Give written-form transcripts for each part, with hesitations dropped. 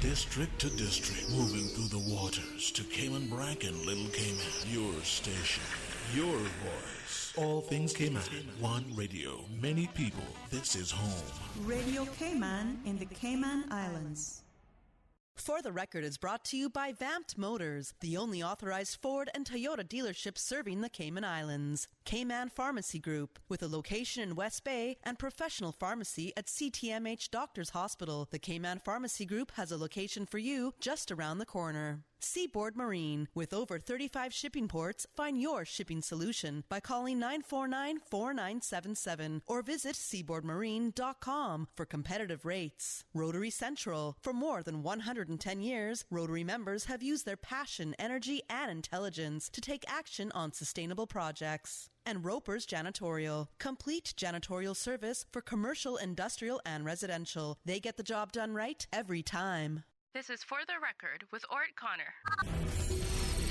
District to district, moving through the waters to Cayman Bracken, Little Cayman. Your station, your voice. All things Cayman. One radio, many people. This is home. Radio Cayman in the Cayman Islands. For the Record is brought to you by Vamped Motors, the only authorized Ford and Toyota dealership serving the Cayman Islands. Cayman Pharmacy Group, with a location in West Bay and professional pharmacy at CTMH Doctors Hospital. The Cayman Pharmacy Group has a location for you just around the corner. Seaboard Marine, with over 35 shipping ports, find your shipping solution by calling 949-4977 or visit seaboardmarine.com for competitive rates. Rotary Central, for more than 110 years, Rotary members have used their passion, energy, and intelligence to take action on sustainable projects. And Roper's Janitorial, complete janitorial service for commercial, industrial, and residential. They get the job done right every time. This is For the Record with Ort Connor.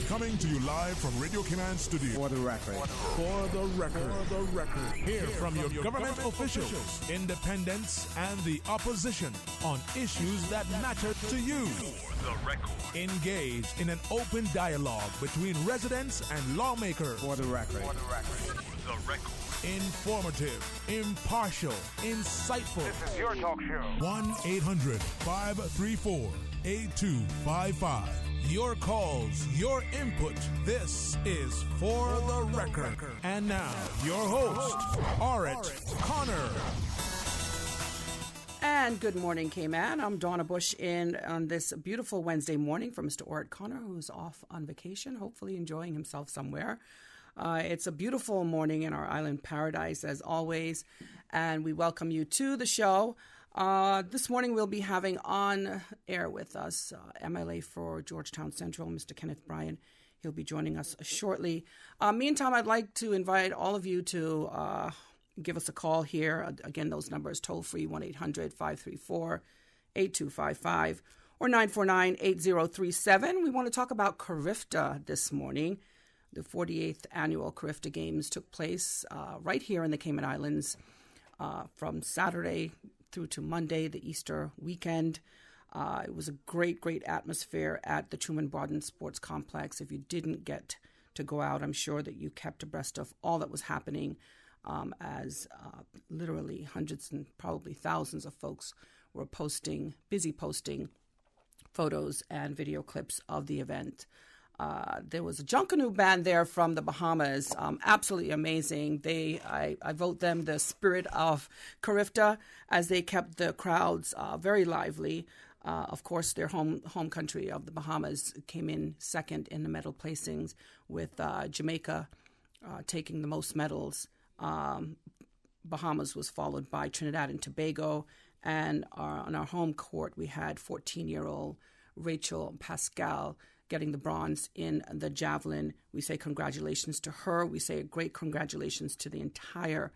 Coming to you live from Radio Cayman Studio. For the Record. For the Record. For the Record. Hear from your government officials, independents, and the opposition on issues that matter to you. For the Record. Engage in an open dialogue between residents and lawmakers. For the Record. For the Record. For the Record. Informative, impartial, insightful. This is your talk show. 1-800-534-8255. Your calls, your input. This is For the Record. And now, your host, Ort Connor. And good morning, Cayman. I'm Donna Bush in on this beautiful Wednesday morning for Mr. Ort Connor, who's off on vacation, hopefully enjoying himself somewhere. It's a beautiful morning in our island paradise, as always, and we welcome you to the show. This morning we'll be having on air with us MLA for Georgetown Central, Mr. Kenneth Bryan. He'll be joining us shortly. Meantime, I'd like to invite all of you to give us a call here. Again, those numbers toll-free, 1-800-534-8255 or 949-8037. We want to talk about Carifta this morning. The 48th annual Carifta Games took place right here in the Cayman Islands from Saturday through to Monday, the Easter weekend. It was a great, great atmosphere at the Truman Brodin Sports Complex. If you didn't get to go out, I'm sure that you kept abreast of all that was happening as literally hundreds and probably thousands of folks were busy posting photos and video clips of the event. There was a Junkanoo band there from the Bahamas, absolutely amazing. I vote them the spirit of Carifta, as they kept the crowds very lively. Of course, their home country of the Bahamas came in second in the medal placings, with Jamaica taking the most medals. Bahamas was followed by Trinidad and Tobago, and on our home court we had 14-year-old Rachel Pascal getting the bronze in the javelin. We say congratulations to her. We say a great congratulations to the entire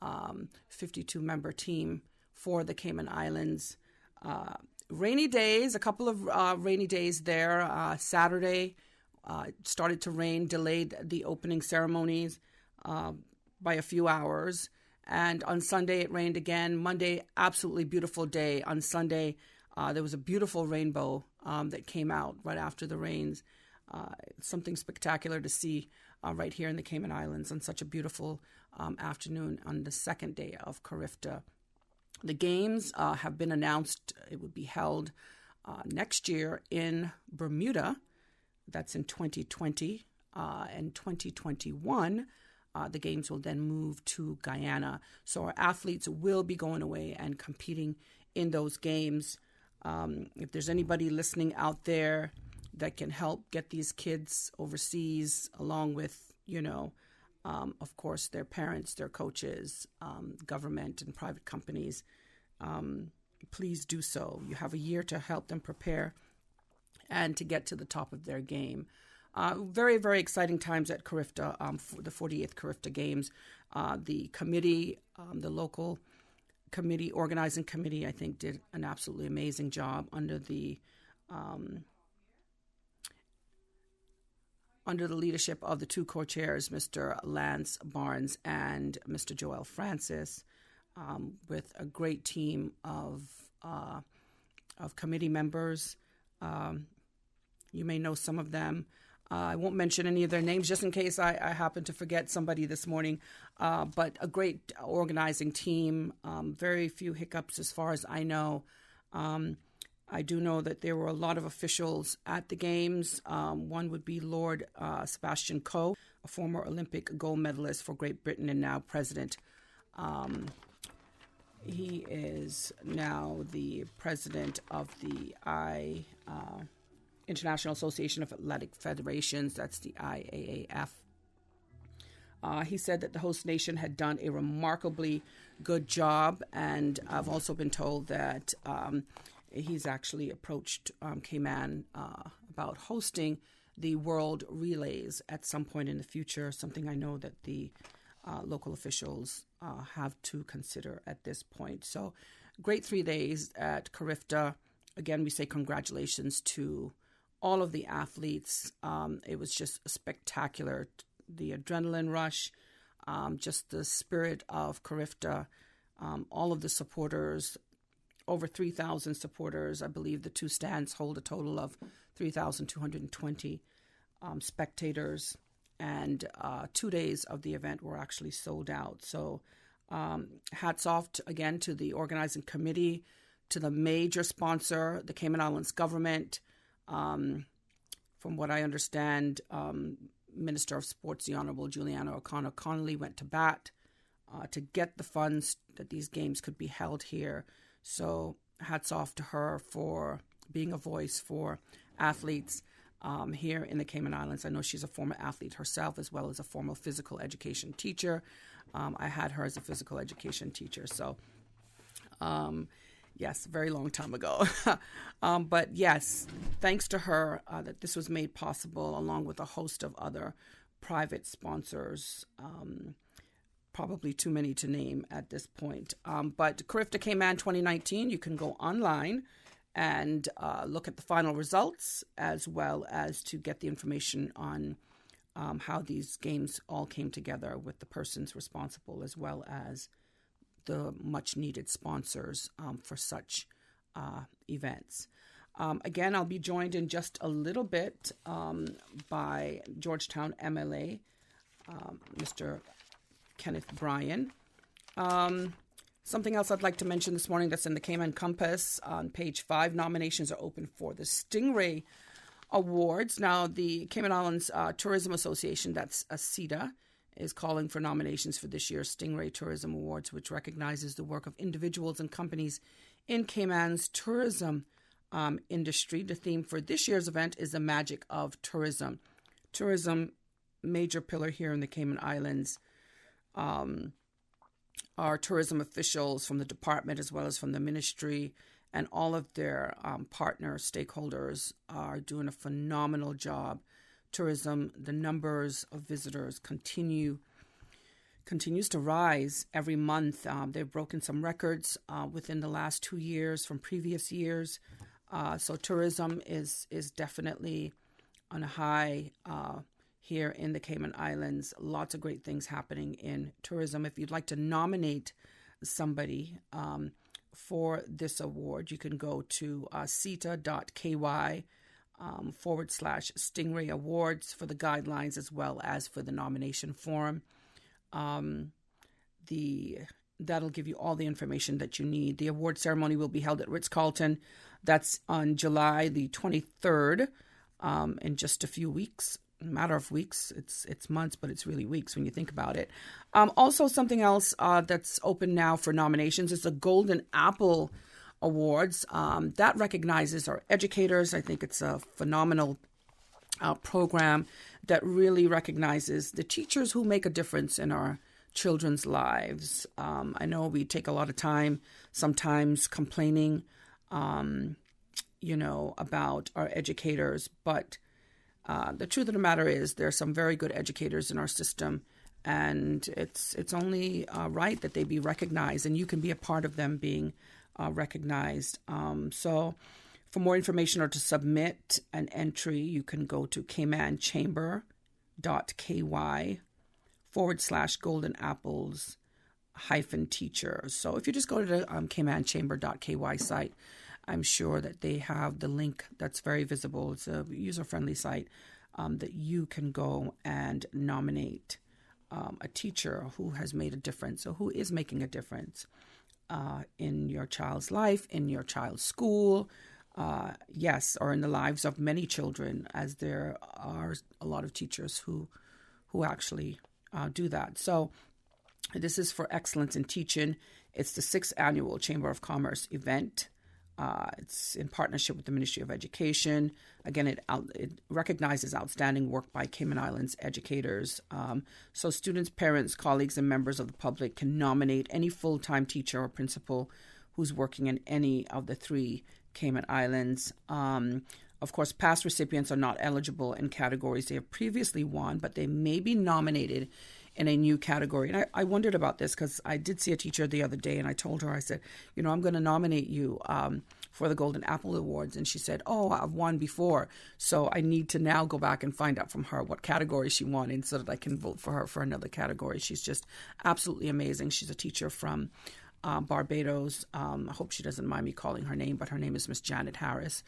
52-member team for the Cayman Islands. Rainy days, a couple of rainy days there. Saturday started to rain, delayed the opening ceremonies by a few hours. And on Sunday, it rained again. Monday, absolutely beautiful day. On Sunday, there was a beautiful rainbow that came out right after the rains. Something spectacular to see right here in the Cayman Islands on such a beautiful afternoon on the second day of Carifta. The games have been announced. It would be held next year in Bermuda. That's in 2020. And 2021, the games will then move to Guyana. So our athletes will be going away and competing in those games. If there's anybody listening out there that can help get these kids overseas, along with, of course, their parents, their coaches, government and private companies, please do so. You have a year to help them prepare and to get to the top of their game. Very, very exciting times at Carifta, for the 48th Carifta Games. The committee, the local committee, organizing committee, I think did an absolutely amazing job under the leadership of the two co-chairs, Mr. Lance Barnes and Mr. Joel Francis, with a great team of committee members. You may know some of them. I won't mention any of their names just in case I happen to forget somebody this morning. But a great organizing team, very few hiccups as far as I know. I do know that there were a lot of officials at the games. One would be Lord Sebastian Coe, a former Olympic gold medalist for Great Britain and now president. He is now the president of the International Association of Athletic Federations, that's the IAAF. He said that the host nation had done a remarkably good job, and I've also been told that he's actually approached Cayman about hosting the World Relays at some point in the future, something I know that the local officials have to consider at this point. So great 3 days at Carifta. Again, we say congratulations to all of the athletes. It was just spectacular. The adrenaline rush, just the spirit of Carifta, all of the supporters, over 3,000 supporters. I believe the two stands hold a total of 3,220 spectators, and 2 days of the event were actually sold out. So hats off again to the organizing committee, to the major sponsor, the Cayman Islands government. From what I understand, Minister of Sports, the Honorable Juliana O'Connor Connolly, went to bat to get the funds that these games could be held here. So hats off to her for being a voice for athletes here in the Cayman Islands. I know she's a former athlete herself, as well as a former physical education teacher. I had her as a physical education teacher. So, yes, a very long time ago. But yes, thanks to her that this was made possible, along with a host of other private sponsors. Probably too many to name at this point. But Carifta Cayman 2019, you can go online and look at the final results, as well as to get the information on how these games all came together with the persons responsible, as well as the much-needed sponsors for such events. Again, I'll be joined in just a little bit by Georgetown MLA, Mr. Kenneth Bryan. Something else I'd like to mention this morning that's in the Cayman Compass. On page 5, nominations are open for the Stingray Awards. Now, the Cayman Islands Tourism Association, that's ACITA, is calling for nominations for this year's Stingray Tourism Awards, which recognizes the work of individuals and companies in Cayman's tourism industry. The theme for this year's event is the magic of tourism. Tourism, major pillar here in the Cayman Islands. Our tourism officials from the department, as well as from the ministry, and all of their partner stakeholders are doing a phenomenal job. Tourism, the numbers of visitors continues to rise every month. They've broken some records within the last 2 years from previous years. So tourism is definitely on a high here in the Cayman Islands. Lots of great things happening in tourism. If you'd like to nominate somebody for this award, you can go to ceta.ky /Stingray Awards for the guidelines, as well as for the nomination form. That'll give you all the information that you need. The award ceremony will be held at Ritz-Carlton. That's on July the 23rd, in just a few weeks. Matter of weeks. It's months, but it's really weeks when you think about it. Also, something else that's open now for nominations is the Golden Apple Awards. That recognizes our educators. I think it's a phenomenal program that really recognizes the teachers who make a difference in our children's lives. I know we take a lot of time sometimes complaining, about our educators, but the truth of the matter is there are some very good educators in our system, and it's only right that they be recognized, and you can be a part of them being recognized. So for more information or to submit an entry, you can go to caymanchamber.ky /golden apples -teacher. So if you just go to the caymanchamber.ky site, I'm sure that they have the link that's very visible. It's a user-friendly site that you can go and nominate a teacher who has made a difference, or who is making a difference in your child's life, in your child's school, yes, or in the lives of many children, as there are a lot of teachers who actually do that. So this is for excellence in teaching. It's the 6th annual Chamber of Commerce event. It's in partnership with the Ministry of Education. Again, it recognizes outstanding work by Cayman Islands educators. So students, parents, colleagues, and members of the public can nominate any full-time teacher or principal who's working in any of the 3 Cayman Islands. Of course, past recipients are not eligible in categories they have previously won, but they may be nominated in a new category. And I wondered about this because I did see a teacher the other day, and I told her, I said, I'm going to nominate you for the Golden Apple Awards. And she said, oh, I've won before. So I need to now go back and find out from her what category she won in, so that I can vote for her for another category. She's just absolutely amazing. She's a teacher from Barbados. I hope she doesn't mind me calling her name, but her name is Miss Janet Harris.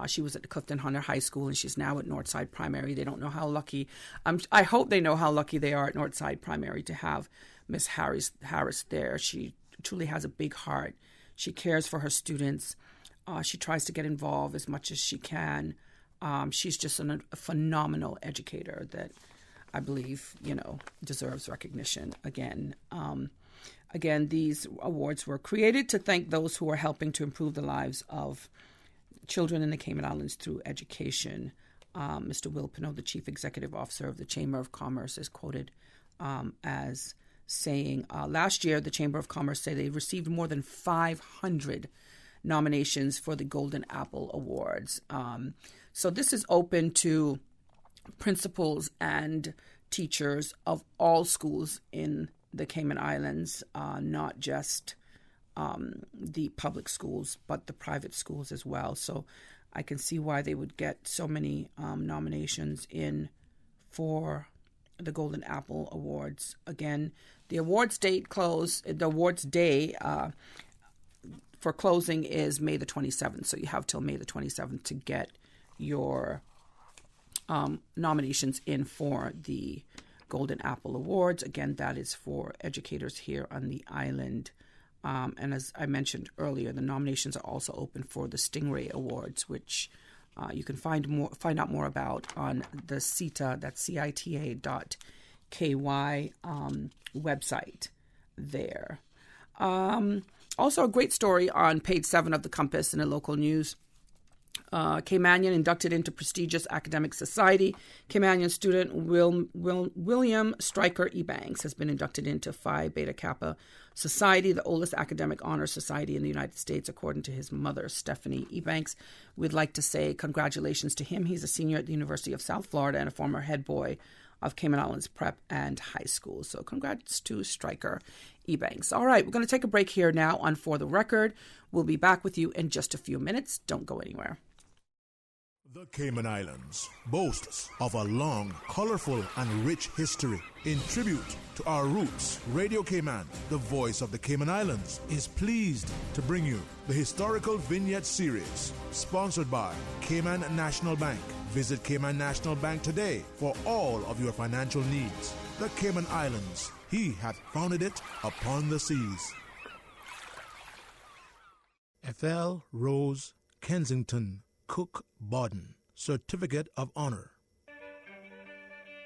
She was at Clifton Hunter High School, and she's now at Northside Primary. They don't know how lucky. I hope they know how lucky they are at Northside Primary to have Miss Harris there. She truly has a big heart. She cares for her students. She tries to get involved as much as she can. She's just a phenomenal educator that I believe, deserves recognition again. Again, these awards were created to thank those who are helping to improve the lives of children in the Cayman Islands through education. Mr. Will Pinot, the Chief Executive Officer of the Chamber of Commerce, is quoted as saying, last year, the Chamber of Commerce said they received more than 500 nominations for the Golden Apple Awards. So this is open to principals and teachers of all schools in the Cayman Islands, not just the public schools, but the private schools as well. So I can see why they would get so many nominations in for the Golden Apple Awards. Again, the awards day for closing is May the 27th. So you have till May the 27th to get your nominations in for the Golden Apple Awards. Again, that is for educators here on the island. And as I mentioned earlier, the nominations are also open for the Stingray Awards, which you can find out more about on the CITA, that's CITA.KY website there. Also, a great story on page 7 of the Compass in the local news. Caymanian inducted into prestigious academic society. Caymanian student William Stryker Ebanks has been inducted into Phi Beta Kappa Society, the oldest academic honor society in the United States, according to his mother, Stephanie Ebanks. We'd like to say congratulations to him. He's a senior at the University of South Florida and a former head boy of Cayman Islands Prep and High School. So congrats to Stryker Ebanks. All right, we're going to take a break here now on For the Record. We'll be back with you in just a few minutes. Don't go anywhere. The Cayman Islands boasts of a long, colorful, and rich history. In tribute to our roots, Radio Cayman, the voice of the Cayman Islands, is pleased to bring you the historical vignette series, sponsored by Cayman National Bank. Visit Cayman National Bank today for all of your financial needs. The Cayman Islands, he hath founded it upon the seas. Ethel Rose Kensington Cook Bodden, Certificate of Honor.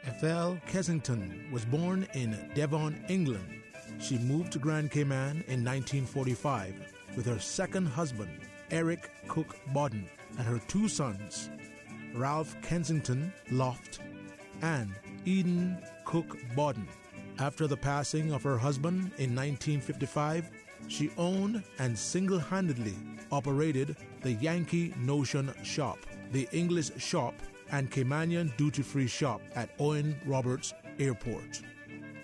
Ethel Kensington was born in Devon, England. She moved to Grand Cayman in 1945 with her second husband, Eric Cook Bodden, and her 2 sons, Ralph Kensington Loft and Eden Cook Bodden. After the passing of her husband in 1955, she owned and single-handedly operated the Yankee Notion Shop, the English Shop, and Caymanian Duty-Free Shop at Owen Roberts Airport,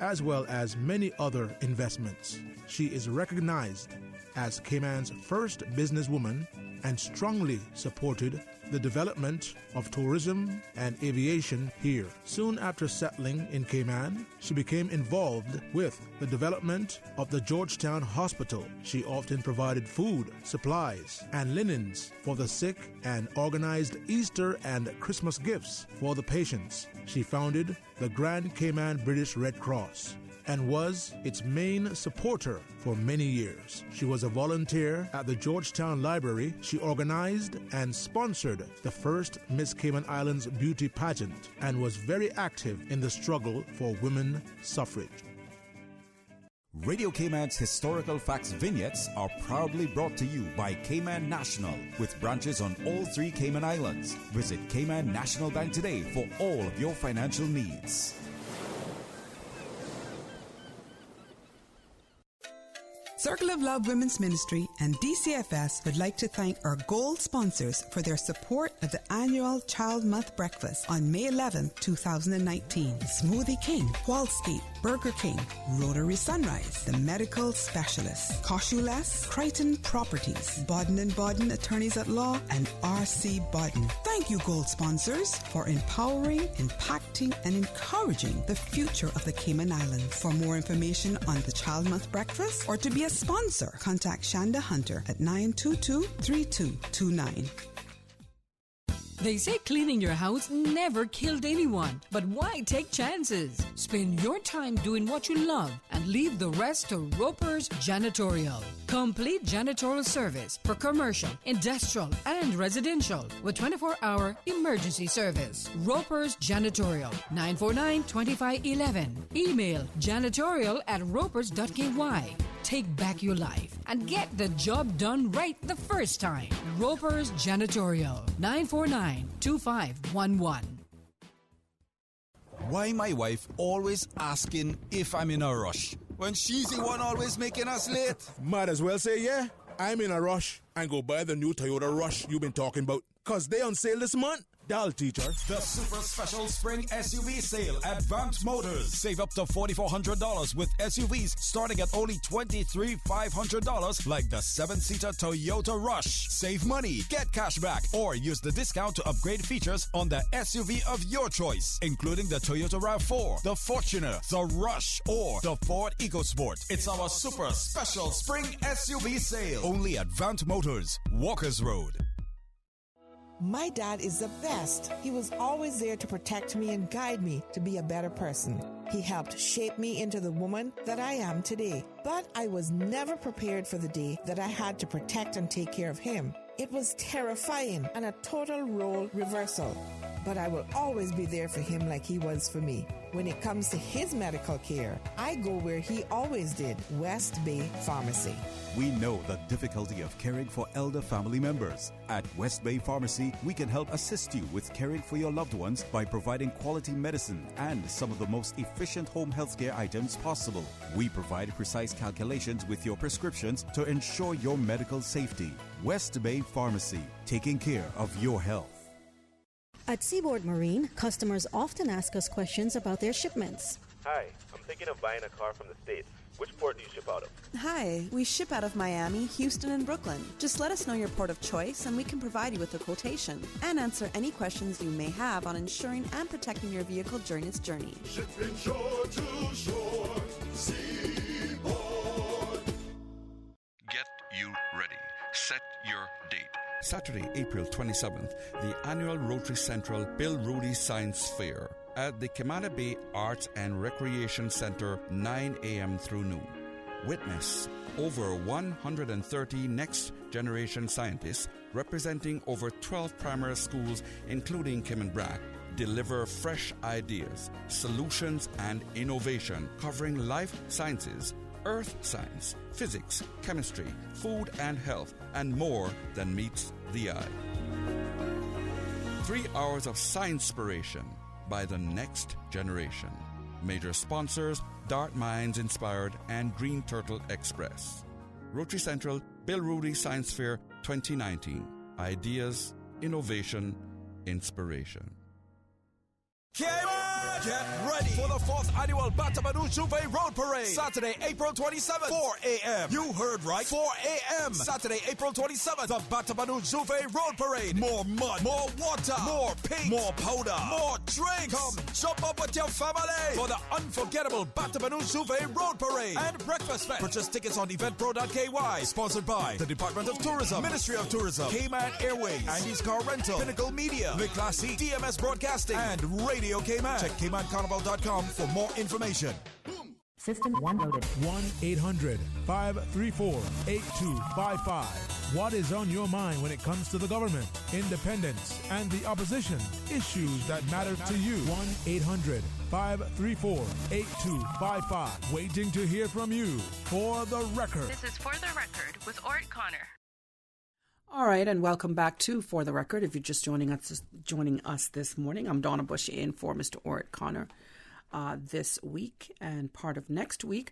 as well as many other investments. She is recognized as Cayman's first businesswoman and strongly supported the development of tourism and aviation here. Soon after settling in Cayman, she became involved with the development of the Georgetown Hospital. She often provided food, supplies, and linens for the sick and organized Easter and Christmas gifts for the patients. She founded the Grand Cayman British Red Cross and was its main supporter for many years. She was a volunteer at the Georgetown Library. She organized and sponsored the first Miss Cayman Islands beauty pageant and was very active in the struggle for women suffrage. Radio Cayman's Historical Facts vignettes are proudly brought to you by Cayman National, with branches on all 3 Cayman Islands. Visit Cayman National Bank today for all of your financial needs. Circle of Love Women's Ministry and DCFS would like to thank our gold sponsors for their support of the annual Child Month Breakfast on May 11, 2019. Smoothie King, Wallscape, Burger King, Rotary Sunrise, The Medical Specialist, Koshulas, Crichton Properties, Bodden & Bodden Attorneys at Law, and R.C. Bodden. Thank you, gold sponsors, for empowering, impacting, and encouraging the future of the Cayman Islands. For more information on the Child Month Breakfast or to be a sponsor, contact Shanda Hunter at 922-3229. They say cleaning your house never killed anyone, but why take chances? Spend your time doing what you love and leave the rest to Roper's Janitorial. Complete janitorial service for commercial, industrial, and residential with 24-hour emergency service. Roper's Janitorial, 949-2511. Email janitorial@ropers.ky. Take back your life and get the job done right the first time. Roper's Janitorial, 949-2511. Why my wife always asking if I'm in a rush when she's the one always making us late? Might as well say, yeah, I'm in a rush and go buy the new Toyota Rush you've been talking about, because they on sale this month. Dial, teacher. The super special spring SUV sale at Vamt Motors. Save up to $4,400 with SUVs starting at only $23,500, like the 7-seater Toyota Rush. Save money, get cash back, or use the discount to upgrade features on the SUV of your choice, including the Toyota RAV4, the Fortuner, the Rush, or the Ford EcoSport. It's our super special spring SUV sale. Only at Vamt Motors, Walkers Road. My dad is the best. He was always there to protect me and guide me to be a better person. He helped shape me into the woman that I am today. But I was never prepared for the day that I had to protect and take care of him. It was terrifying and a total role reversal. But I will always be there for him like he was for me. When it comes to his medical care, I go where he always did, West Bay Pharmacy. We know the difficulty of caring for elder family members. At West Bay Pharmacy, we can help assist you with caring for your loved ones by providing quality medicine and some of the most efficient home healthcare items possible. We provide precise calculations with your prescriptions to ensure your medical safety. West Bay Pharmacy, taking care of your health. At Seaboard Marine, customers often ask us questions about their shipments. Hi, I'm thinking of buying a car from the States. Which port do you ship out of? Hi, we ship out of Miami, Houston, and Brooklyn. Just let us know your port of choice and we can provide you with a quotation and answer any questions you may have on insuring and protecting your vehicle during its journey. Shipping shore to shore, Seaboard. Get you ready. Set your date. Saturday, April 27th, the annual Rotary Central Bill Rudy Science Fair at the Camana Bay Arts and Recreation Center, 9 a.m. through noon. Witness over 130 next-generation scientists representing over 12 primary schools, including Cayman Brac, deliver fresh ideas, solutions, and innovation covering life sciences, earth science, physics, chemistry, food and health, and more than meets the eye. 3 hours of science-spiration by the next generation. Major sponsors, Dart Minds Inspired and Green Turtle Express. Rotary Central Bill Rudy Science Fair 2019. Ideas, innovation, inspiration. Cayman! Get ready for the 4th annual Batabanu Juve Road Parade. Saturday, April 27th, 4 a.m. You heard right, 4 a.m. Saturday, April 27th, the Batabanu Juve Road Parade. More mud, more water, more paint, more powder, more drinks. Come jump up with your family for the unforgettable Batabanu Juve Road Parade and Breakfast Fest. Purchase tickets on eventpro.ky. Sponsored by the Department of Tourism, Ministry of Tourism, Cayman Airways, Andy's Car Rental, Pinnacle Media, Le Classique, DMS Broadcasting, and Radio Cayman. Check CaymanCarnival.com for more information. System 1 loaded. 1-800-534-8255. What is on your mind when it comes to the government, independence, and the opposition? Issues that matter to you. 1-800-534-8255. Waiting to hear from you. For the Record. This is For the Record with Ort Connor. All right, and welcome back to For the Record. If you're just joining us this morning, I'm Donna Bush in for Mr. Ort Connor this week and part of next week.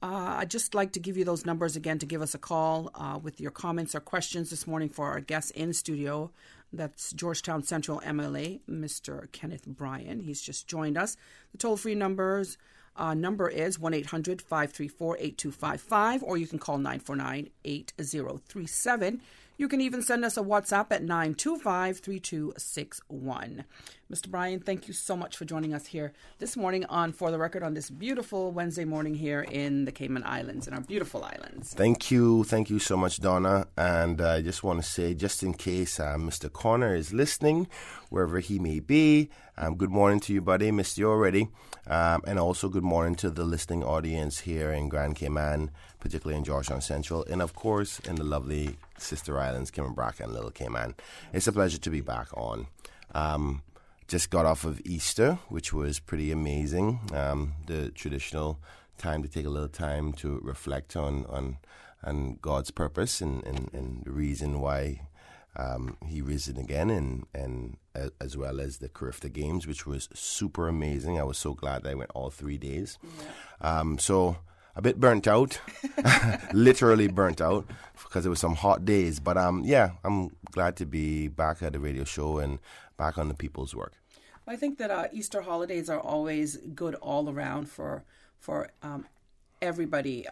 I'd just like to give you those numbers again to give us a call with your comments or questions this morning for our guest in studio. That's Georgetown Central MLA, Mr. Kenneth Bryan. He's just joined us. The toll-free number is 1-800-534-8255, or you can call 949-8037. You can even send us a WhatsApp at 925-3261. Mr. Bryan, thank you so much for joining us here this morning on For the Record on this beautiful Wednesday morning here in the Cayman Islands, in our beautiful islands. Thank you so much, Donna. And I just want to say, just in case Mr. Connor is listening, wherever he may be, good morning to you, buddy. Missed you already. And also good morning to the listening audience here in Grand Cayman, particularly in Georgetown Central, and of course in the lovely sister islands, Cayman Brac and Little Cayman. It's a pleasure to be back on. Just got off of Easter, which was pretty amazing. The traditional time to take a little time to reflect on God's purpose and the reason why he risen again, and as well as the Carifta Games, which was super amazing. I was so glad that I went all 3 days. Yeah. So a bit burnt out, literally burnt out, because it was some hot days. But yeah, I'm glad to be back at the radio show and back on the people's work. I think that Easter holidays are always good all around for everybody,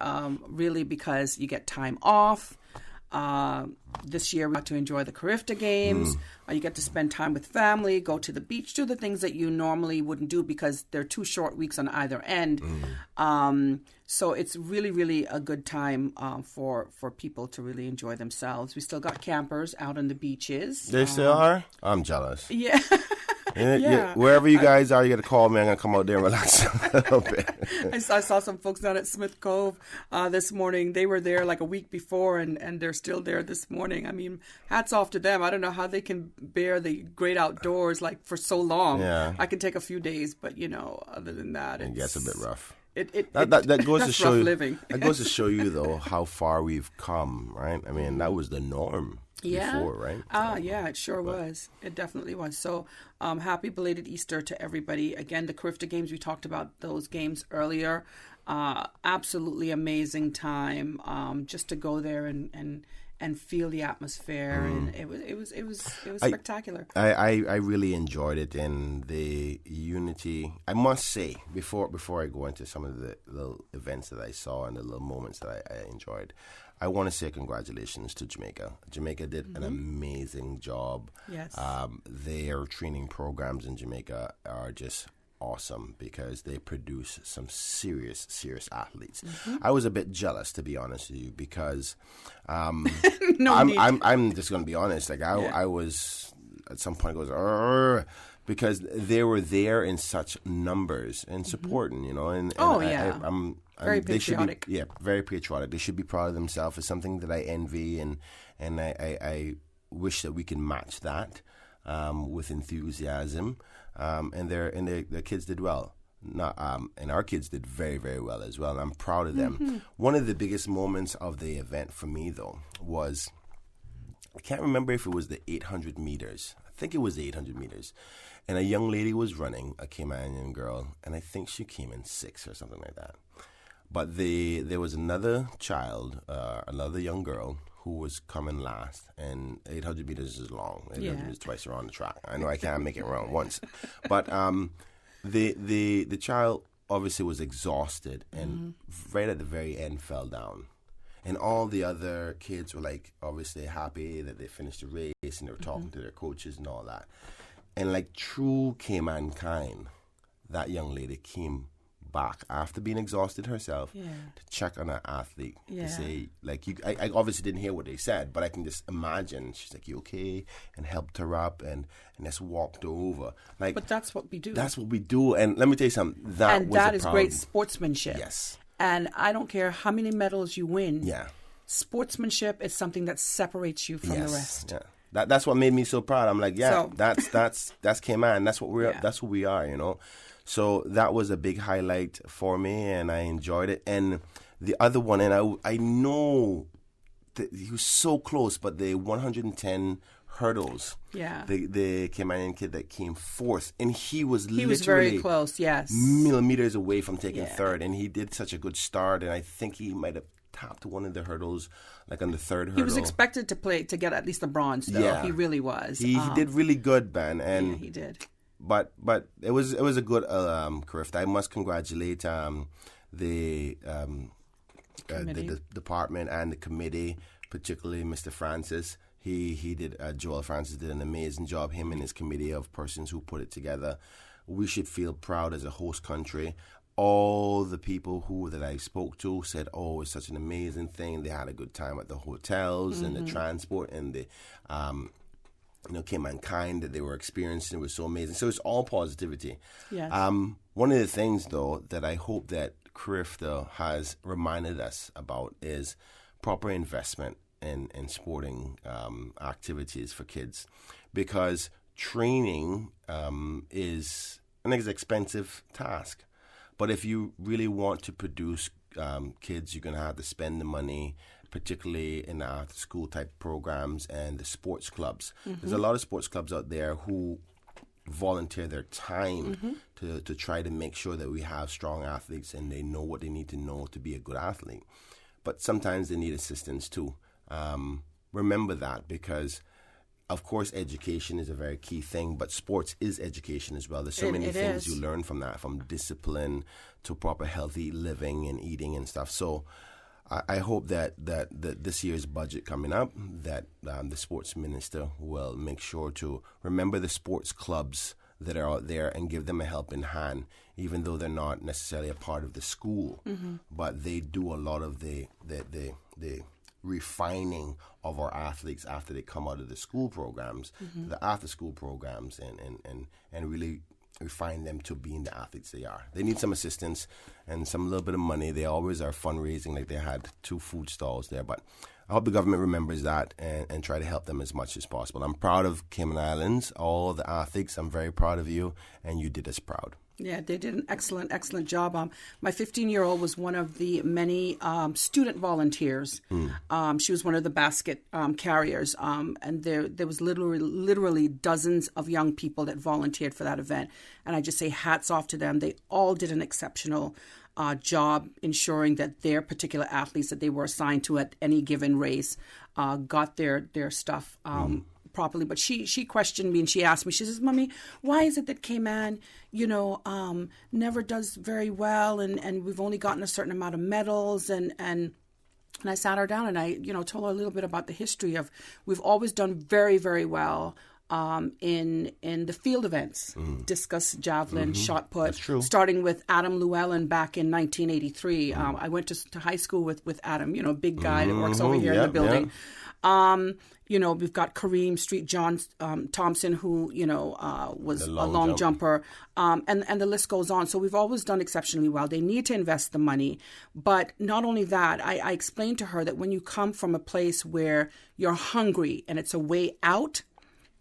really, because you get time off. This year we got to enjoy the Carifta Games. You get to spend time with family, go to the beach, do the things that you normally wouldn't do because they're 2 short weeks on either end. So it's really, really a good time for people to really enjoy themselves. We still got campers out on the beaches. They still are? I'm jealous. Yeah. Yeah. Wherever you guys are, you got to call me. I'm going to come out there and relax a little bit. I saw some folks down at Smith Cove this morning. They were there like a week before, and they're still there this morning. I mean, hats off to them. I don't know how they can bear the great outdoors like for so long. Yeah. I can take a few days, but other than that, it gets a bit rough. That goes to show you. Living. That goes to show you, though, how far we've come, right? I mean, that was the norm. Before, right? Yeah, it sure was. It definitely was. So happy belated Easter to everybody. Again, the Carifta Games, we talked about those games earlier. Absolutely amazing time just to go there and feel the atmosphere. And it was spectacular. I really enjoyed it, and the unity. I must say, before I go into some of the little events that I saw and the little moments that I enjoyed, I want to say congratulations to Jamaica. Jamaica did an amazing job. Yes. Their training programs in Jamaica are just awesome because they produce some serious athletes. I was a bit jealous, to be honest with you, because I'm just going to be honest. Like I was at some point because they were there in such numbers and supporting, and very patriotic. They should be, very patriotic. They should be proud of themselves. It's something that I envy, and I wish that we can match that with enthusiasm. And their kids did well. And our kids did very, very well as well. And I'm proud of them. One of the biggest moments of the event for me, though, was, I can't remember if it was the 800 meters. I think it was the 800 meters. And a young lady was running, a Caymanian girl, and I think she came in 6th or something like that. But there was another child, another young girl, who was coming last, and 800 meters is long. 800 meters twice around the track. I know I can't make it around once. But The child obviously was exhausted and right at the very end fell down. And all the other kids were like obviously happy that they finished the race and they were talking to their coaches and all that. And like true Cayman kind, that young lady came back after being exhausted herself to check on an athlete to say, like, I obviously didn't hear what they said, but I can just imagine. She's like, "You okay?" and helped her up and just walked her over. Like, but that's what we do. That's what we do. And let me tell you something. That is great sportsmanship. Yes. And I don't care how many medals you win. Yeah. Sportsmanship is something that separates you from the rest. Yeah. That's what made me so proud. I'm like, that's Cayman. That's what that's who we are, you know. So that was a big highlight for me, and I enjoyed it. And the other one, and I know that he was so close, but the 110 hurdles. Yeah. The Caymanian kid that came fourth, and he was very close. Yes. Millimeters away from taking third, and he did such a good start. And I think he might have topped one of the hurdles, like on the third hurdle. He was expected to get at least a bronze, though. Yeah. He really was. He did really good, Ben. And he did. But it was a good career. I must congratulate the department and the committee, particularly Mr. Francis. He did Joel Francis did an amazing job. Him and his committee of persons who put it together. We should feel proud as a host country. All the people that I spoke to said, "Oh, it's such an amazing thing." They had a good time at the hotels and the transport and the Cayman kind that they were experiencing. It was so amazing. So it's all positivity. Yes. One of the things, though, that I hope that CRIFTA has reminded us about is proper investment in sporting activities for kids, because training is an expensive task. But if you really want to produce kids, you're going to have to spend the money, particularly in the after-school type programs and the sports clubs. There's a lot of sports clubs out there who volunteer their time to try to make sure that we have strong athletes and they know what they need to know to be a good athlete. But sometimes they need assistance too. Remember that, because of course education is a very key thing, but sports is education as well. There's so many things you learn from that, from discipline to proper healthy living and eating and stuff. So I hope that this year's budget coming up, that the sports minister will make sure to remember the sports clubs that are out there and give them a helping hand, even though they're not necessarily a part of the school, but they do a lot of the refining of our athletes after they come out of the school programs, the after school programs, and really refine them to being the athletes they are. They need some assistance and some little bit of money. They always are fundraising, like they had 2 food stalls there. But I hope the government remembers that and try to help them as much as possible. I'm proud of Cayman Islands, all the athletes. I'm very proud of you, and you did us proud. Yeah, they did an excellent job. My 15-year-old was one of the many student volunteers. She was one of the basket carriers, and there was literally dozens of young people that volunteered for that event. And I just say hats off to them. They all did an exceptional job ensuring that their particular athletes that they were assigned to at any given race got their stuff properly. But she questioned me and she asked me, she says, "Mommy, why is it that Cayman, never does very well and we've only gotten a certain amount of medals?" And I sat her down and I, told her a little bit about the history of, we've always done very, very well in the field events, discus, javelin, shot put. That's true. Starting with Adam Llewellyn back in 1983. I went to high school with Adam, big guy that works over here in the building. We've got Kareem Street John Thompson, who, was a long jumper. And the list goes on. So we've always done exceptionally well. They need to invest the money. But not only that, I explained to her that when you come from a place where you're hungry and it's a way out,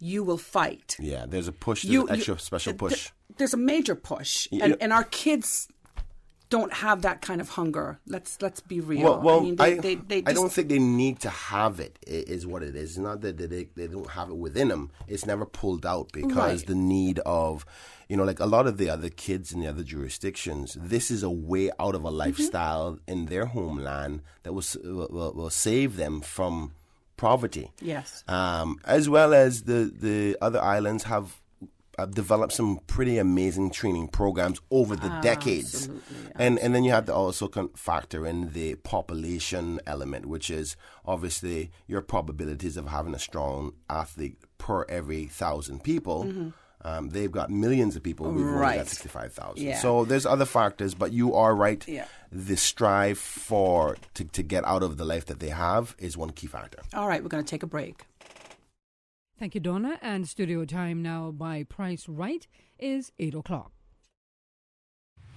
you will fight. Yeah, there's a push, there's an extra special push. There's a major push. And our kids don't have that kind of hunger. Let's be real. Well, I don't think they need to have it, is what it is. It's not that they don't have it within them. It's never pulled out because the need of, like a lot of the other kids in the other jurisdictions, this is a way out of a lifestyle in their homeland that will save them from poverty. Yes. As well as the other islands have developed some pretty amazing training programs over the decades. And then you have to also factor in the population element, which is obviously your probabilities of having a strong athlete per every 1,000 people. They've got millions of people. We've only got 65,000. Yeah. So there's other factors, but you are right. Yeah. The strive to get out of the life that they have is one key factor. All right, we're going to take a break. Thank you, Donna. And studio time now by Price Right is 8 o'clock.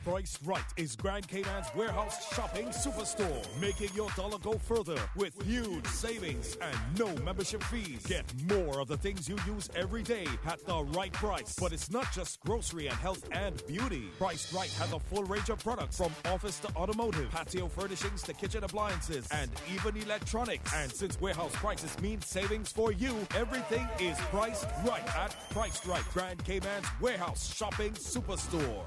Price Right is Grand Cayman's warehouse shopping superstore, making your dollar go further with huge savings and no membership fees. Get more of the things you use every day at the right price. But it's not just grocery and health and beauty. Price Right has a full range of products from office to automotive, patio furnishings to kitchen appliances, and even electronics. And since warehouse prices mean savings for you, everything is priced right at Price Right, Grand Cayman's warehouse shopping superstore.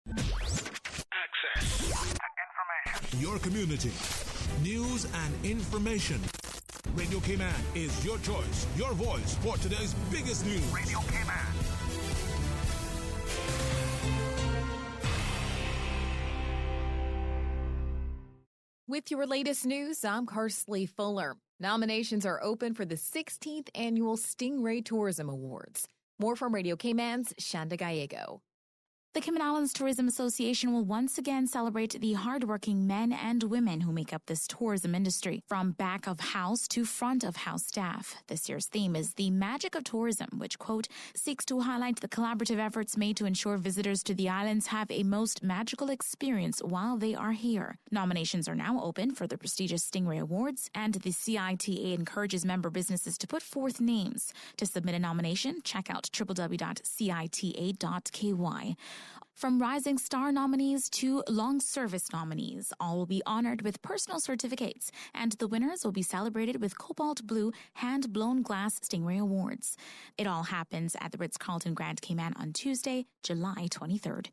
Access. Information. Your community. News and information. Radio Cayman is your choice, your voice for today's biggest news. Radio Cayman. With your latest news, I'm Carsley Fuller. Nominations are open for the 16th Annual Stingray Tourism Awards. More from Radio Cayman's Shanda Gallego. The Cayman Islands Tourism Association will once again celebrate the hardworking men and women who make up this tourism industry, from back of house to front of house staff. This year's theme is The Magic of Tourism, which, quote, seeks to highlight the collaborative efforts made to ensure visitors to the islands have a most magical experience while they are here. Nominations are now open for the prestigious Stingray Awards, and the CITA encourages member businesses to put forth names. To submit a nomination, check out www.cita.ky. From Rising Star nominees to Long Service nominees, all will be honored with personal certificates, and the winners will be celebrated with Cobalt Blue hand-blown glass Stingray Awards. It all happens at the Ritz-Carlton Grand Cayman on Tuesday, July 23rd.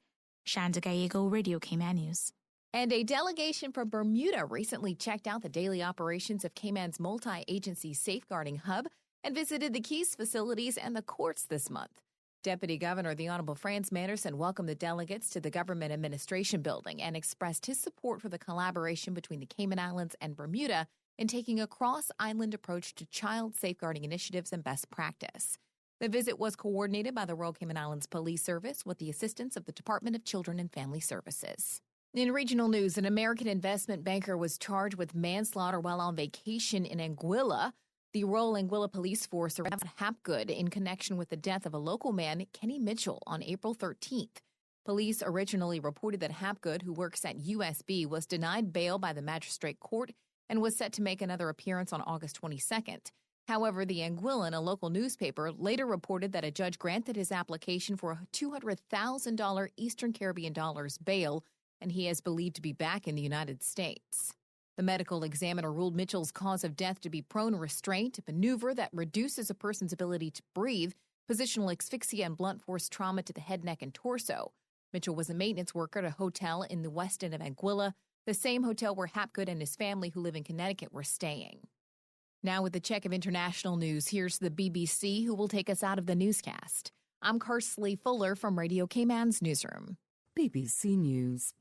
Shanda Gallego, Radio Cayman News. And a delegation from Bermuda recently checked out the daily operations of Cayman's multi-agency safeguarding hub and visited the Keys facilities and the courts this month. Deputy Governor the Honorable Franz Manderson welcomed the delegates to the Government Administration Building and expressed his support for the collaboration between the Cayman Islands and Bermuda in taking a cross-island approach to child safeguarding initiatives and best practice. The visit was coordinated by the Royal Cayman Islands Police Service with the assistance of the Department of Children and Family Services. In regional news, an American investment banker was charged with manslaughter while on vacation in Anguilla. The Royal Anguilla Police Force arrested Hapgood in connection with the death of a local man, Kenny Mitchell, on April 13th. Police originally reported that Hapgood, who works at USB, was denied bail by the magistrate court and was set to make another appearance on August 22nd. However, the Anguillan, a local newspaper, later reported that a judge granted his application for a $200,000 Eastern Caribbean dollars bail, and he is believed to be back in the United States. The medical examiner ruled Mitchell's cause of death to be prone restraint, a maneuver that reduces a person's ability to breathe, positional asphyxia, and blunt force trauma to the head, neck, and torso. Mitchell was a maintenance worker at a hotel in the west end of Anguilla, the same hotel where Hapgood and his family, who live in Connecticut, were staying. Now with a check of international news, here's the BBC, who will take us out of the newscast. I'm Carsley Fuller from Radio Cayman's newsroom. BBC News.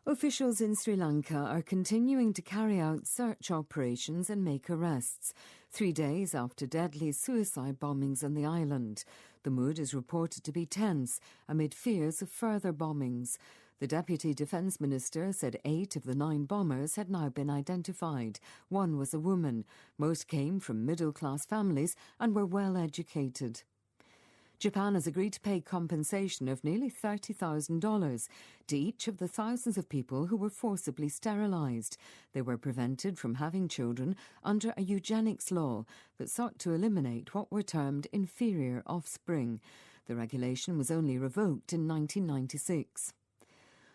Officials in Sri Lanka are continuing to carry out search operations and make arrests, 3 days after deadly suicide bombings on the island. The mood is reported to be tense amid fears of further bombings. The Deputy Defence Minister said 8 of the 9 bombers had now been identified. 1 was a woman. Most came from middle-class families and were well educated. Japan has agreed to pay compensation of nearly $30,000 to each of the thousands of people who were forcibly sterilised. They were prevented from having children under a eugenics law that sought to eliminate what were termed inferior offspring. The regulation was only revoked in 1996.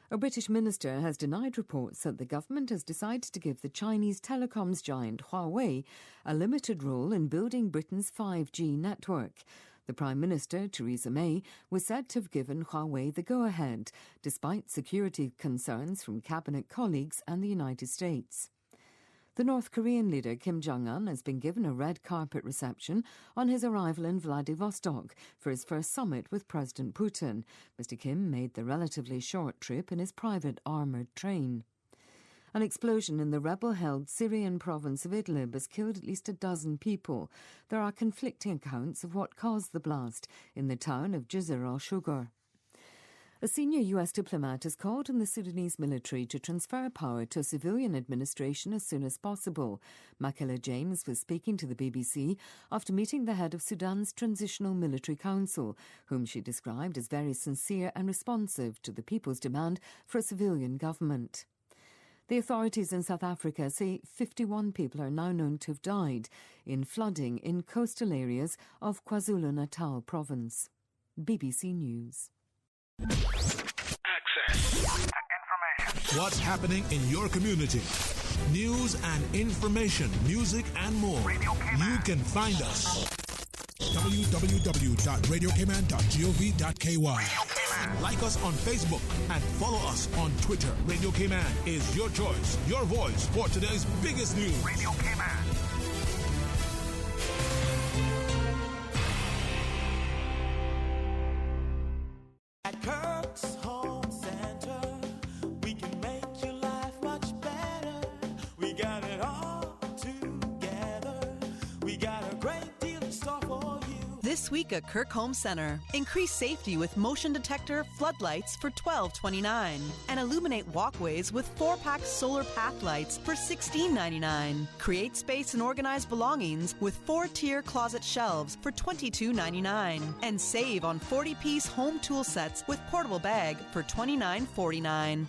A British minister has denied reports that the government has decided to give the Chinese telecoms giant Huawei a limited role in building Britain's 5G network. The Prime Minister, Theresa May, was said to have given Huawei the go-ahead, despite security concerns from cabinet colleagues and the United States. The North Korean leader Kim Jong-un has been given a red carpet reception on his arrival in Vladivostok for his first summit with President Putin. Mr. Kim made the relatively short trip in his private armoured train. An explosion in the rebel-held Syrian province of Idlib has killed at least a dozen people. There are conflicting accounts of what caused the blast in the town of Jizr al-Shughar. A senior U.S. diplomat has called on the Sudanese military to transfer power to a civilian administration as soon as possible. Makela James was speaking to the BBC after meeting the head of Sudan's Transitional Military Council, whom she described as very sincere and responsive to the people's demand for a civilian government. The authorities in South Africa say 51 people are now known to have died in flooding in coastal areas of KwaZulu-Natal province. BBC News. Access. Information. What's happening in your community? News and information, music and more. You can find us. www.radiocayman.gov.ky. Like us on Facebook and follow us on Twitter. Radio Cayman is your choice, your voice for today's biggest news. Radio Cayman. At Kirk's Home Center, we can make your life much better. We got it all together. We got a great deal in store for you. This week at Kirk Home Center, increase safety with motion detector floodlights for $12.29 and illuminate walkways with 4-pack solar path lights for $16.99. Create space and organize belongings with 4-tier closet shelves for $22.99 and save on 40-piece home tool sets with portable bag for $29.49.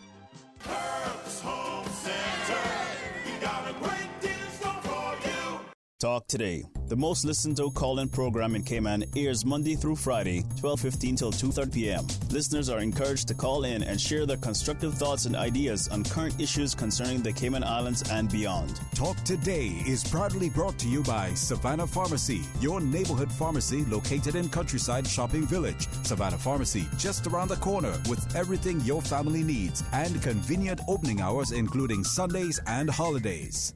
Kirk's Home Center, we got a great deal in store for you. Talk Today, the most listened to call-in program in Cayman, airs Monday through Friday, 12:15 till 2:30 p.m. Listeners are encouraged to call in and share their constructive thoughts and ideas on current issues concerning the Cayman Islands and beyond. Talk Today is proudly brought to you by Savannah Pharmacy, your neighborhood pharmacy located in Countryside Shopping Village. Savannah Pharmacy, just around the corner with everything your family needs and convenient opening hours including Sundays and holidays.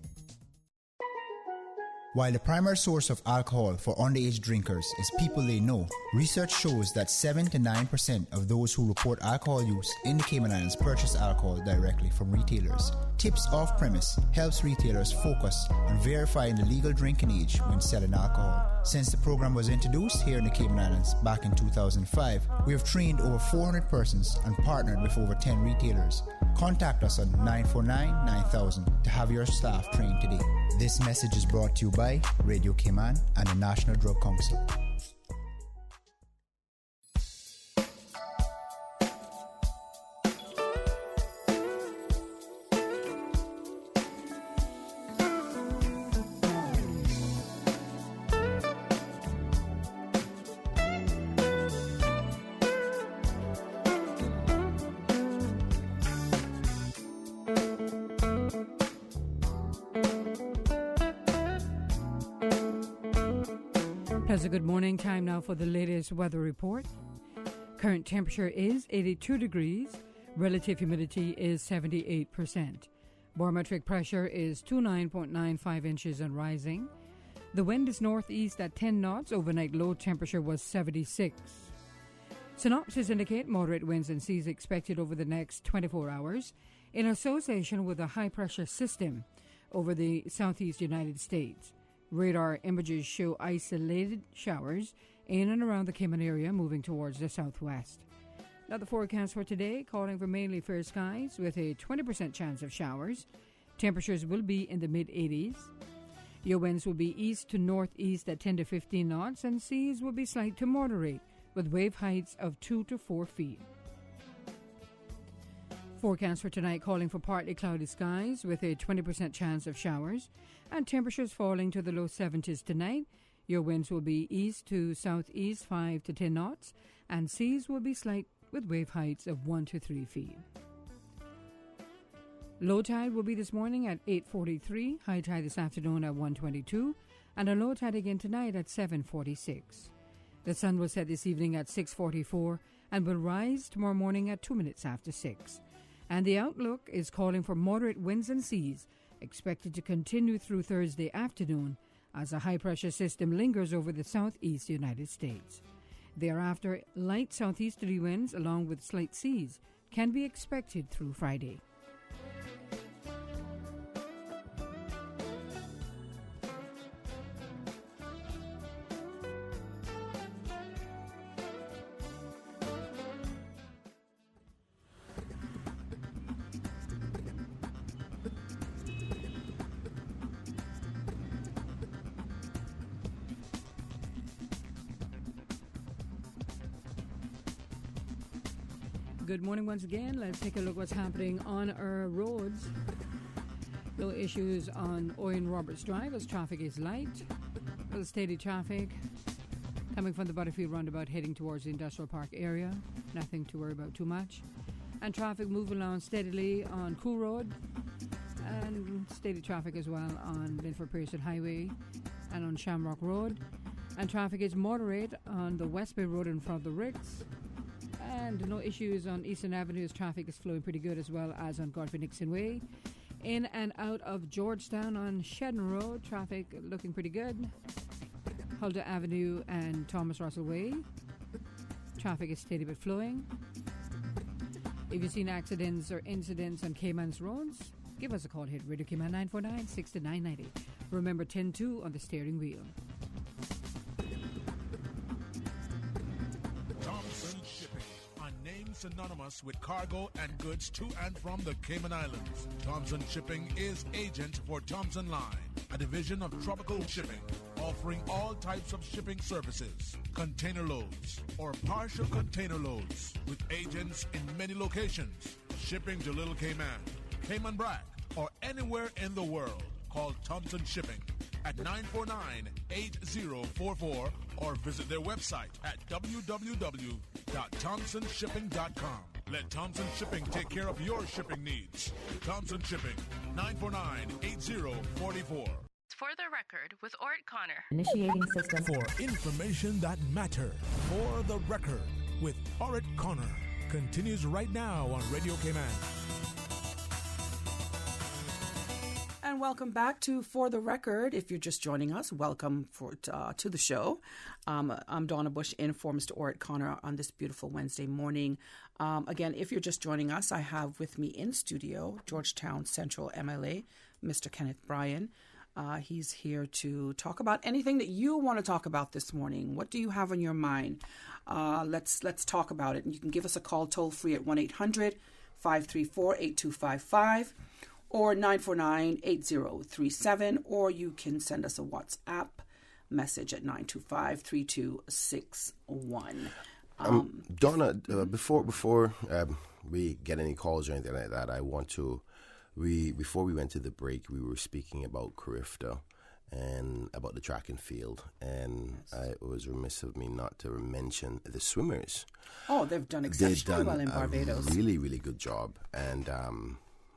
While the primary source of alcohol for underage drinkers is people they know, research shows that 7 to 9% of those who report alcohol use in the Cayman Islands purchase alcohol directly from retailers. Tips Off-Premise helps retailers focus on verifying the legal drinking age when selling alcohol. Since the program was introduced here in the Cayman Islands back in 2005, we have trained over 400 persons and partnered with over 10 retailers. Contact us on 949-9000 to have your staff trained today. This message is brought to you by Radio Cayman and the National Drug Council. A good morning. Time now for the latest weather report. Current temperature is 82 degrees. Relative humidity is 78%. Barometric pressure is 29.95 inches and rising. The wind is northeast at 10 knots. Overnight low temperature was 76. Synopsis indicate moderate winds and seas expected over the next 24 hours in association with a high-pressure system over the southeast United States. Radar images show isolated showers in and around the Cayman area moving towards the southwest. Now the forecast for today, calling for mainly fair skies with a 20% chance of showers. Temperatures will be in the mid-80s. Your winds will be east to northeast at 10 to 15 knots and seas will be slight to moderate with wave heights of 2 to 4 feet. Forecast for tonight calling for partly cloudy skies with a 20% chance of showers and temperatures falling to the low 70s tonight. Your winds will be east to southeast 5 to 10 knots and seas will be slight with wave heights of 1 to 3 feet. Low tide will be this morning at 8:43, high tide this afternoon at 1:22, and a low tide again tonight at 7:46. The sun will set this evening at 6:44 and will rise tomorrow morning at 2 minutes after 6. And the outlook is calling for moderate winds and seas expected to continue through Thursday afternoon as a high-pressure system lingers over the southeast United States. Thereafter, light southeasterly winds along with slight seas can be expected through Friday. Good morning once again. Let's take a look what's happening on our roads. No issues on Owen Roberts Drive as traffic is light. Little steady traffic coming from the Butterfield roundabout heading towards the Industrial Park area. Nothing to worry about too much. And traffic moving along steadily on Cool Road. And steady traffic as well on Linford Pearson Highway and on Shamrock Road. And traffic is moderate on the West Bay Road in front of the Ricks. And no issues on Eastern Avenue as traffic is flowing pretty good, as well as on Godfrey Nixon Way. In and out of Georgetown on Shedden Road, traffic looking pretty good. Huldah Avenue and Thomas Russell Way, traffic is steady but flowing. If you've seen accidents or incidents on Cayman's roads, give us a call here at Radio Cayman 949-6990. Remember 10-2 on the steering wheel. Synonymous with cargo and goods to and from the Cayman Islands. Thompson Shipping is agent for Thompson Line, a division of Tropical Shipping, offering all types of shipping services, container loads or partial container loads, with agents in many locations. Shipping to Little Cayman, Cayman Brac, or anywhere in the world. Call Thompson Shipping at 949-8044 or visit their website at www.thompsonshipping.com. Let Thompson Shipping take care of your shipping needs. Thompson Shipping, 949-8044. For the record, with Ort Connor. Initiating system. For information that matters. For the record, with Ort Connor. Continues right now on Radio Cayman. And welcome back to For the Record. If you're just joining us, welcome to the show. I'm Donna Bush in for Mr. Ort Connor on this beautiful Wednesday morning. Again, if you're just joining us, I have with me in studio Georgetown Central MLA, Mr. Kenneth Bryan. He's here to talk about anything that you want to talk about this morning. What do you have on your mind? Let's talk about it. And you can give us a call toll free at 1-800-534-8255. or 949-8037, or you can send us a WhatsApp message at 925-3261. Donna, before we get any calls or anything like that, I want to, before we went to the break, we were speaking about Carifta and about the track and field, and it was remiss of me not to mention the swimmers. Oh, they've done exceptionally well in Barbados. Really, really good job, and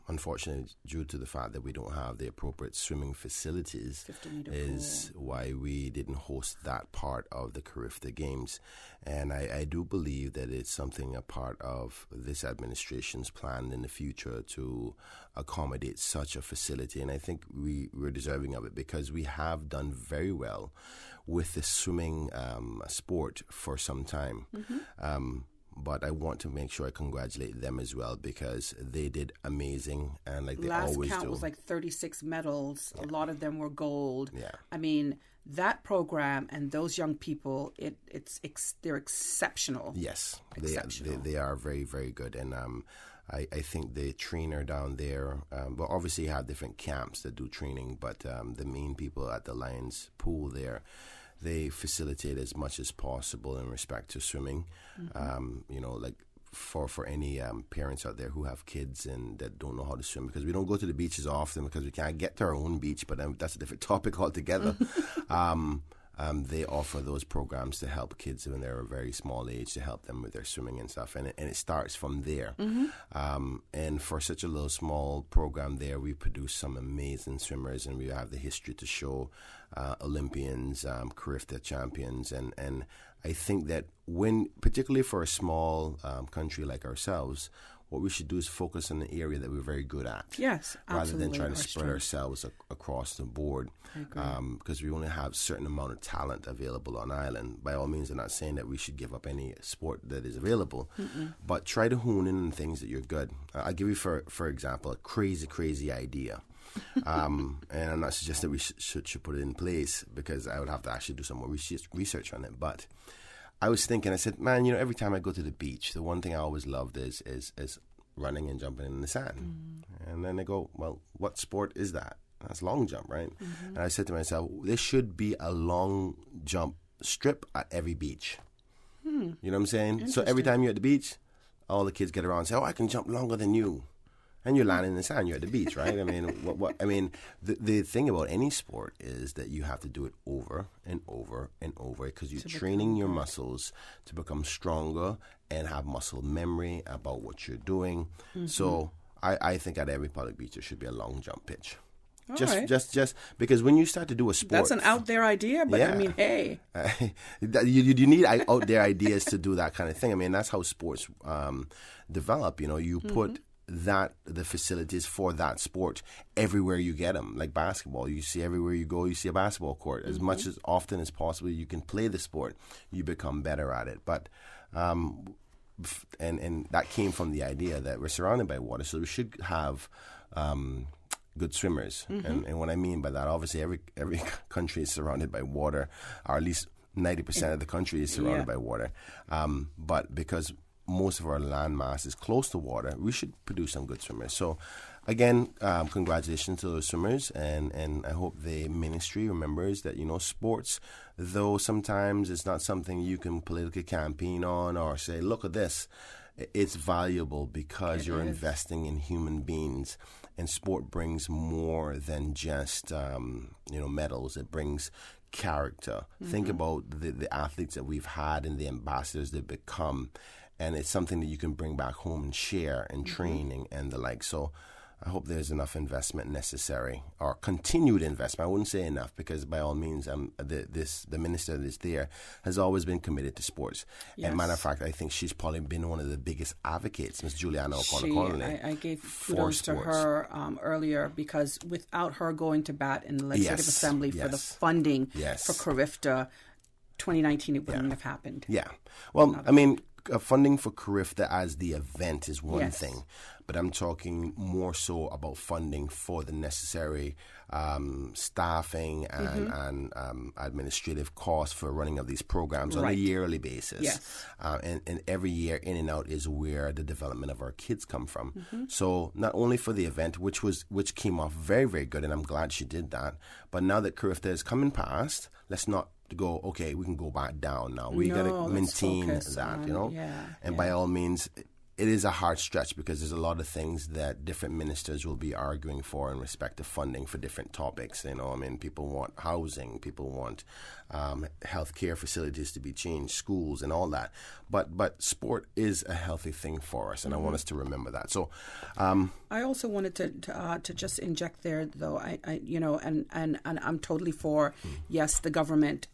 unfortunately, due to the fact that we don't have the appropriate swimming facilities, is why we didn't host that part of the Carifta Games. And I do believe that it's something, a part of this administration's plan in the future to accommodate such a facility. And I think we're deserving of it, because we have done very well with the swimming sport for some time. Mm-hmm. But I want to make sure I congratulate them as well, because they did amazing, and like they always do. Last count was like 36 medals. Yeah. A lot of them were gold. Yeah. I mean, that program and those young people, they're exceptional. Yes, they are very, very good. And I think the trainer down there, well, obviously you have different camps that do training, but the main people at the Lions pool there, they facilitate as much as possible in respect to swimming. Mm-hmm. Like for any parents out there who have kids and that don't know how to swim, because we don't go to the beaches often because we can't get to our own beach, but that's a different topic altogether. They offer those programs to help kids when they're a very small age, to help them with their swimming and stuff, and it starts from there. Mm-hmm. And for such a little small program there, we produce some amazing swimmers, and we have the history to show. Olympians, Carifta champions, and I think that particularly for a small country like ourselves, what we should do is focus on the area that we're very good at. Yes, rather than absolutely. trying to spread ourselves across the board. I agree. Because we only have a certain amount of talent available on island. By all means, I'm not saying that we should give up any sport that is available, but try to hone in on things that you're good. I'll give you, for example, a crazy idea. And I'm not suggesting that we should put it in place, because I would have to actually do some more research on it. But I was thinking, I said, man, every time I go to the beach, the one thing I always loved is running and jumping in the sand. And then I go, well, what sport is that? That's long jump, right? And I said to myself, there should be a long jump strip at every beach. You know what I'm saying? So every time you're at the beach, all the kids get around and say, oh, I can jump longer than you. And you're landing in the sand. You're at the beach, right? I mean, the thing about any sport is that you have to do it over and over and over, because you're training your muscles to become stronger and have muscle memory about what you're doing. So I think at every public beach there should be a long jump pitch. Just because when you start to do a sport, that's an out there idea, but I mean, hey, you need out there ideas to do that kind of thing. I mean, that's how sports develop. You put the facilities for that sport everywhere you get them. Like basketball, you see everywhere you go, you see a basketball court. As much as often as possible you can play the sport, you become better at it. But and that came from the idea that we're surrounded by water, so we should have good swimmers. And what I mean by that, obviously every country is surrounded by water, or at least 90% of the country is surrounded by water. But because most of our land mass is close to water, we should produce some good swimmers. So again, congratulations to those swimmers, and I hope the ministry remembers that, sports, though sometimes it's not something you can politically campaign on or say, look at this, it's valuable because you're investing in human beings, and sport brings more than just medals. It brings character. Think about the athletes that we've had and the ambassadors they've become. And it's something that you can bring back home and share and training and the like. So I hope there's enough investment necessary, or continued investment. I wouldn't say enough, because by all means, the minister that's there has always been committed to sports. Yes. And matter of fact, I think she's probably been one of the biggest advocates, Ms. Juliana O'Connor-Connolly. I gave kudos to her earlier, because without her going to bat in the Legislative Assembly for the funding for Carifta, 2019, it wouldn't have happened. Yeah. Well, I mean, funding for Carifta as the event is one thing, but I'm talking more so about funding for the necessary staffing and administrative costs for running of these programs on a yearly basis. Yes. And every year, in and out is where the development of our kids come from. So not only for the event, which came off very, very good, and I'm glad she did that, but now that Carifta is coming past, let's not go, okay, we can go back down now. We got to maintain that, and by all means, it is a hard stretch, because there's a lot of things that different ministers will be arguing for in respect to funding for different topics. People want housing, people want healthcare facilities to be changed, schools and all that. But sport is a healthy thing for us, and I want us to remember that. So I also wanted to just inject there, though. I and I'm totally for yes, the government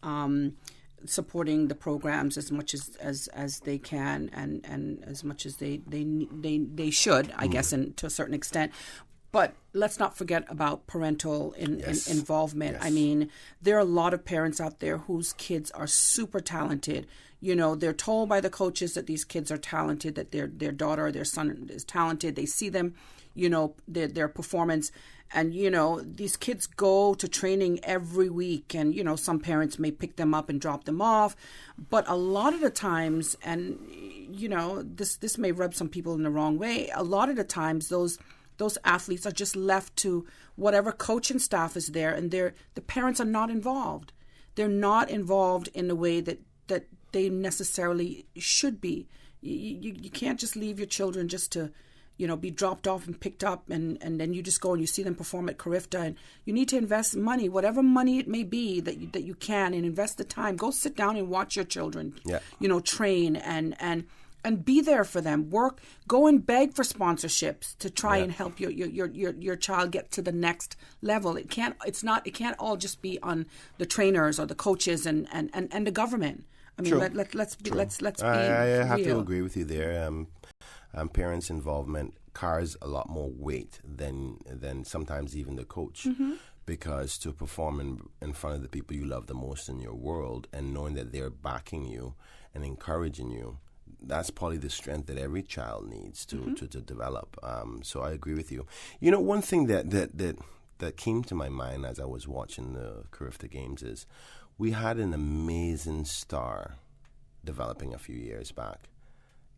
supporting the programs as much as they can, and as much as they should, I guess, and to a certain extent. But let's not forget about parental involvement. Yes. I mean, there are a lot of parents out there whose kids are super talented. They're told by the coaches that these kids are talented, that their daughter or their son is talented. They see them, their performance. And, these kids go to training every week, and, some parents may pick them up and drop them off. But a lot of the times, and, this may rub some people in the wrong way, a lot of the times those athletes are just left to whatever coaching staff is there, and the parents are not involved. They're not involved in the way that they necessarily should be. You can't just leave your children just to be dropped off and picked up, and then you just go and you see them perform at Carifta, and you need to invest money, whatever money it may be that you can, and invest the time. Go sit down and watch your children, train and be there for them. Work, go and beg for sponsorships to try and help your child get to the next level. It can't all just be on the trainers or the coaches and the government. I mean, let's be I have real. to agree with you there. parents' involvement carries a lot more weight than sometimes even the coach. Mm-hmm. Because to perform in front of the people you love the most in your world and knowing that they're backing you and encouraging you, that's probably the strength that every child needs to develop. So I agree with you. You know, one thing that came to my mind as I was watching the Carifta Games is we had an amazing star developing a few years back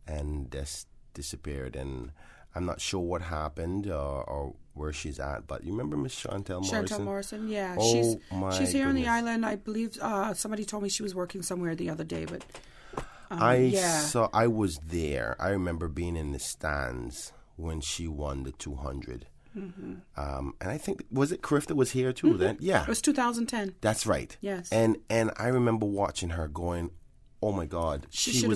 and just disappeared, and I'm not sure what happened or where she's at, but you remember Miss Chantel Morrison? Chantel Morrison, yeah. Oh, she's here on the goodness. island. I believe somebody told me she was working somewhere the other day, but I was there. I remember being in the stands when she won the 200. Mm-hmm. And I think, was it Carifta was here too then? Yeah. It was 2010. That's right. Yes. And I remember watching her going, oh my God. She should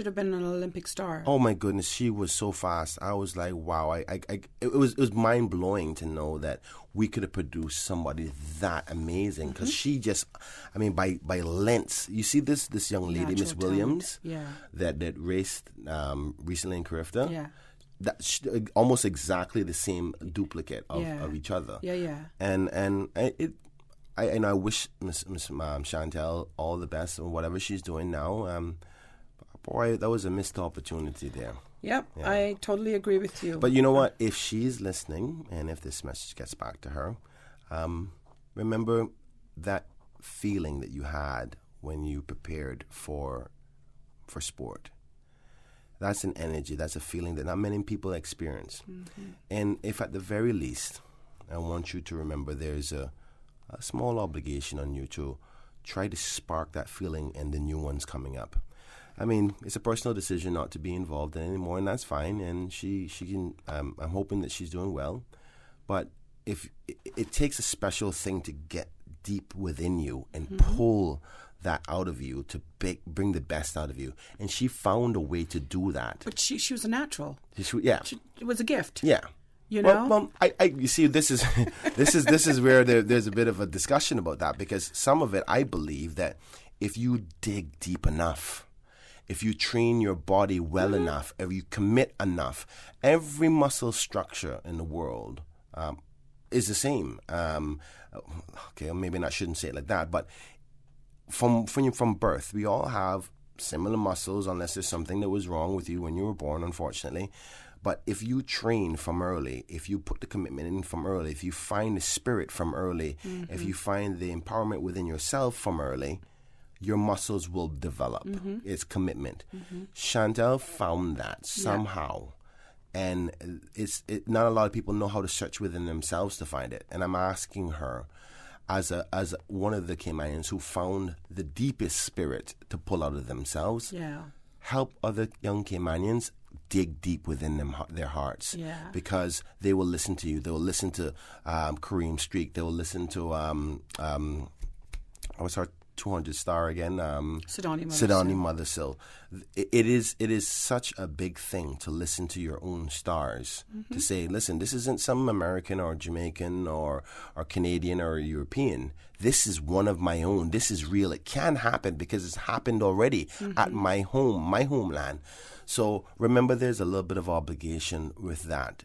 have been an Olympic star. Oh my goodness, she was so fast. I was like, wow. It was mind blowing to know that we could have produced somebody that amazing, because she just, I mean, by lengths. You see this young lady, Miss Williams, that raced recently in Carifta. Yeah. That's almost exactly the same duplicate of each other. Yeah. And I wish Miss Chantel all the best in whatever she's doing now. Boy, that was a missed opportunity there. Yep, yeah. I totally agree with you. But you know what? If she's listening, and if this message gets back to her, remember that feeling that you had when you prepared for sport. That's an energy. That's a feeling that not many people experience. Mm-hmm. And if at the very least, I want you to remember there's a small obligation on you to try to spark that feeling in the new ones coming up. I mean, it's a personal decision not to be involved in anymore, and that's fine. And she can. I'm hoping that she's doing well. But if it takes a special thing to get deep within you and pull that out of you to bring the best out of you, and she found a way to do that. But she was a natural. It was a gift. Yeah. You know. Well, you see, this is where there's a bit of a discussion about that, because some of it, I believe that if you dig deep enough, if you train your body well enough, if you commit enough, every muscle structure in the world is the same. Okay, maybe I shouldn't say it like that, but from birth, we all have similar muscles, unless there's something that was wrong with you when you were born, unfortunately. But if you train from early, if you put the commitment in from early, if you find the spirit from early, if you find the empowerment within yourself from early, your muscles will develop. It's commitment. Chantel found that somehow. And not a lot of people know how to search within themselves to find it. And I'm asking her, as one of the Caymanians who found the deepest spirit to pull out of themselves, help other young Caymanians dig deep within their hearts, because they will listen to you. They will listen to Kareem Streak. They will listen to what's our 200 star again? Sidani Mothersill. It is such a big thing to listen to your own stars, to say, listen, this isn't some American or Jamaican or Canadian or European. This is one of my own. This is real. It can happen because it's happened already at my homeland. So remember, there's a little bit of obligation with that.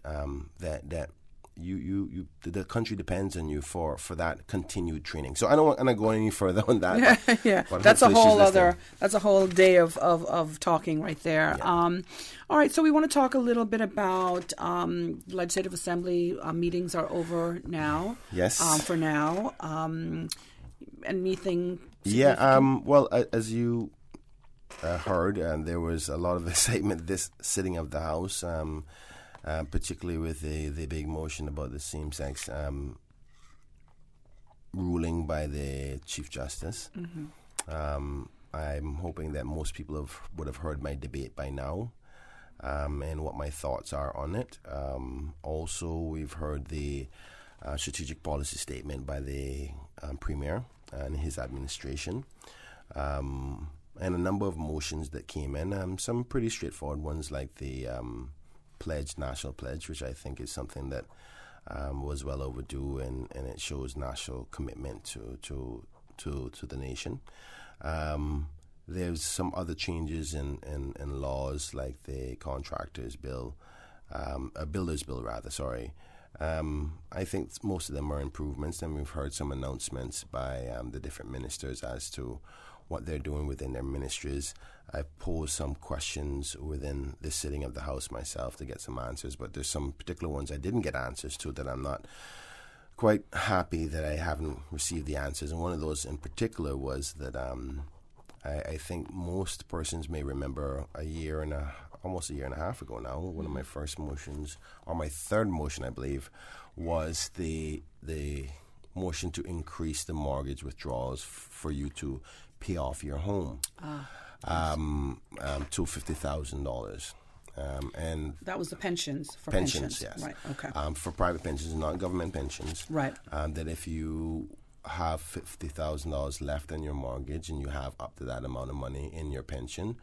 That you the country depends on you for that continued training. So I don't want to go any further on that. Yeah. That's a whole day of talking right there. Yeah. All right, so we want to talk a little bit about Legislative Assembly meetings are over now. Yes. For now. Anything? Yeah. Well, as you heard, there was a lot of excitement this sitting of the House. Particularly with the big motion about the same-sex ruling by the Chief Justice. I'm hoping that most people would have heard my debate by now, and what my thoughts are on it. Also, we've heard the strategic policy statement by the Premier and his administration, and a number of motions that came in. Some pretty straightforward ones, like the national pledge, which I think is something that was well overdue, and it shows national commitment to the nation. there's some other changes in laws like the contractors bill, a builder's bill rather, sorry. I think most of them are improvements, and we've heard some announcements by the different ministers as to what they're doing within their ministries. I've posed some questions within the sitting of the House myself to get some answers, but there's some particular ones I didn't get answers to that I'm not quite happy that I haven't received the answers. And one of those in particular was that I think most persons may remember almost a year and a half ago now, one of my first motions, or my third motion, I believe, was the motion to increase the mortgage withdrawals for you to pay off your home to $50,000. And that was the pensions for pensions. Yes, right? Okay. For private pensions, not government pensions. Right. That if you have $50,000 left in your mortgage and you have up to that amount of money in your pension,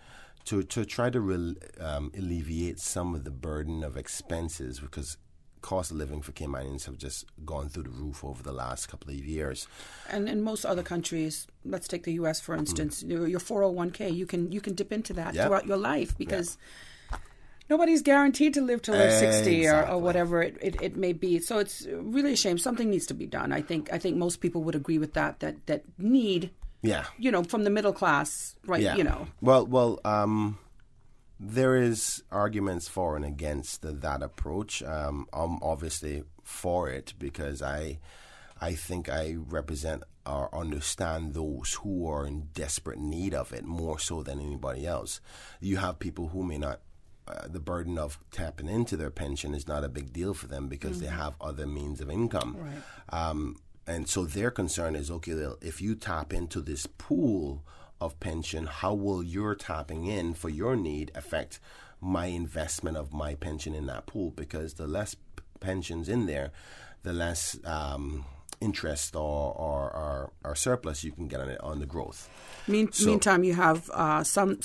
to try to alleviate some of the burden of expenses, because cost of living for Caymanians have just gone through the roof over the last couple of years. And in most other countries, let's take the U.S. for instance, your 401k, you can dip into that throughout your life, because nobody's guaranteed to live till they're 60 or whatever it may be. So it's really a shame. Something needs to be done. I think most people would agree with that need. Yeah. From the middle class, right? Yeah. Well, there is arguments for and against that approach. I'm obviously for it because I think I represent or understand those who are in desperate need of it more so than anybody else. You have people who may not. The burden of tapping into their pension is not a big deal for them because they have other means of income. Right. And so their concern is, okay, well, if you tap into this pool of pension, how will your tapping in for your need affect my investment of my pension in that pool? Because the less pensions in there, the less interest or surplus you can get on the growth. Meantime, you have some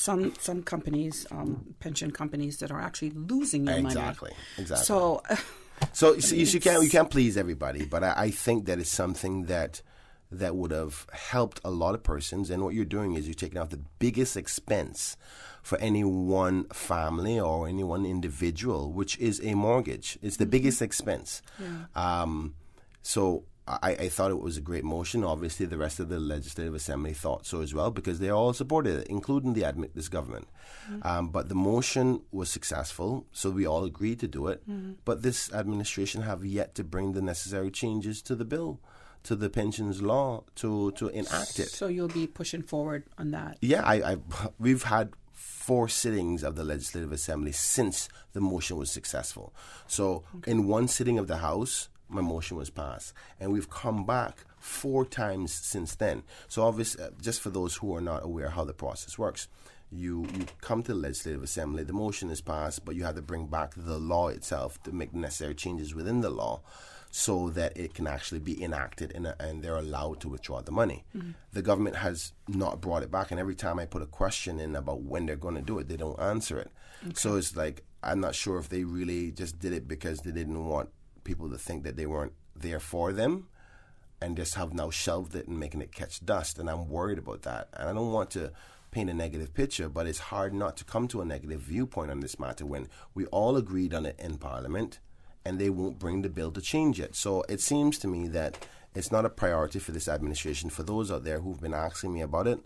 companies, pension companies, that are actually losing their money. Exactly. So you can't please everybody, but I think that it's something that would have helped a lot of persons. And what you're doing is you're taking out the biggest expense for any one family or any one individual, which is a mortgage. It's the biggest expense. Yeah. So I thought it was a great motion. Obviously, the rest of the Legislative Assembly thought so as well because they all supported it, including this government. But the motion was successful, so we all agreed to do it. But this administration have yet to bring the necessary changes to the bill, to the pensions law, to enact it. So you'll be pushing forward on that? Yeah, we've had 4 sittings of the Legislative Assembly since the motion was successful. So in one sitting of the House, my motion was passed, and we've come back 4 times since then. So obviously, just for those who are not aware how the process works, you come to the Legislative Assembly, the motion is passed, but you have to bring back the law itself to make necessary changes within the law so that it can actually be enacted and they're allowed to withdraw the money. The government has not brought it back, and every time I put a question in about when they're going to do it, they don't answer it. So it's like, I'm not sure if they really just did it because they didn't want people to think that they weren't there for them and just have now shelved it and making it catch dust. And I'm worried about that. And I don't want to paint a negative picture, but it's hard not to come to a negative viewpoint on this matter when we all agreed on it in Parliament and they won't bring the bill to change it. So it seems to me that it's not a priority for this administration. For those out there who've been asking me about it,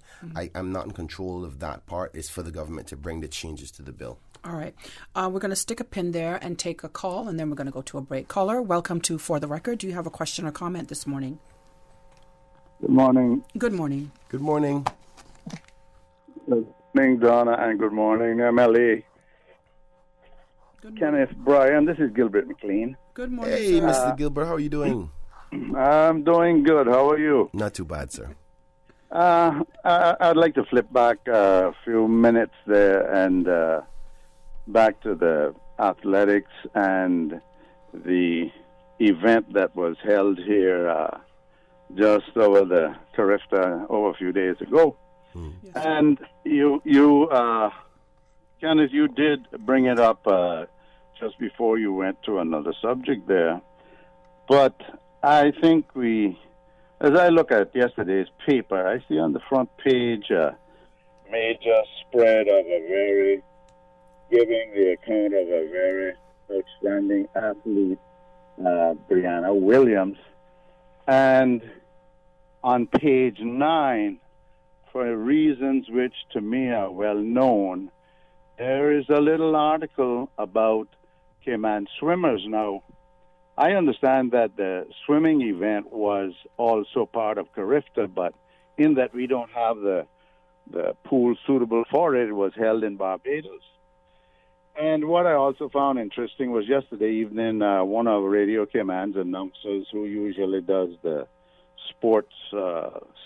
I'm not in control of that part. It's for the government to bring the changes to the bill. All right. We're going to stick a pin there and take a call, and then we're going to go to a break. Caller, welcome to For the Record. Do you have a question or comment this morning? Good morning. Good morning. Good morning. Good morning, Donna, and good morning, MLA. Good morning. Kenneth, Brian, this is Gilbert McLean. Good morning, Hey, sir. Mr. Gilbert, how are you doing? I'm doing good. How are you? Not too bad, sir. I'd like to flip back a few minutes there and back to the athletics and the event that was held here just over the Carifta over a few days ago. Yes. And you Kenneth, you did bring it up just before you went to another subject there. But I think as I look at yesterday's paper, I see on the front page major spread of giving the account of a very outstanding athlete, Brianna Williams. And on page 9, for reasons which to me are well known, there is a little article about Cayman swimmers. Now, I understand that the swimming event was also part of Carifta, but in that we don't have the pool suitable for it, it was held in Barbados. And what I also found interesting was yesterday evening, one of Radio Cayman's announcers who usually does the sports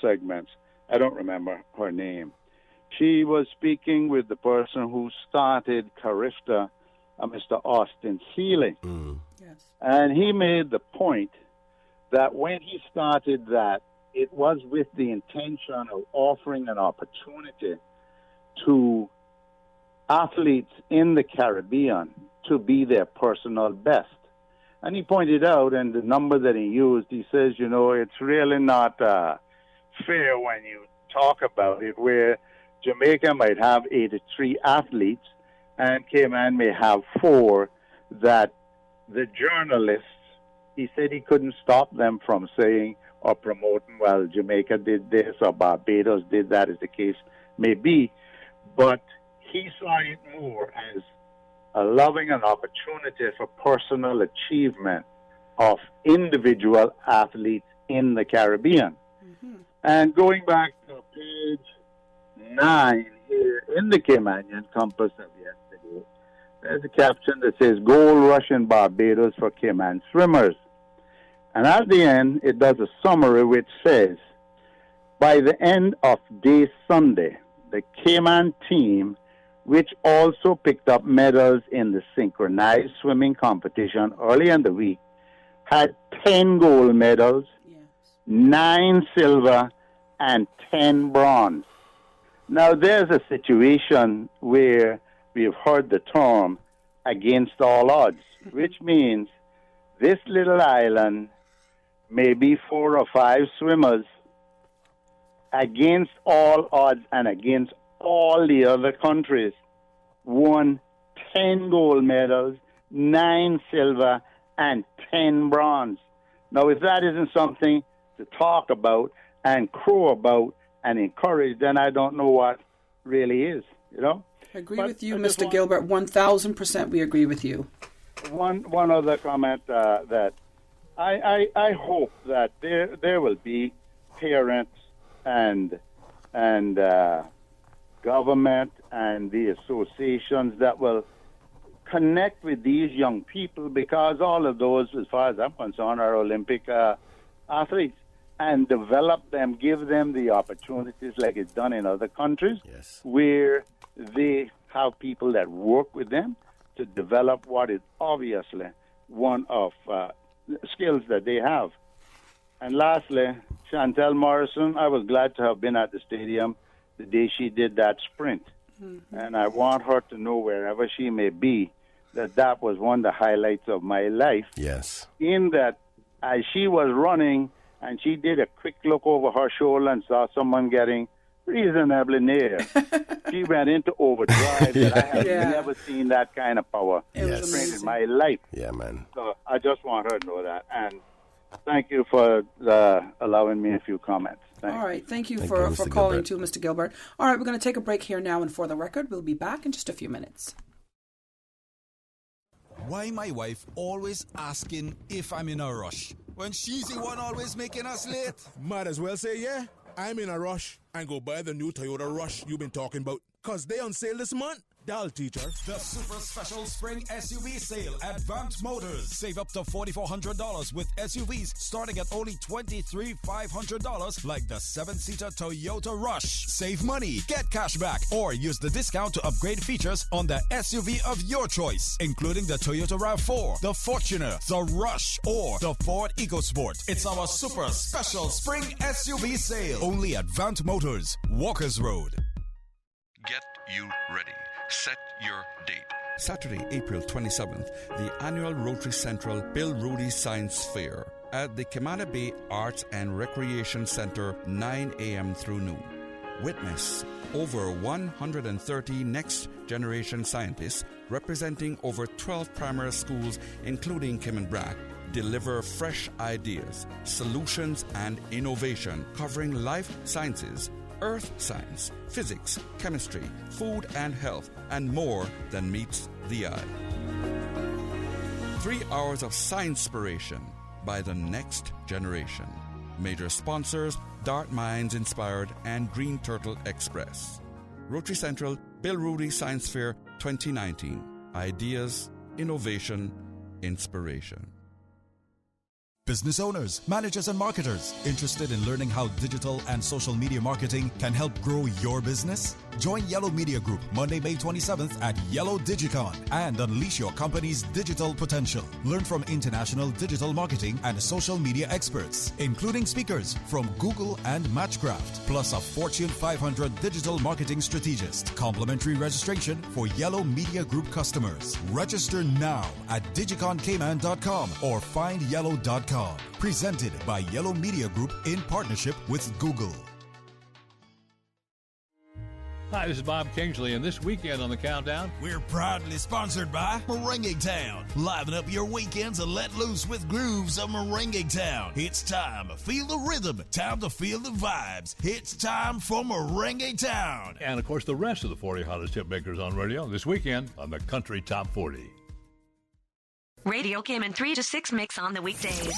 segments, I don't remember her name, she was speaking with the person who started Carifta, Mr. Austin Seeley. Yes. And he made the point that when he started that, it was with the intention of offering an opportunity to athletes in the Caribbean to be their personal best. And he pointed out, and the number that he used, he says, you know, it's really not fair when you talk about it, where Jamaica might have 83 athletes and Cayman may have 4, that the journalists, he said he couldn't stop them from saying or promoting, well, Jamaica did this or Barbados did that, as the case may be. But he saw it more as allowing an opportunity for personal achievement of individual athletes in the Caribbean. Mm-hmm. And going back to page 9 here in the Caymanian Compass of yesterday, there's a caption that says, Gold Rush in Barbados for Cayman Swimmers. And at the end, it does a summary which says, by the end of day Sunday, the Cayman team, which also picked up medals in the synchronized swimming competition early in the week, had 10 gold medals, 9 silver, and 10 bronze. Now, there's a situation where we've heard the term against all odds, which means this little island, maybe 4 or 5 swimmers, against all odds and against all the other countries, won 10 gold medals, 9 silver, and 10 bronze. Now, if that isn't something to talk about and crow about and encourage, then I don't know what really is, you know? I agree with you, Mr. Gilbert. 1,000% we agree with you. One other comment that I hope that there will be parents and government and the associations that will connect with these young people, because all of those, as far as I'm concerned, are Olympic athletes, and develop them, give them the opportunities like it's done in other countries, where they have people that work with them to develop what is obviously one of skills that they have. And lastly, Chantel Morrison, I was glad to have been at the stadium the day she did that sprint. Mm-hmm. And I want her to know, wherever she may be, that was one of the highlights of my life. Yes. In that, as she was running, and she did a quick look over her shoulder and saw someone getting reasonably near. She went into overdrive, and I have never seen that kind of power in my life. Yeah, man. So I just want her to know that. And thank you for allowing me a few comments. Thanks. All right. Thank you for calling too, Mr. Gilbert. All right, we're going to take a break here now, and for the record, we'll be back in just a few minutes. Why my wife always asking if I'm in a rush when she's the one always making us late? Might as well say, yeah, I'm in a rush, and go buy the new Toyota Rush you've been talking about, because they on sale this month. Doll teacher. The super special spring SUV sale at Vamped Motors. Save up to $4,400 with SUVs starting at only $23,500, like the 7-seater Toyota Rush. Save money, get cash back, or use the discount to upgrade features on the SUV of your choice, including the Toyota RAV4, the Fortuner, the Rush, or the Ford EcoSport. It's our super special spring SUV sale, only at Vamped Motors, Walkers Road. Get you ready. Set your date. Saturday, April 27th, the annual Rotary Central Bill Rudy Science Fair at the Camana Bay Arts and Recreation Center, 9 a.m. through noon. Witness over 130 next-generation scientists representing over 12 primary schools, including Kimmenbrack, deliver fresh ideas, solutions, and innovation covering life sciences, earth science, physics, chemistry, food and health, and more than meets the eye. 3 hours of science-spiration by the next generation. Major sponsors, Dart Minds Inspired and Green Turtle Express. Rotary Central Bill Rudy Science Fair 2019. Ideas, innovation, inspiration. Business owners, managers, and marketers interested in learning how digital and social media marketing can help grow your business? Join Yellow Media Group Monday, May 27th at Yellow Digicon and unleash your company's digital potential. Learn from international digital marketing and social media experts, including speakers from Google and Matchcraft, plus a Fortune 500 digital marketing strategist. Complimentary registration for Yellow Media Group customers. Register now at digiconcayman.com or findyellow.com. Presented by Yellow Media Group in partnership with Google. Hi, this is Bob Kingsley, and this weekend on the Countdown, we're proudly sponsored by Merengue Town. Liven up your weekends and let loose with grooves of Merengue Town. It's time to feel the rhythm, time to feel the vibes. It's time for Merengue Town. And, of course, the rest of the 40 hottest hit makers on radio this weekend on the Country Top 40. Radio Cayman 3 to 6 mix on the weekdays.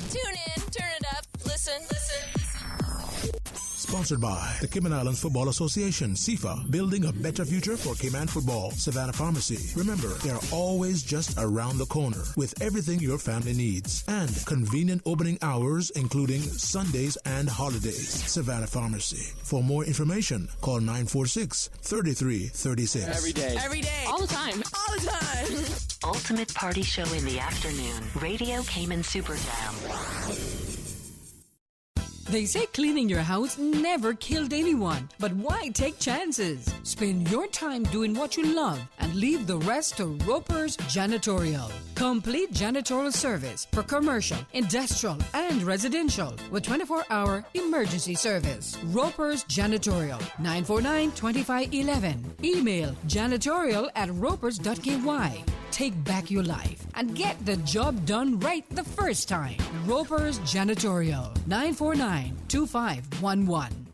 Tune in, turn it up, listen. Sponsored by the Cayman Islands Football Association, CIFA, building a better future for Cayman football. Savannah Pharmacy. Remember, they're always just around the corner with everything your family needs. And convenient opening hours, including Sundays and holidays. Savannah Pharmacy. For more information, call 946-3336. Every day. All the time. Ultimate party show in the afternoon. Radio Cayman Supertown. They say cleaning your house never killed anyone, but why take chances? Spend your time doing what you love and leave the rest to Roper's Janitorial. Complete janitorial service for commercial, industrial, and residential with 24-hour emergency service. Roper's Janitorial, 949-2511. Email janitorial@ropers.ky. Take back your life and get the job done right the first time. Roper's Janitorial, 949-2511.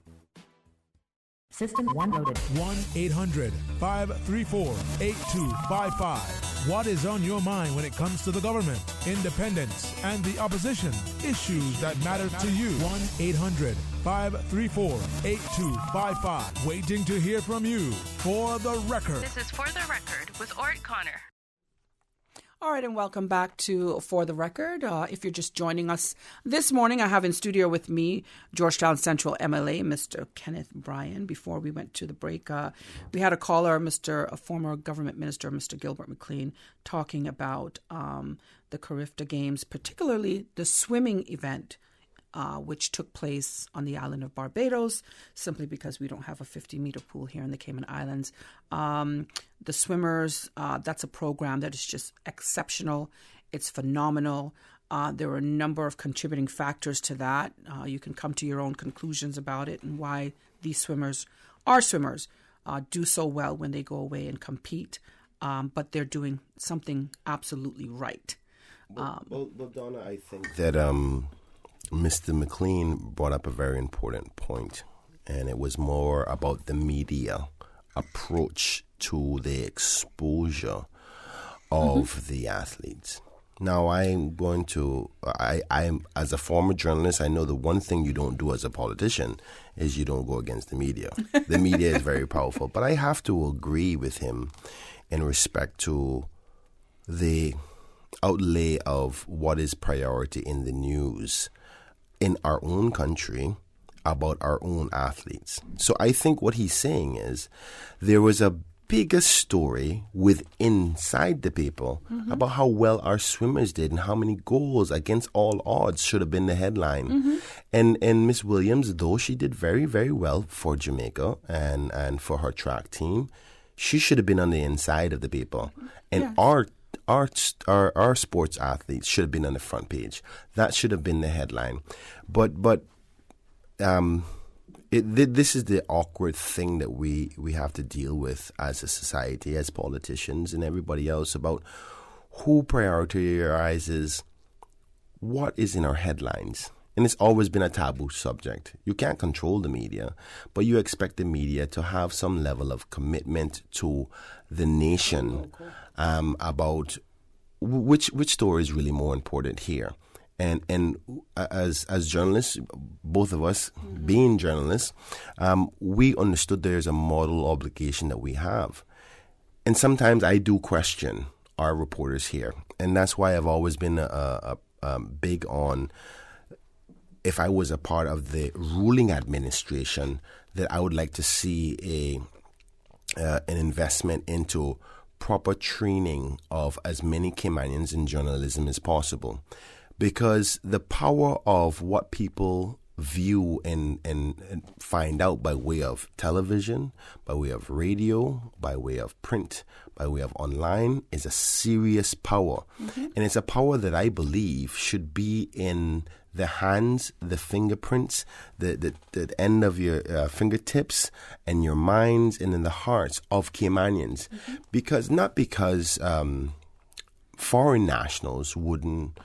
System 1 loaded. 1-800-534-8255. What is on your mind when it comes to the government, independence, and the opposition? Issues that matter to you. 1-800-534-8255. Waiting to hear from you. For the Record. This is For the Record with Ort Connor. All right, and welcome back to For the Record. If you're just joining us this morning, I have in studio with me Georgetown Central MLA, Mr. Kenneth Bryan. Before we went to the break, we had a caller, a former government minister, Mr. Gilbert McLean, talking about the Carifta Games, particularly the swimming event, which took place on the island of Barbados, simply because we don't have a 50-meter pool here in the Cayman Islands. The swimmers, that's a program that is just exceptional. It's phenomenal. There are a number of contributing factors to that. You can come to your own conclusions about it and why these swimmers, do so well when they go away and compete. But they're doing something absolutely right. Well, Donna, I think that Mr. McLean brought up a very important point, and it was more about the media approach to the exposure of the athletes. Now, I'm as a former journalist, I know the one thing you don't do as a politician is you don't go against the media. The media is very powerful, but I have to agree with him in respect to the outlay of what is priority in the news in our own country about our own athletes. So I think what he's saying is there was a bigger story inside the people about how well our swimmers did and how many goals against all odds should have been the headline. And Miss Williams, though she did very, very well for Jamaica and for her track team, she should have been on the inside of the people. And our sports athletes should have been on the front page. That should have been the headline. But This is the awkward thing that we have to deal with as a society, as politicians and everybody else, about who prioritizes what is in our headlines. And it's always been a taboo subject. You can't control the media, but you expect the media to have some level of commitment to the nation about which story is really more important here. And as journalists, both of us being journalists, we understood there's a moral obligation that we have. And sometimes I do question our reporters here. And that's why I've always been big on, if I was a part of the ruling administration, that I would like to see an investment into proper training of as many Caymanians in journalism as possible. Because the power of what people view and find out by way of television, by way of radio, by way of print, by way of online is a serious power. And it's a power that I believe should be in the hands, the fingerprints, the end of your fingertips and your minds and in the hearts of Caymanians. Not because foreign nationals wouldn't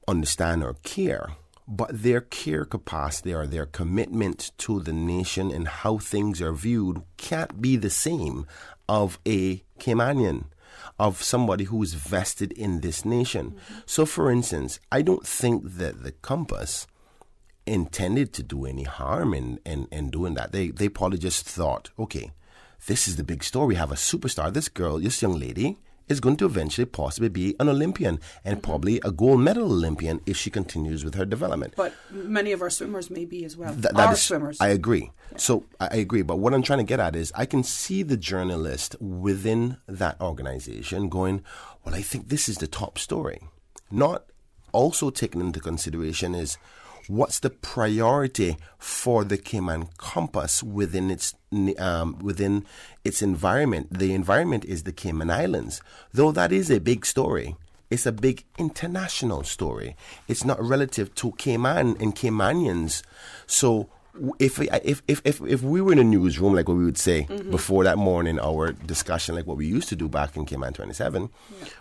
understand or care, but their care capacity or their commitment to the nation and how things are viewed can't be the same of a Caymanian, of somebody who is vested in this nation. So, for instance, I don't think that the Compass intended to do any harm in doing that. They probably just thought, okay, this is the big story. We have a superstar. This girl, this young lady, is going to eventually possibly be an Olympian and probably a gold medal Olympian if she continues with her development. But many of our swimmers may be as well. Swimmers. I agree. Yeah. So I agree. But what I'm trying to get at is I can see the journalist within that organization going, well, I think this is the top story. Not also taken into consideration is what's the priority for the Cayman Compass within its environment. The environment is the Cayman Islands. Though that is a big story, it's a big international story. It's not relative to Cayman and Caymanians. So if we were in a newsroom, like what we would say before that morning, our discussion, like what we used to do back in Cayman 27,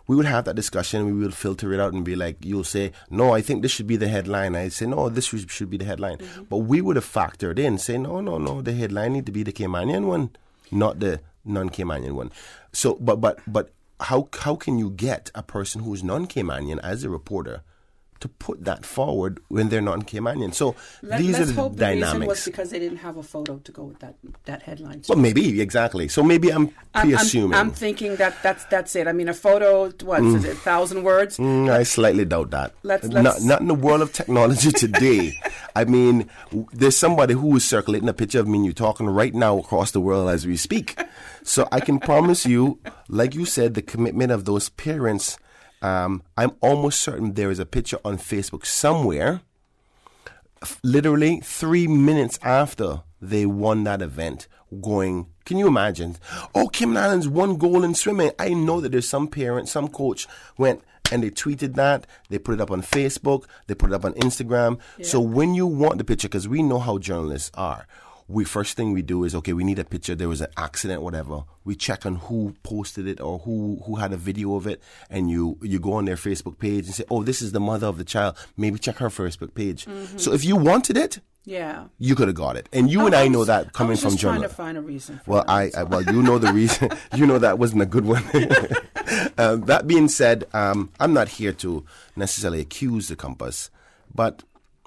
we would have that discussion. We would filter it out and be like, you'll say, no, I think this should be the headline. I'd say, no, this should be the headline. But we would have factored in, say, no, the headline need to be the Caymanian one, not the non-Caymanian one. So, but how can you get a person who's non-Caymanian as a reporter to put that forward when they're non-Caymanian? So these are the hope dynamics. The reason was because they didn't have a photo to go with that headline. Well, maybe, exactly. So maybe I'm pre-assuming. I'm thinking that's it. I mean, a photo, is it 1,000 words? I slightly doubt that. Not in the world of technology today. I mean, there's somebody who is circulating a picture of me and you talking right now across the world as we speak. So I can promise you, like you said, the commitment of those parents. I'm almost certain there is a picture on Facebook somewhere, literally 3 minutes after they won that event, going, can you imagine? Oh, Cayman Islands won gold in swimming. I know that there's some parent, some coach went and they tweeted that. They put it up on Facebook. They put it up on Instagram. Yeah. So when you want the picture, because we know how journalists are, first thing we do is, okay, we need a picture. There was an accident, whatever. We check on who posted it or who had a video of it, and you go on their Facebook page and say, oh, this is the mother of the child. Maybe check her Facebook page. So if you wanted it, you could have got it. And I know that coming from journalists. I was trying to find a reason for well, that. You know the reason. You know that wasn't a good one. That being said, I'm not here to necessarily accuse the Compass, but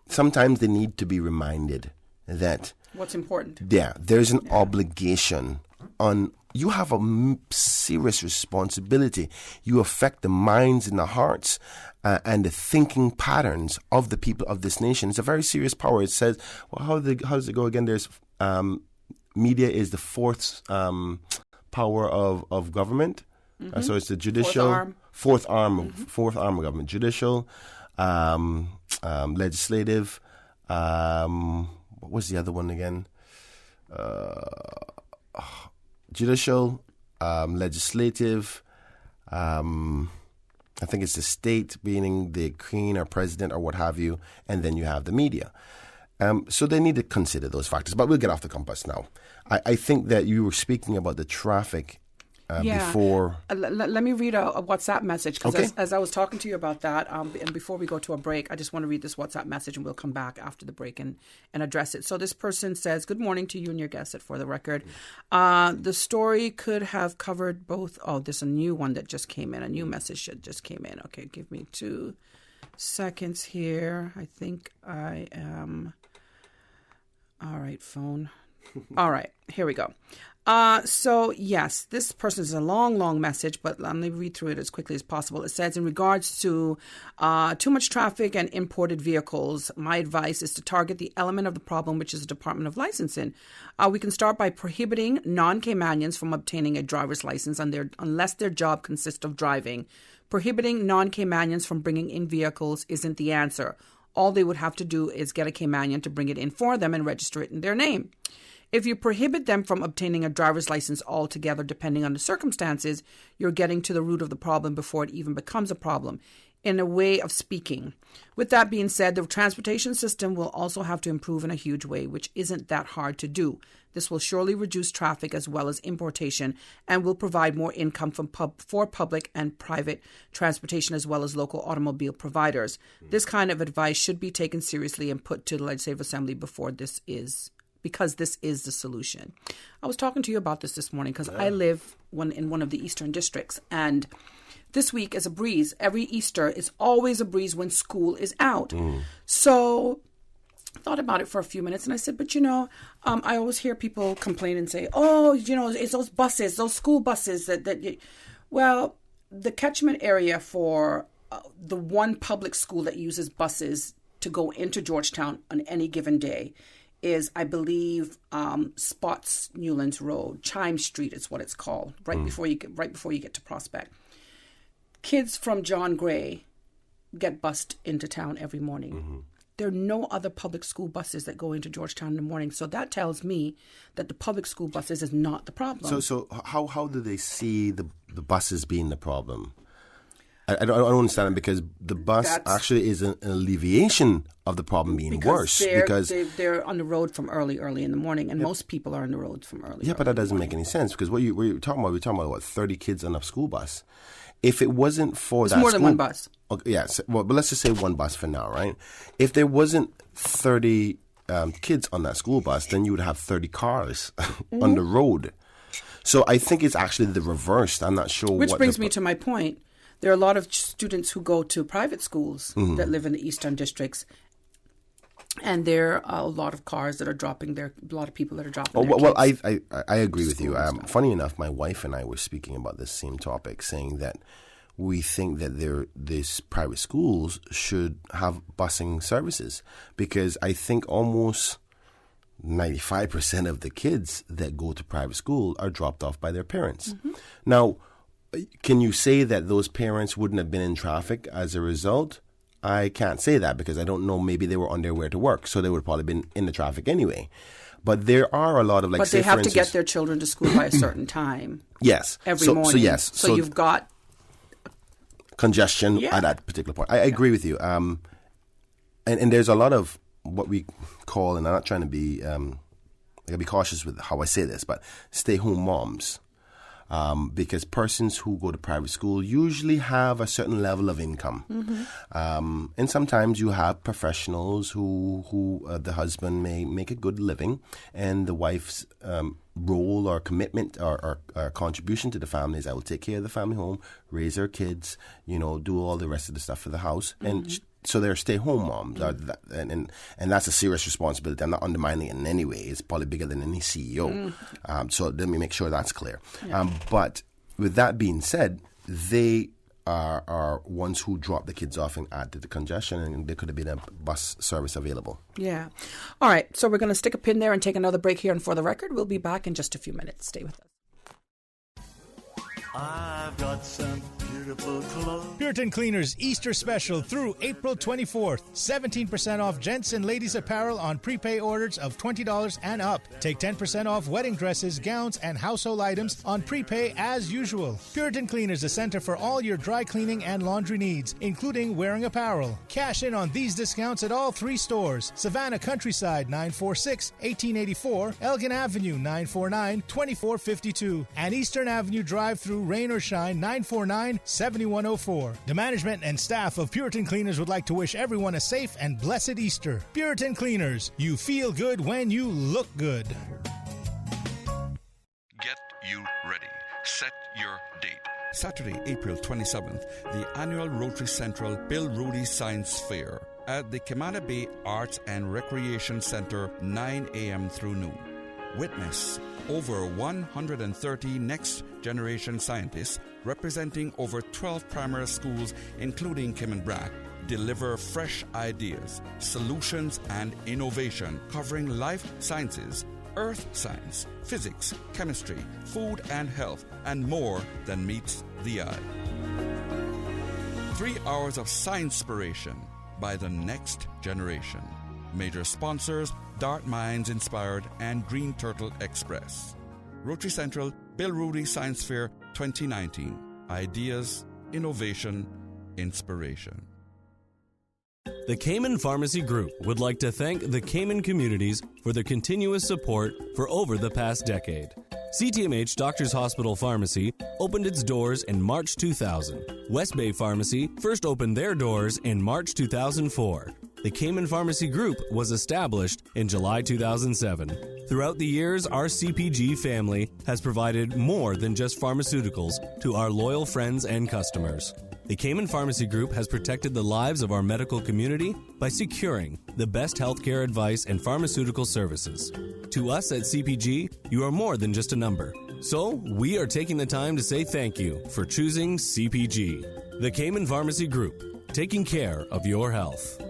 sometimes they need to be reminded that what's important. Yeah, there's an obligation on you. Have a serious responsibility. You affect the minds and the hearts and the thinking patterns of the people of this nation. It's a very serious power. It says, well, how does it go again? There's media is the fourth power of government. So it's the judicial fourth arm of government: judicial, legislative. What was the other one again? Judicial, legislative. I think it's the state, meaning the queen or president or what have you, and then you have the media. So they need to consider those factors. But we'll get off the compass now. I think that you were speaking about the traffic before. Let me read a WhatsApp message, because Okay. as I was talking to you about that, and before we go to a break, I just want to read this WhatsApp message, and we'll come back after the break and address it. So this person says, "Good morning to you and your guests at For the Record. The story could have covered both." Oh, there's a new one that just came in. A new message that just came in. Okay, give me 2 seconds here. I think I am. All right, phone. All right, here we go. So, yes, this person is a long message, but let me read through it as quickly as possible. It says, in regards to too much traffic and imported vehicles, my advice is to target the element of the problem, which is the Department of Licensing. We can start by prohibiting non-Caymanians from obtaining a driver's license unless their job consists of driving. Prohibiting non-Caymanians from bringing in vehicles isn't the answer. All they would have to do is get a Caymanian to bring it in for them and register it in their name. If you prohibit them from obtaining a driver's license altogether, depending on the circumstances, you're getting to the root of the problem before it even becomes a problem, in a way of speaking. With that being said, the transportation system will also have to improve in a huge way, which isn't that hard to do. This will surely reduce traffic as well as importation, and will provide more income for public and private transportation as well as local automobile providers. This kind of advice should be taken seriously and put to the Legislative Assembly because this is the solution. I was talking to you about this morning because I live in one of the eastern districts, and this week is a breeze. Every Easter is always a breeze when school is out. So I thought about it for a few minutes, and I said, but I always hear people complain and say, it's those buses, those school buses well, the catchment area for the one public school that uses buses to go into Georgetown on any given day is, I believe, Spots Newlands Road, Chime Street is what it's called, right before you get to Prospect. Kids from John Gray get bused into town every morning. There are no other public school buses that go into Georgetown in the morning, so that tells me that the public school buses is not the problem. So how do they see the buses being the problem? I don't understand it, because the bus actually is an alleviation of the problem being worse. Because they're on the road from early in the morning, and most people are on the road from early. Yeah, but that doesn't make any sense, because what you're talking about, we're talking about what, 30 kids on a school bus. If it wasn't for it's more than one bus. Okay, yeah, but let's just say one bus for now, right? If there wasn't 30 kids on that school bus, then you would have 30 cars on the road. So I think it's actually the reverse. I'm not sure. Which brings me to my point. There are a lot of students who go to private schools that live in the eastern districts, and there are a lot of cars that are dropping a lot of people that are dropping their kids. Well, I agree with you. Funny enough, my wife and I were speaking about this same topic, saying that we think that these private schools should have busing services, because I think almost 95% of the kids that go to private school are dropped off by their parents. Now, can you say that those parents wouldn't have been in traffic as a result? I can't say that, because I don't know. Maybe they were on their way to work, so they would have probably been in the traffic anyway. But there are a lot of, But they have to get their children to school by a certain time. Yes. Every morning. So you've got congestion at that particular point. I agree with you. And there's a lot of what we call, and I'm not trying to be, I gotta be cautious with how I say this, but stay-home moms. Because persons who go to private school usually have a certain level of income. And sometimes you have professionals who the husband may make a good living, and the wife's role or commitment or contribution to the family is, I will take care of the family home, raise our kids, do all the rest of the stuff for the house. And so they're stay-home moms, and that's a serious responsibility. I'm not undermining it in any way. It's probably bigger than any CEO. So let me make sure that's clear. Yeah. But with that being said, they are ones who drop the kids off and add to the congestion, and there could have been a bus service available. Yeah. All right, so we're going to stick a pin there and take another break here. And For the Record, we'll be back in just a few minutes. Stay with us. I've got some beautiful clothes. Puritan Cleaners Easter Special through April 24th. 17% off gents and ladies apparel on prepay orders of $20 and up. Take 10% off wedding dresses, gowns, and household items on prepay as usual. Puritan Cleaners, a center for all your dry cleaning and laundry needs, including wearing apparel. Cash in on these discounts at all 3 stores. Savannah Countryside, 946-1884, Elgin Avenue, 949-2452, and Eastern Avenue Drive-Through, rain or shine, 949-7104. The management and staff of Puritan Cleaners would like to wish everyone a safe and blessed Easter. Puritan Cleaners, you feel good when you look good. Get you ready. Set your date. Saturday, April 27th, the annual Rotary Central Bill Rudy Science Fair at the Camana Bay Arts and Recreation Center, 9 a.m. through noon. Witness over 130 next-generation scientists representing over 12 primary schools, including Kim and Brack, deliver fresh ideas, solutions, and innovation covering life sciences, earth science, physics, chemistry, food and health, and more than meets the eye. 3 hours of science-spiration by the next generation. Major sponsors, Dart Minds Inspired and Green Turtle Express. Rotary Central Bill Rudy Science Fair 2019. Ideas, innovation, inspiration. The Cayman Pharmacy Group would like to thank the Cayman communities for their continuous support for over the past decade. CTMH Doctors Hospital Pharmacy opened its doors in March 2000. West Bay Pharmacy first opened their doors in March 2004. The Cayman Pharmacy Group was established in July 2007. Throughout the years, our CPG family has provided more than just pharmaceuticals to our loyal friends and customers. The Cayman Pharmacy Group has protected the lives of our medical community by securing the best healthcare advice and pharmaceutical services. To us at CPG, you are more than just a number. So, we are taking the time to say thank you for choosing CPG. The Cayman Pharmacy Group, taking care of your health.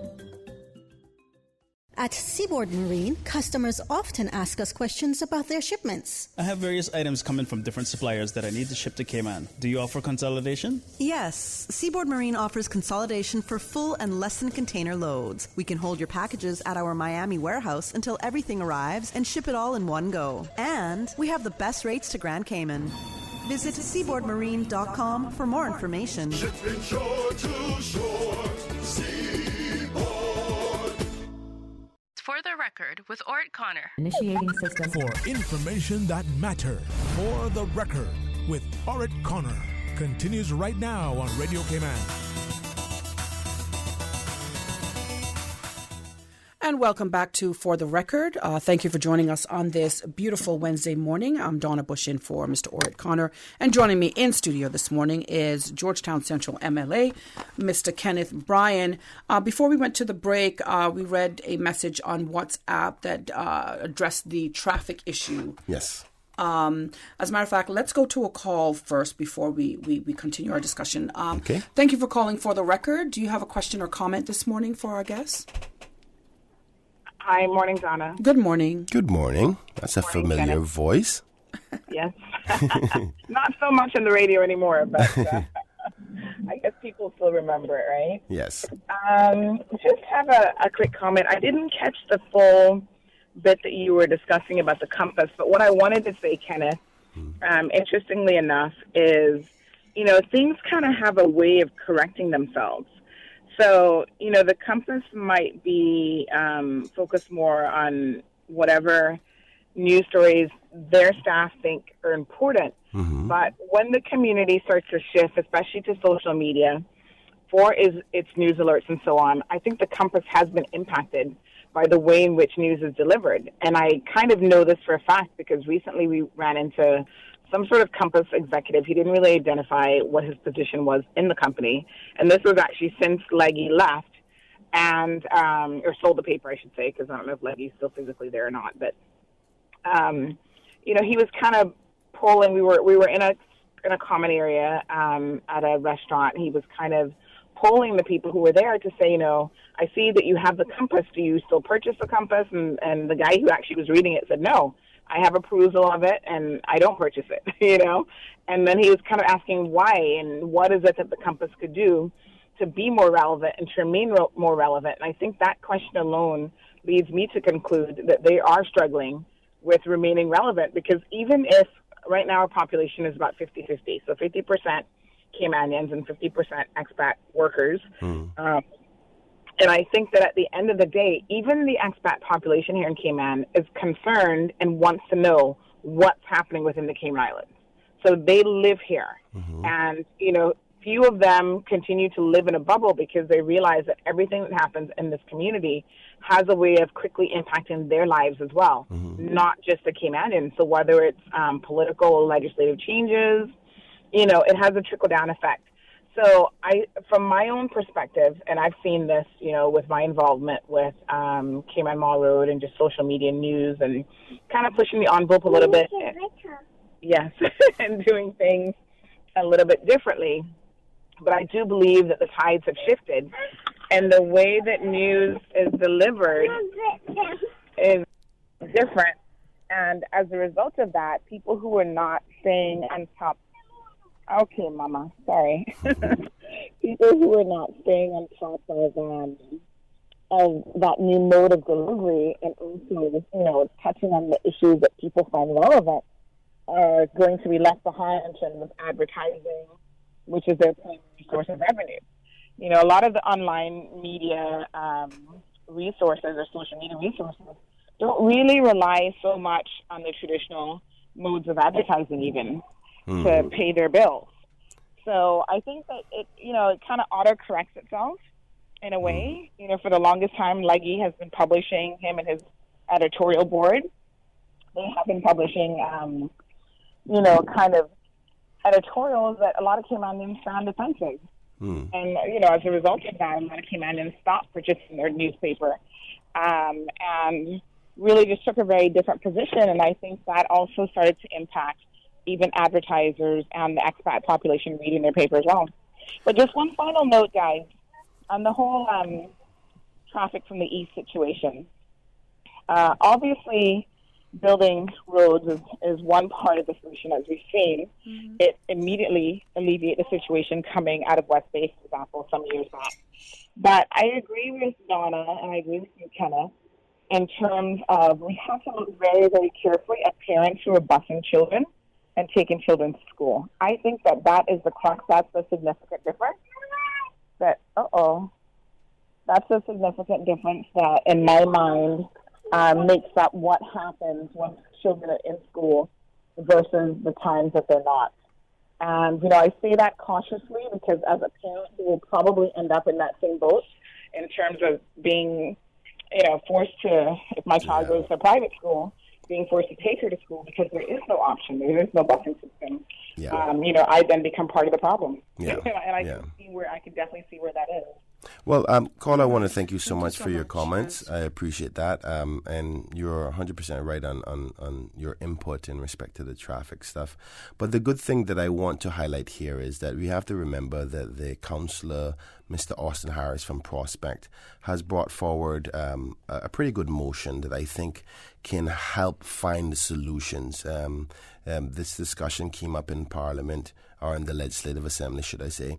At Seaboard Marine, customers often ask us questions about their shipments. I have various items coming from different suppliers that I need to ship to Cayman. Do you offer consolidation? Yes, Seaboard Marine offers consolidation for full and less than container loads. We can hold your packages at our Miami warehouse until everything arrives and ship it all in one go. And we have the best rates to Grand Cayman. Visit seaboardmarine.com for more information. Shipping shore to shore, For the record, with Ort Connor. Initiating system. For information that matters. For the record, with Ort Connor. Continues right now on Radio Cayman. And welcome back to For the Record. Thank you for joining us on this beautiful Wednesday morning. I'm Donna Bush in for Mr. Ort Connor. And joining me in studio this morning is Georgetown Central MLA, Mr. Kenneth Bryan. Before we went to the break, we read a message on WhatsApp that addressed the traffic issue. Yes. As a matter of fact, let's go to a call first before we continue our discussion. Okay. Thank you for calling For the Record. Do you have a question or comment this morning for our guests? Hi, morning, Donna. Good morning. Good morning. That's a familiar Kenneth. voice. Yes. Not so much on the radio anymore, but I guess people still remember it, right? Yes. Just have a quick comment. I didn't catch the full bit that you were discussing about the compass, but what I wanted to say, Kenneth, interestingly enough, is, things kind of have a way of correcting themselves. So, the compass might be focused more on whatever news stories their staff think are important. Mm-hmm. But when the community starts to shift, especially to social media, for its news alerts and so on, I think the compass has been impacted by the way in which news is delivered. And I kind of know this for a fact because recently we ran into some sort of Compass executive. He didn't really identify what his position was in the company. And this was actually since Leggy left and, or sold the paper, I should say, because I don't know if Leggy's still physically there or not. But, he was kind of polling. We were in a common area at a restaurant. He was kind of polling the people who were there to say, I see that you have the compass. Do you still purchase the compass? And the guy who actually was reading it said, no, I have a perusal of it, and I don't purchase it, you know. And then he was kind of asking why and what is it that the Compass could do to be more relevant and to remain more relevant. And I think that question alone leads me to conclude that they are struggling with remaining relevant, because even if right now our population is about 50-50, so 50% Caymanians and 50% expat workers, and I think that at the end of the day, even the expat population here in Cayman is concerned and wants to know what's happening within the Cayman Islands. So they live here. And, you know, few of them continue to live in a bubble because they realize that everything that happens in this community has a way of quickly impacting their lives as well, not just the Caymanians. So whether it's political or legislative changes, you know, it has a trickle-down effect. So from my own perspective, and I've seen this, you know, with my involvement with Cayman Mall Road and just social media news and kind of pushing the envelope a little bit. Yes, and doing things a little bit differently. But I do believe that the tides have shifted, and the way that news is delivered is different. And as a result of that, people who are not staying on top. Okay, Mama, sorry. People who are not staying on top of that new mode of delivery and also, you know, touching on the issues that people find relevant are going to be left behind in terms of advertising, which is their primary source of revenue. You know, a lot of the online media resources or social media resources don't really rely so much on the traditional modes of advertising even to pay their bills. So I think that it kind of auto-corrects itself in a way. You know, for the longest time, Leggy has been publishing, him and his editorial board, they have been publishing, kind of editorials that a lot of Caymanians found offensive. And, you know, as a result of that, a lot of Caymanians stopped purchasing their newspaper and really just took a very different position. And I think that also started to impact even advertisers and the expat population reading their paper as well. But just one final note, guys, on the whole traffic from the east situation. Obviously, building roads is one part of the solution, as we've seen. It immediately alleviated the situation coming out of West Bay, for example, some years back. But I agree with Donna, and I agree with you, Kenna, in terms of we have to look very, very carefully at parents who are busing children and taking children to school. I think that is the crux. That's the significant difference. That's a significant difference that, in my mind, makes up what happens when children are in school versus the times that they're not. And, you know, I say that cautiously because as a parent, you will probably end up in that same boat in terms of being, you know, forced to, if my child goes to a private school, being forced to take her to school because there is no option. There is no busing system. You know, I then become part of the problem. And I can definitely see where that is. Well, Carla, I want to thank you so much for your comments. I appreciate that. And you're 100% right on your input in respect to the traffic stuff. But the good thing that I want to highlight here is that we have to remember that the councillor, Mr. Austin Harris from Prospect, has brought forward a pretty good motion that I think can help find the solutions. This discussion came up in Parliament, or in the Legislative Assembly, should I say,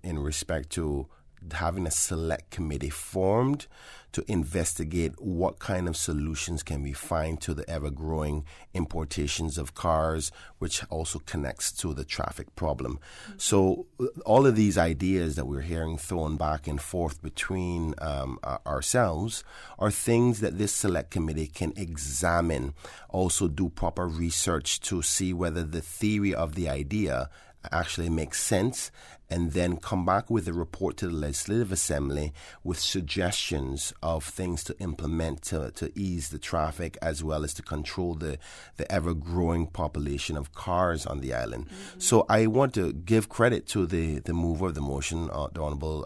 in respect to having a select committee formed to investigate what kind of solutions can we find to the ever-growing importations of cars, which also connects to the traffic problem. So all of these ideas that we're hearing thrown back and forth between ourselves are things that this select committee can examine, also do proper research to see whether the theory of the idea actually makes sense, and then come back with a report to the Legislative Assembly with suggestions of things to implement to ease the traffic as well as to control the ever-growing population of cars on the island. So I want to give credit to the mover of the motion, the Honourable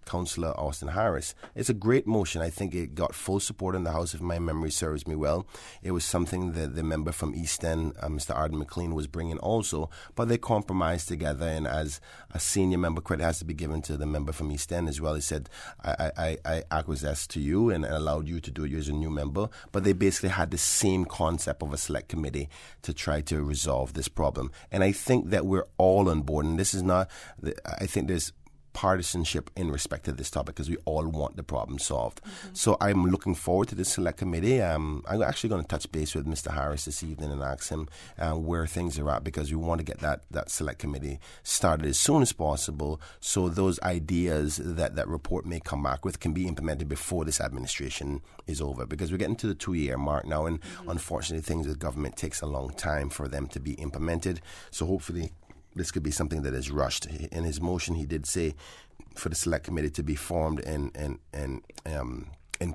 Councillor Austin Harris. It's a great motion. I think it got full support in the House, if my memory serves me well. It was something that the member from East End, Mr. Arden McLean, was bringing also, but they compromised together, and as a senior member credit has to be given to the member from East End as well. He said, I acquiesced to you and allowed you to do it as a new member. But they basically had the same concept of a select committee to try to resolve this problem. And I think that we're all on board. And this is not, I think there's partisanship in respect to this topic because we all want the problem solved. So I'm looking forward to this select committee. I'm actually going to touch base with Mr. Harris this evening and ask him where things are at, because we want to get that select committee started as soon as possible so those ideas that report may come back with can be implemented before this administration is over, because we're getting to the 2-year mark now, and unfortunately things with government takes a long time for them to be implemented. So hopefully this could be something that is rushed. In his motion, he did say for the select committee to be formed in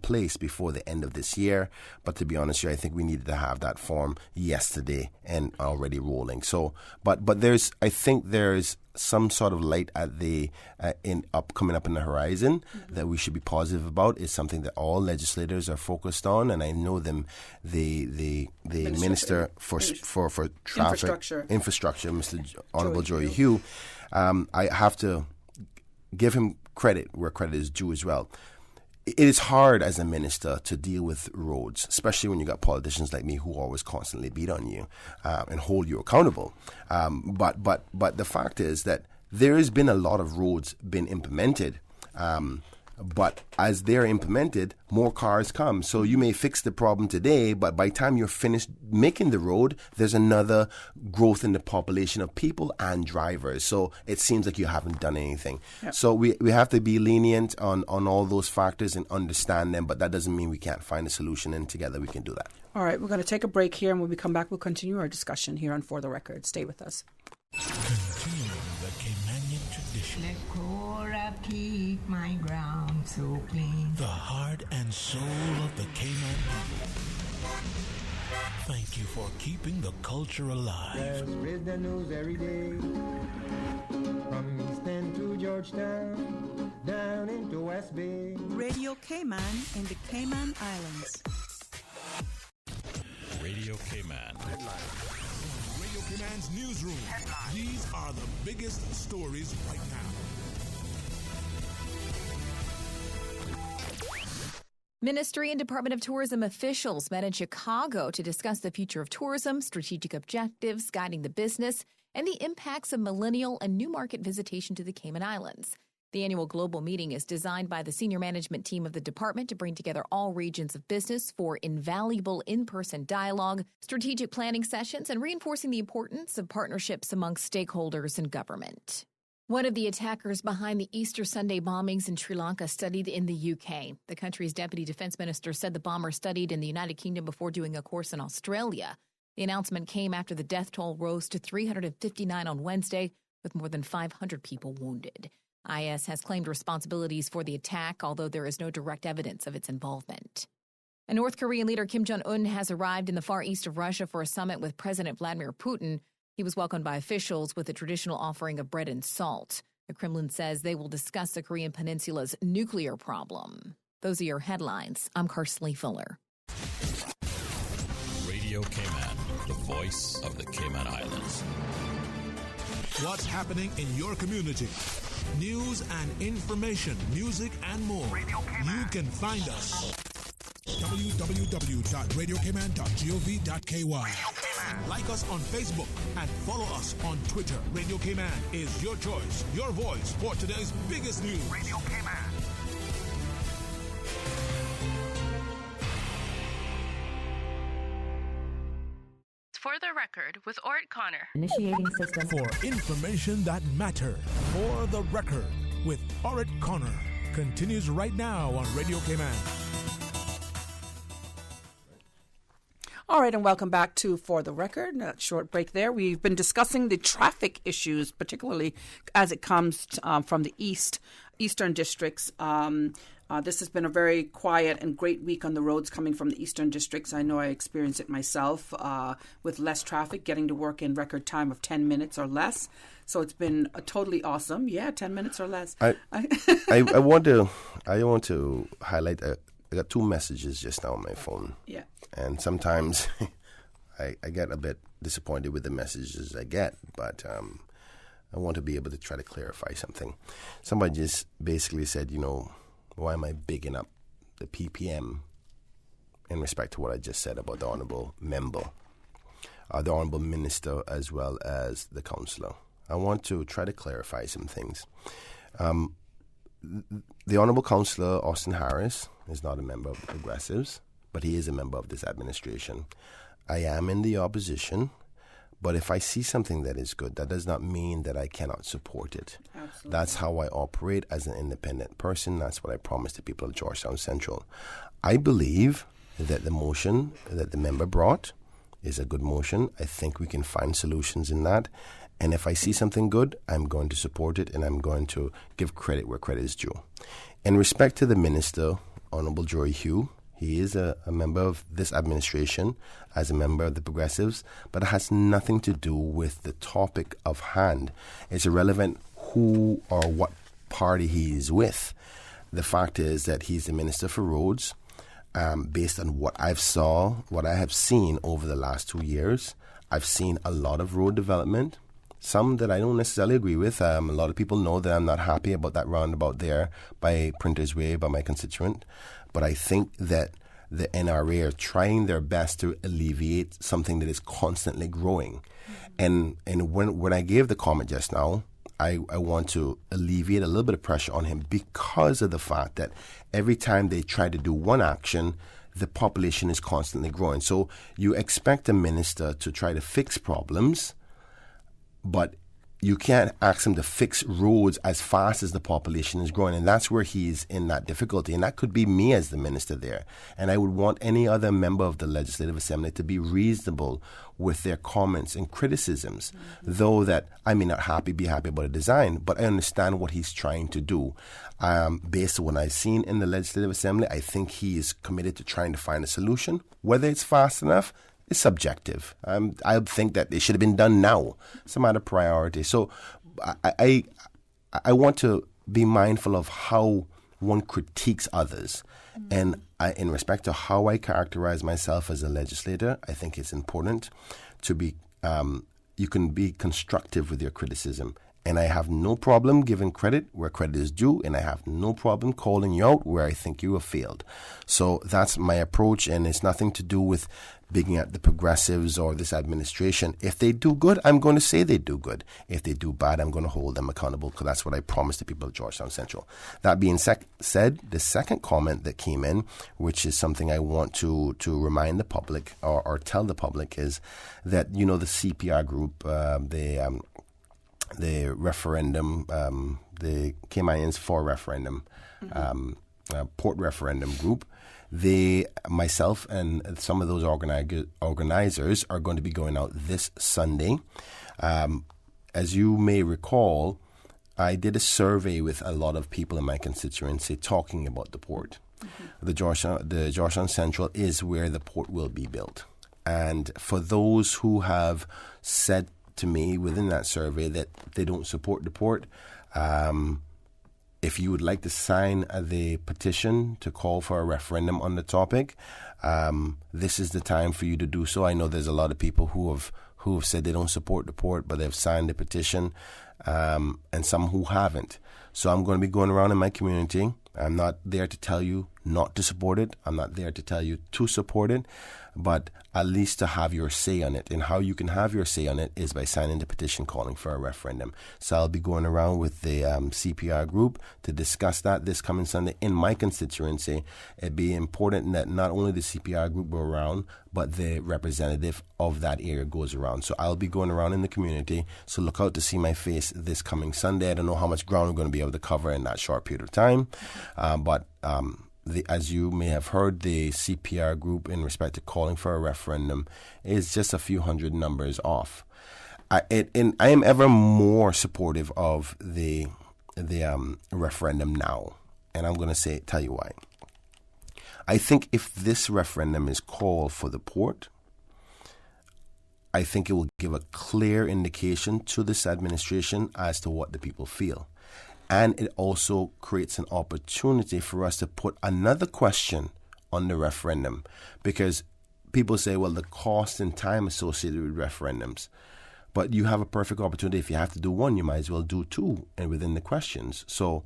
place before the end of this year. But to be honest with you, I think we needed to have that form yesterday and already rolling. So, but I think there's some sort of light at the coming up in the horizon that we should be positive about. Is something that all legislators are focused on, and I know them. The Minister for Traffic Infrastructure, Mr. Honorable Joey Hugh. I have to give him credit where credit is due as well. It is hard as a minister to deal with roads, especially when you got politicians like me who always constantly beat on you and hold you accountable. But the fact is that there has been a lot of roads been implemented. But as they're implemented, more cars come. So you may fix the problem today, but by the time you're finished making the road, there's another growth in the population of people and drivers. So it seems like you haven't done anything. Yep. So we have to be lenient on all those factors and understand them, but that doesn't mean we can't find a solution, and together we can do that. All right, we're going to take a break here, and when we come back, we'll continue our discussion here on For the Record. Stay with us. Continuing the Caymanian tradition. Let Cora keep my ground so clean. The heart and soul of the Cayman people. Thank you for keeping the culture alive. Spread the news every day. From East End to Georgetown, down into West Bay. Radio Cayman in the Cayman Islands. Radio Cayman. Radio Cayman's newsroom. These are the biggest stories right now. Ministry and Department of Tourism officials met in Chicago to discuss the future of tourism, strategic objectives guiding the business, and the impacts of millennial and new market visitation to the Cayman Islands. The annual global meeting is designed by the senior management team of the department to bring together all regions of business for invaluable in-person dialogue, strategic planning sessions, and reinforcing the importance of partnerships among stakeholders and government. One of the attackers behind the Easter Sunday bombings in Sri Lanka studied in the UK. The country's deputy defense minister said the bomber studied in the United Kingdom before doing a course in Australia. The announcement came after the death toll rose to 359 on Wednesday, with more than 500 people wounded. IS has claimed responsibilities for the attack, although there is no direct evidence of its involvement. And North Korean leader Kim Jong-un has arrived in the far east of Russia for a summit with President Vladimir Putin. He was welcomed by officials with a traditional offering of bread and salt. The Kremlin says they will discuss the Korean Peninsula's nuclear problem. Those are your headlines. I'm Karsley Fuller. Radio Cayman, the voice of the Cayman Islands. What's happening in your community? News and information, music and more. You can find us. www.radiocayman.gov.ky. Like us on Facebook and follow us on Twitter. Radio Cayman is your choice, your voice for today's biggest news. Radio Cayman. For the Record with Ort Connor. Initiating system. For information that matters. For the Record with Ort Connor. Continues right now on Radio Cayman. All right, and welcome back to For the Record. A short break there. We've been discussing the traffic issues, particularly as it comes from the eastern districts. This has been a very quiet and great week on the roads coming from the eastern districts. I know I experienced it myself with less traffic, getting to work in record time of 10 minutes or less. So it's been totally awesome. Yeah, 10 minutes or less. I want to highlight I got 2 messages just now on my phone. Yeah. And sometimes I get a bit disappointed with the messages I get, but I want to be able to try to clarify something. Somebody just basically said, why am I bigging up the PPM in respect to what I just said about the honourable member, the honourable minister, as well as the councillor? I want to try to clarify some things. The honourable councillor, Austin Harris, is not a member of the Progressives, but he is a member of this administration. I am in the opposition, but if I see something that is good, that does not mean that I cannot support it. Absolutely. That's how I operate as an independent person. That's what I promised the people of Georgetown Central. I believe that the motion that the member brought is a good motion. I think we can find solutions in that. And if I see something good, I'm going to support it, and I'm going to give credit where credit is due. In respect to the minister, Honourable Jory Hugh, he is a member of this administration as a member of the Progressives, but it has nothing to do with the topic of hand. It's irrelevant who or what party he is with. The fact is that he's the Minister for Roads. Based on what I have seen over the last 2 years, I've seen a lot of road development, some that I don't necessarily agree with. A lot of people know that I'm not happy about that roundabout there by Printers Way, by my constituent. But I think that the NRA are trying their best to alleviate something that is constantly growing. And when I gave the comment just now, I want to alleviate a little bit of pressure on him because of the fact that every time they try to do one action, the population is constantly growing. So you expect a minister to try to fix problems, but you can't ask him to fix roads as fast as the population is growing. And that's where he's in that difficulty. And that could be me as the minister there. And I would want any other member of the Legislative Assembly to be reasonable with their comments and criticisms, though that I may not be happy about a design, but I understand what he's trying to do. Based on what I've seen in the Legislative Assembly, I think he is committed to trying to find a solution. Whether it's fast enough, it's subjective. I think that it should have been done now. It's a matter of priority. So I want to be mindful of how one critiques others. And in respect to how I characterize myself as a legislator, I think it's important to be, you can be constructive with your criticism. And I have no problem giving credit where credit is due, and I have no problem calling you out where I think you have failed. So that's my approach, and it's nothing to do with bigging at the Progressives or this administration. If they do good, I'm going to say they do good. If they do bad, I'm going to hold them accountable, because that's what I promised the people of Georgetown Central. That being said, the second comment that came in, which is something I want to remind the public or tell the public, is that, the CPR group, the referendum, the Caymanians for referendum, port referendum group, myself and some of those organizers are going to be going out this Sunday. As you may recall, I did a survey with a lot of people in my constituency talking about the port. The Georgetown Central is where the port will be built. And for those who have said to me within that survey that they don't support the port, if you would like to sign the petition to call for a referendum on the topic, this is the time for you to do so. I know there's a lot of people who have said they don't support the port, but they've signed the petition, and some who haven't. So I'm going to be going around in my community. I'm not there to tell you not to support it. I'm not there to tell you to support it, but at least to have your say on it. And how you can have your say on it is by signing the petition calling for a referendum. So I'll be going around with the CPR group to discuss that this coming Sunday in my constituency. It'd be important that not only the CPR group go around, but the representative of that area goes around. So I'll be going around in the community. So look out to see my face this coming Sunday. I don't know how much ground we're going to be able to cover in that short period of time, but as you may have heard, the CPR group in respect to calling for a referendum is just a few hundred numbers off. I am ever more supportive of the referendum now, and I'm going to tell you why. I think if this referendum is called for the port, I think it will give a clear indication to this administration as to what the people feel. And it also creates an opportunity for us to put another question on the referendum, because people say, well, the cost and time associated with referendums. But you have a perfect opportunity. If you have to do one, you might as well do two and within the questions. So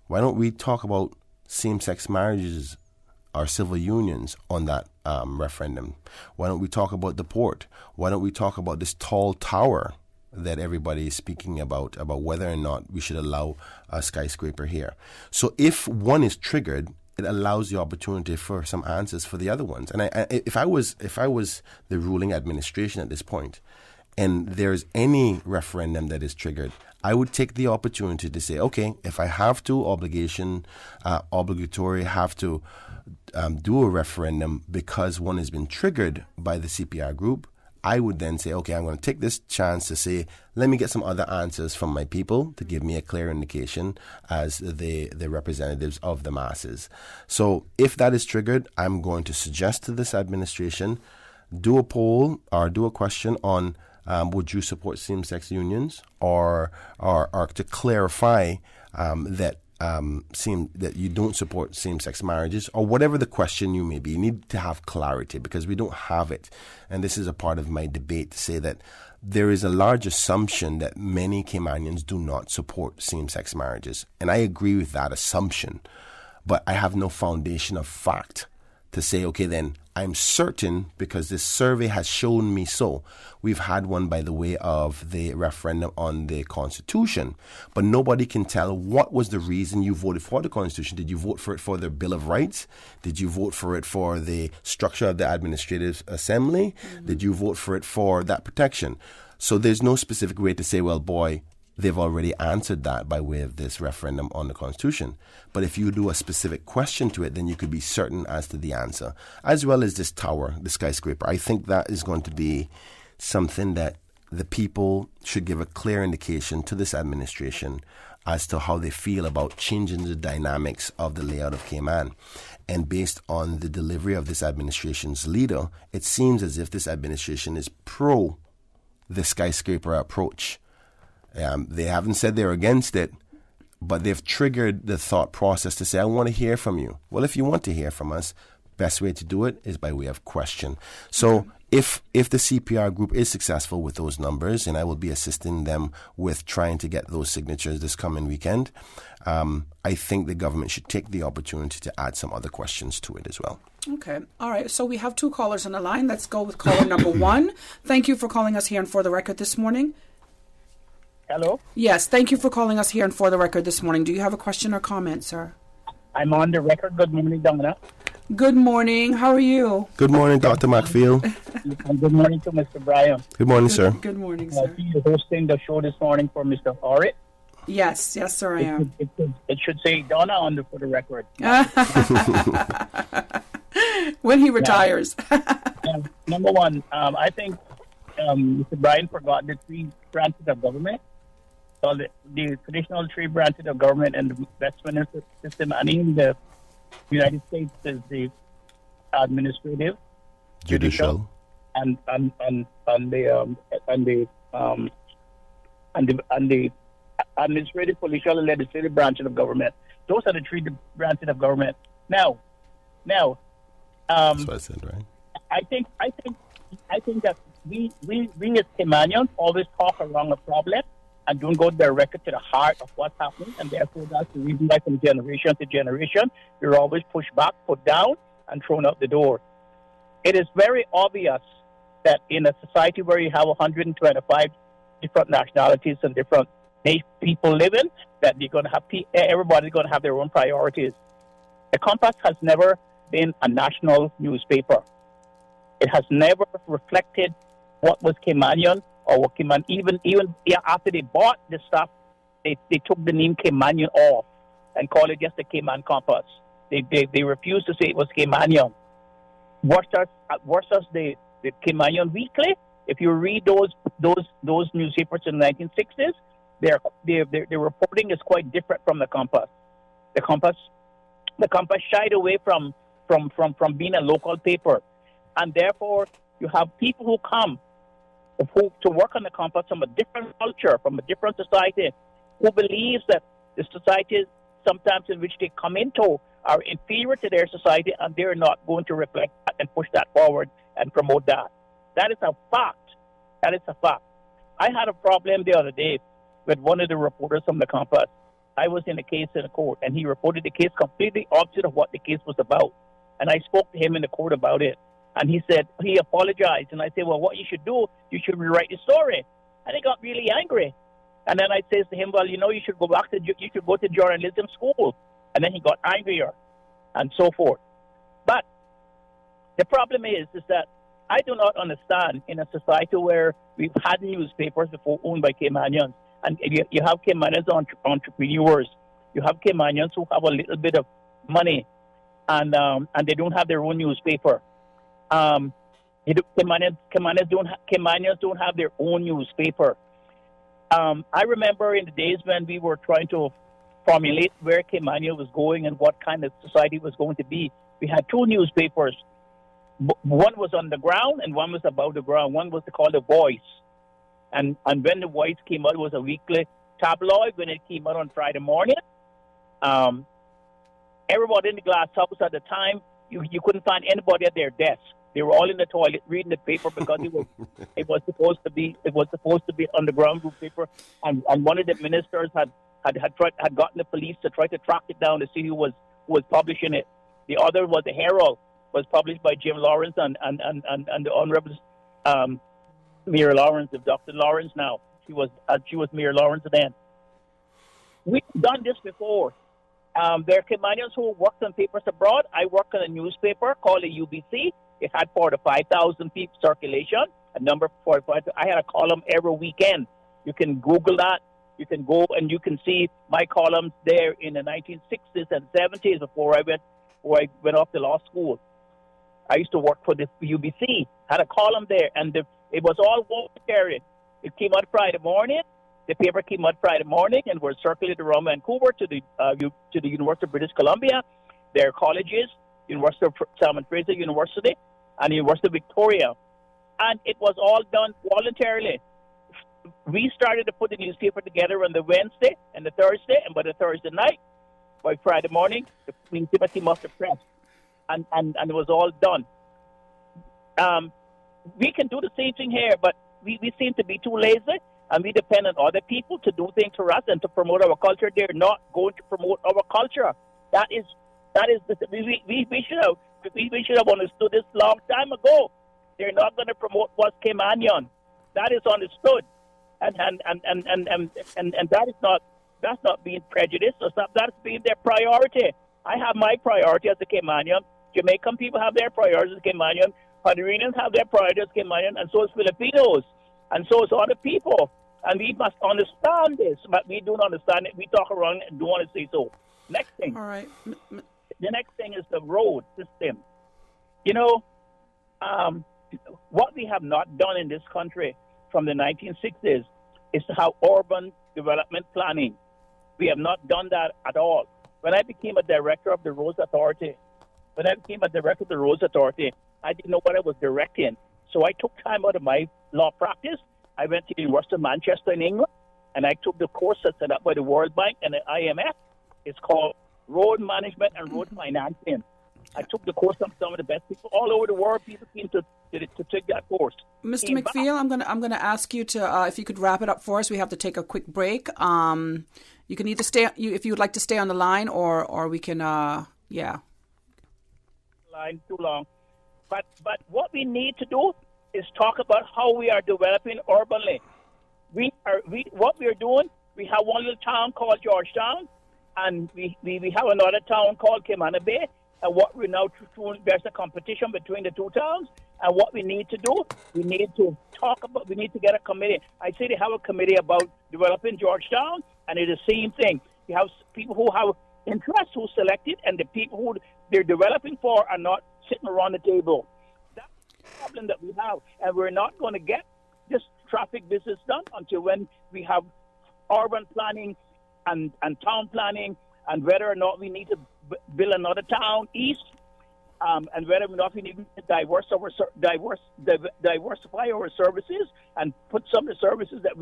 why don't we talk about same-sex marriages or civil unions on that referendum? Why don't we talk about the port? Why don't we talk about this tall tower that everybody is speaking about whether or not we should allow a skyscraper here? So if one is triggered, it allows the opportunity for some answers for the other ones. And if I was the ruling administration at this point, and there's any referendum that is triggered, I would take the opportunity to say, okay, if I have to obligatory have to do a referendum because one has been triggered by the CPR group, I would then say, okay, I'm going to take this chance to say, let me get some other answers from my people to give me a clear indication as the representatives of the masses. So if that is triggered, I'm going to suggest to this administration, do a poll or do a question on would you support same-sex unions or to clarify that you don't support same-sex marriages, or whatever the question you may be. You need to have clarity because we don't have it. And this is a part of my debate to say that there is a large assumption that many Caymanians do not support same-sex marriages. And I agree with that assumption, but I have no foundation of fact to say, okay, then I'm certain because this survey has shown me so. We've had one by the way of the referendum on the Constitution, but nobody can tell what was the reason you voted for the Constitution. Did you vote for it for the Bill of Rights? Did you vote for it for the structure of the Administrative Assembly? Mm-hmm. Did you vote for it for that protection? So there's no specific way to say, well, boy, they've already answered that by way of this referendum on the Constitution. But if you do a specific question to it, then you could be certain as to the answer, as well as this tower, the skyscraper. I think that is going to be something that the people should give a clear indication to this administration as to how they feel about changing the dynamics of the layout of Cayman. And based on the delivery of this administration's leader, it seems as if this administration is pro the skyscraper approach. They haven't said they're against it, but they've triggered the thought process to say, I want to hear from you. Well, if you want to hear from us, best way to do it is by way of question. So if the CPR group is successful with those numbers, and I will be assisting them with trying to get those signatures this coming weekend, I think the government should take the opportunity to add some other questions to it as well. Okay. All right. So we have two callers on the line. Let's go with caller number one. Thank you for calling us here and For the Record this morning. Hello? Yes, thank you for calling us here and For the Record this morning. Do you have a question or comment, sir? I'm on the record. Good morning, Donna. Good morning. How are you? Good morning, Dr. McField. And good morning to Mr. Bryan. Good morning, sir. Good morning, sir. You're hosting the show this morning for Mr. Horrit. Yes, sir, I am. It should say Donna on the For the Record. When he retires. Number one, I think Mr. Bryan forgot the three branches of government. So the traditional three branches of government and the Westminster system, and in the United States is the administrative, judicial, and the administrative, political, and legislative branches of government. Those are the three branches of government. Now, that's what I said, right? I think that we as Caymanians always talk around a problem and don't go directly to the heart of what's happening, and therefore that's the reason why from generation to generation you're always pushed back, put down, and thrown out the door. It is very obvious that in a society where you have 125 different nationalities and different people living, that you're going to have everybody's going to have their own priorities. The Compass has never been a national newspaper. It has never reflected what was Caymanian or what Cayman. Even after they bought the stuff, they took the name Caymanian off and called it just the Cayman Compass. They refused to say it was Caymanian. Versus the Caymanian Weekly. If you read those newspapers in the 1960s, their reporting is quite different from the Compass. The Compass shied away from being a local paper, and therefore you have people who come to work on the Compass from a different culture, from a different society, who believes that the societies sometimes in which they come into are inferior to their society, and they're not going to reflect that and push that forward and promote that. That is a fact. That is a fact. I had a problem the other day with one of the reporters from the campus. I was in a case in a court, and he reported the case completely opposite of what the case was about. And I spoke to him in the court about it. And he said, he apologized. And I said, well, what you should do, you should rewrite the story. And he got really angry. And then I says to him, well, you know, you should go to journalism school. And then he got angrier and so forth. But the problem is that I do not understand in a society where we've had newspapers before owned by Caymanians. And you have Caymanians entrepreneurs. You have Caymanians who have a little bit of money and they don't have their own newspaper. Caymanians don't have their own newspaper. I remember in the days when we were trying to formulate where Caymania was going and what kind of society was going to be. We had two newspapers. One was on the ground and one was above the ground. One was called The Voice. And when The Voice came out, it was a weekly tabloid. When it came out on Friday morning, everybody in the glass house at the time, you couldn't find anybody at their desk. They were all in the toilet reading the paper because it was supposed to be underground newspaper. And one of the ministers had gotten the police to try to track it down to see who was publishing it. The other was the Herald, was published by Jim Lawrence and the Honorable Mayor Lawrence, Dr. Lawrence now. She was Mayor Lawrence then. We've done this before. There are Caymanians who worked on papers abroad. I worked on a newspaper called the UBC. It had 45,000 people circulation, a number 45. I had a column every weekend. You can Google that. You can go and you can see my columns there in the 1960s and 70s before I went off to law school. I used to work for the UBC. Had a column there, and it was all voluntary. It came out Friday morning. The paper came out Friday morning and was circulated around Vancouver to the University of British Columbia, their colleges, University of Simon Fraser University, and University of Victoria. And it was all done voluntarily. We started to put the newspaper together on the Wednesday and the Thursday, and by the Thursday night, by Friday morning, the newspaper came off the press, and it was all done. We can do the same thing here, but we seem to be too lazy, and we depend on other people to do things for us and to promote our culture. They're not going to promote our culture. We should have understood this long time ago. They're not going to promote what's Caymanian. That is understood, and that's not being prejudiced. That's being their priority. I have my priority as a Caymanian. Jamaican people have their priorities as Caymanian. Hondureans have their priorities as Caymanian, and so is Filipinos, and so is other people. And we must understand this, but we don't understand it. We talk around and don't want to say so. Next thing. All right. The next thing is the road system. You know, what we have not done in this country from the 1960s is to have urban development planning. We have not done that at all. When I became a director of the Roads Authority, I didn't know what I was directing. So I took time out of my law practice. I went to the University of Manchester in England, and I took the course that's set up by the World Bank and the IMF. It's called Road Management and Road Financing. I took the course from some of the best people all over the world. People came to take that course. Mr. McPhail, I'm going to ask you to if you could wrap it up for us. We have to take a quick break. You can either stay if you would like to stay on the line, or we can line too long. But what we need to do is talk about how we are developing urbanly. What we are doing. We have one little town called Georgetown, and we have another town called Cayman Bay. And what we're now doing, there's a competition between the two towns. And what we need to do, we need to get a committee. I say they have a committee about developing Georgetown, and it's the same thing. You have people who have interest who select it, and the people who they're developing for are not sitting around the table. That's the problem that we have. And we're not going to get this traffic business done until when we have urban planning and town planning, and whether or not we need to build another town east, and whether or not we need to diversify our services and put some of the services that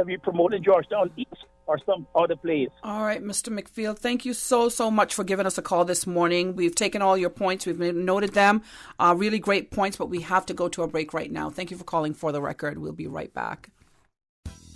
we promote in Georgetown east or some other place. All right, Mr. McPhail, thank you so much for giving us a call this morning. We've taken all your points. We've noted them. Really great points, but we have to go to a break right now. Thank you for calling For the Record. We'll be right back.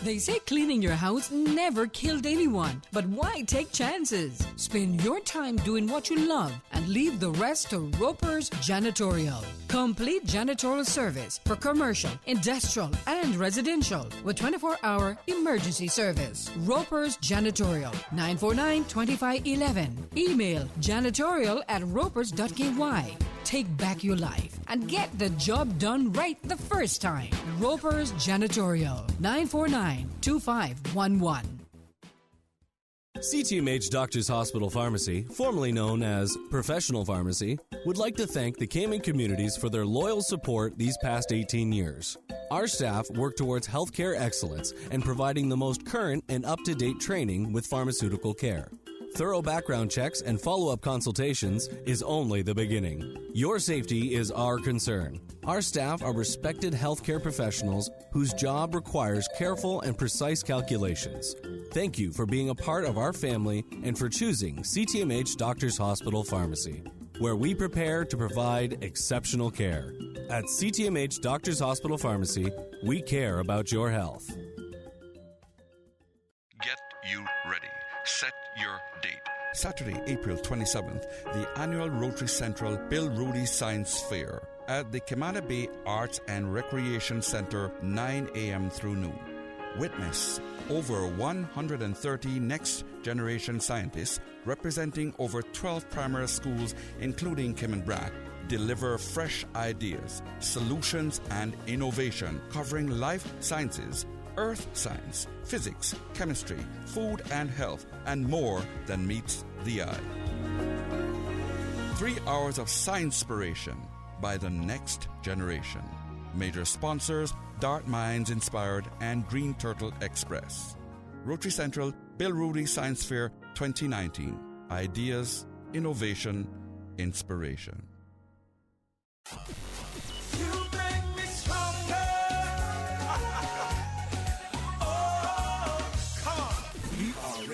They say cleaning your house never killed anyone, but why take chances? Spend your time doing what you love and leave the rest to Roper's Janitorial. Complete janitorial service for commercial, industrial, and residential with 24-hour emergency service. Roper's Janitorial, 949-2511. Email janitorial@ropers.ky. Take back your life and get the job done right the first time. Roper's Janitorial, 949-2511. CTMH Doctors Hospital Pharmacy, formerly known as Professional Pharmacy, would like to thank the Cayman communities for their loyal support these past 18 years. Our staff work towards healthcare excellence and providing the most current and up-to-date training with pharmaceutical care. Thorough background checks and follow-up consultations is only the beginning. Your safety is our concern. Our staff are respected healthcare professionals whose job requires careful and precise calculations. Thank you for being a part of our family and for choosing CTMH Doctors Hospital Pharmacy, where we prepare to provide exceptional care. At CTMH Doctors Hospital Pharmacy, we care about your health. Get you ready. Set your date. Saturday, April 27th, the annual Rotary Central Bill Rudy Science Fair at the Camana Bay Arts and Recreation Center, 9 a.m. through noon. Witness over 130 next-generation scientists representing over 12 primary schools, including Cayman Brac, deliver fresh ideas, solutions, and innovation covering life sciences, earth science, physics, chemistry, food and health, and more than meets the eye. 3 hours of science-spiration by the next generation. Major sponsors, Dart Minds Inspired and Green Turtle Express. Rotary Central Bill Rudy Science Fair 2019. Ideas, innovation, inspiration.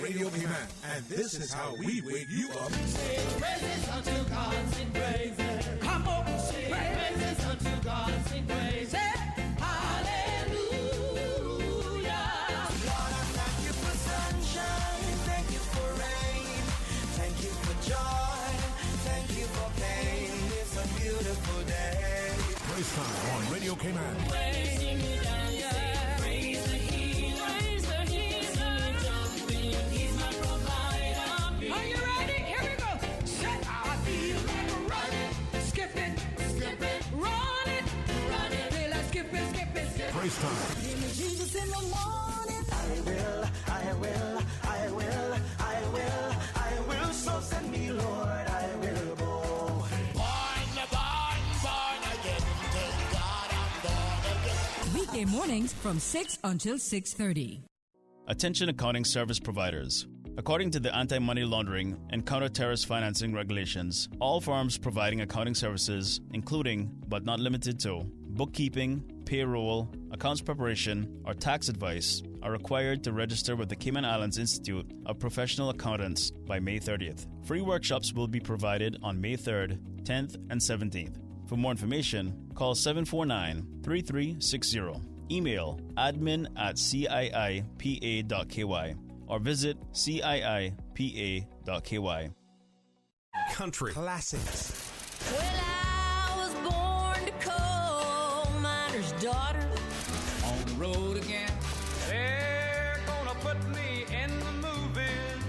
Radio Cayman, and this is how we wake you up. Sing praises unto God, sing praises. Come on, sing praises unto God, sing praises. Hallelujah. Lord, I thank you for sunshine, thank you for rain, thank you for joy, thank you for pain. It's a beautiful day. Praise time on Radio Cayman. Praising you down, yeah. Praise the healer, praise the healer. He's my provider. Are you ready? Here we go. Set. I feel like running, skipping, running. Feel like skipping. Praise time. Give me Jesus in the morning. I will. So send me, Lord. I will go. Born again. Thank God I'm born again. Weekday mornings from 6 until 6:30. Attention accounting service providers. According to the Anti-Money Laundering and Counter-Terrorist Financing Regulations, all firms providing accounting services, including but not limited to bookkeeping, payroll, accounts preparation, or tax advice, are required to register with the Cayman Islands Institute of Professional Accountants by May 30th. Free workshops will be provided on May 3rd, 10th, and 17th. For more information, call 749-3360. Email admin@ciipa.ky or visit ciipa.ky. Country classics. Well, I was born to coal miner's daughter. On the road again. They're gonna put me in the movies.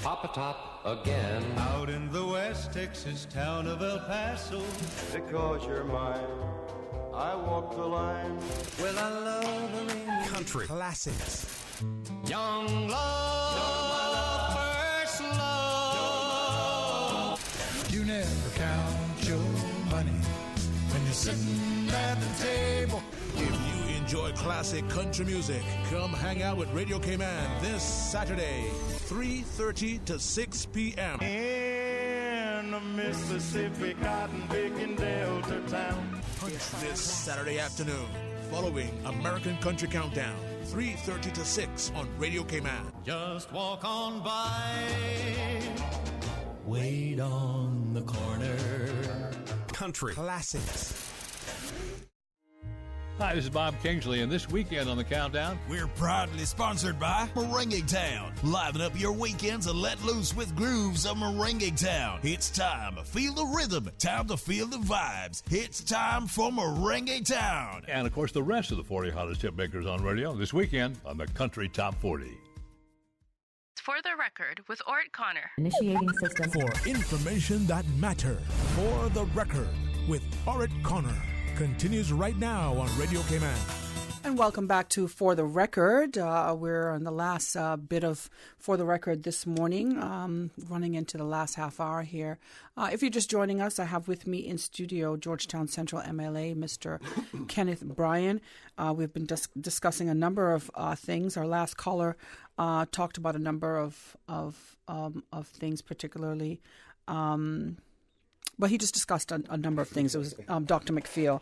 Papa Top again. Out in the West Texas town of El Paso. Because you're mine, I walk the line. Well, I love country classics. Young love, first love. You never count your money when you're sitting at the table. If you enjoy classic country music, come hang out with Radio Cayman this Saturday, 3:30 to 6 p.m. In the Mississippi cotton picking Delta town. This Saturday afternoon, following American Country Countdown, 3:30 to 6 on Radio Cayman. Just walk on by. Wait on the corner. Country classics. Hi, this is Bob Kingsley, and this weekend on the Countdown, we're proudly sponsored by Merengue Town. Liven up your weekends and let loose with grooves of Merengue Town. It's time to feel the rhythm, time to feel the vibes. It's time for Merengue Town. And, of course, the rest of the 40 hottest hit makers on radio this weekend on the Country Top 40. For the Record with Ort Connor. Initiating system. For information that matters. For the Record with Ort Connor. Continues right now on Radio Cayman. And welcome back to For the Record. We're on the last bit of For the Record this morning, running into the last half hour here. If you're just joining us, I have with me in studio Georgetown Central MLA, Mr. Kenneth Bryan. We've been discussing a number of things. Our last caller talked about a number of things, particularly. But he just discussed a number of things. It was Dr. McPhail.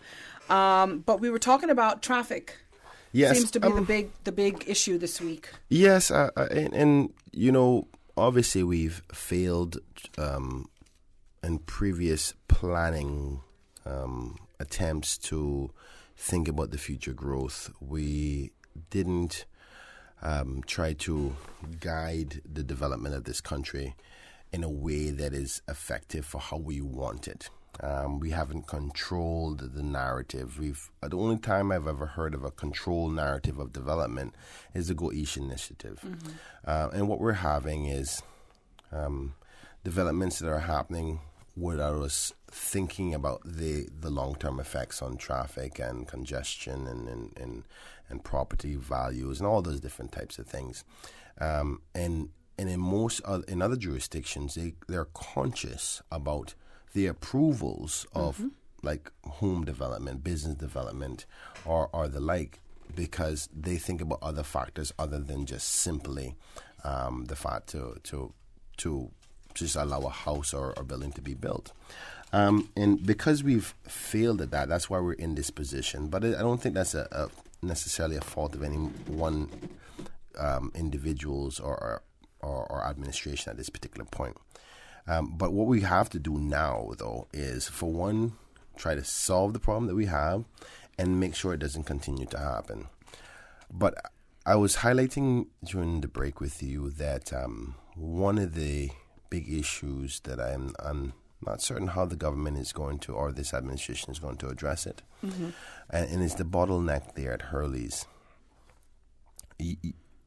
But we were talking about traffic. Yes. Seems to be the big issue this week. Yes, and you know, obviously we've failed in previous planning attempts to think about the future growth. We didn't try to guide the development of this country in a way that is effective for how we want it. We haven't controlled the narrative. The only time I've ever heard of a controlled narrative of development is the Go East initiative. Mm-hmm. And what we're having is developments that are happening without us thinking about the long-term effects on traffic and congestion and property values and all those different types of things. And in other jurisdictions, they're conscious about the approvals of like home development, business development, or the like, because they think about other factors other than just simply the fact to just allow a house or building to be built. And because we've failed at that, that's why we're in this position. But I don't think that's necessarily a fault of any one individuals or administration at this particular point. But what we have to do now, though, is, for one, try to solve the problem that we have and make sure it doesn't continue to happen. But I was highlighting during the break with you that one of the big issues that I'm not certain how the government is going to, or this administration is going to address it, and it's the bottleneck there at Hurley's.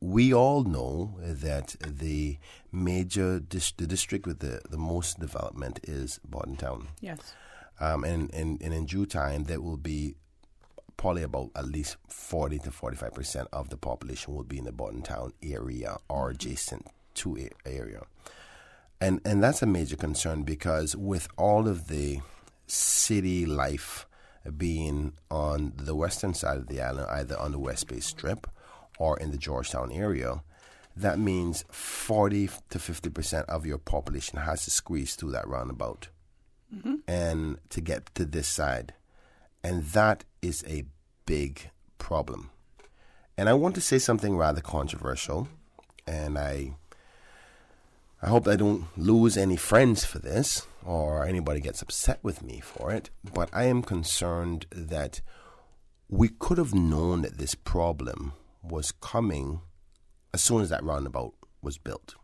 We all know that the major the district with the most development is Bordentown. Yes. And in due time, there will be probably about at least 40 to 45% of the population will be in the Bordentown area or adjacent to area. And that's a major concern, because with all of the city life being on the western side of the island, either on the West Bay Strip or in the Georgetown area, that means 40 to 50% of your population has to squeeze through that roundabout and to get to this side. And that is a big problem. And I want to say something rather controversial, and I hope I don't lose any friends for this or anybody gets upset with me for it, but I am concerned that we could have known that this problem was coming as soon as that roundabout was built.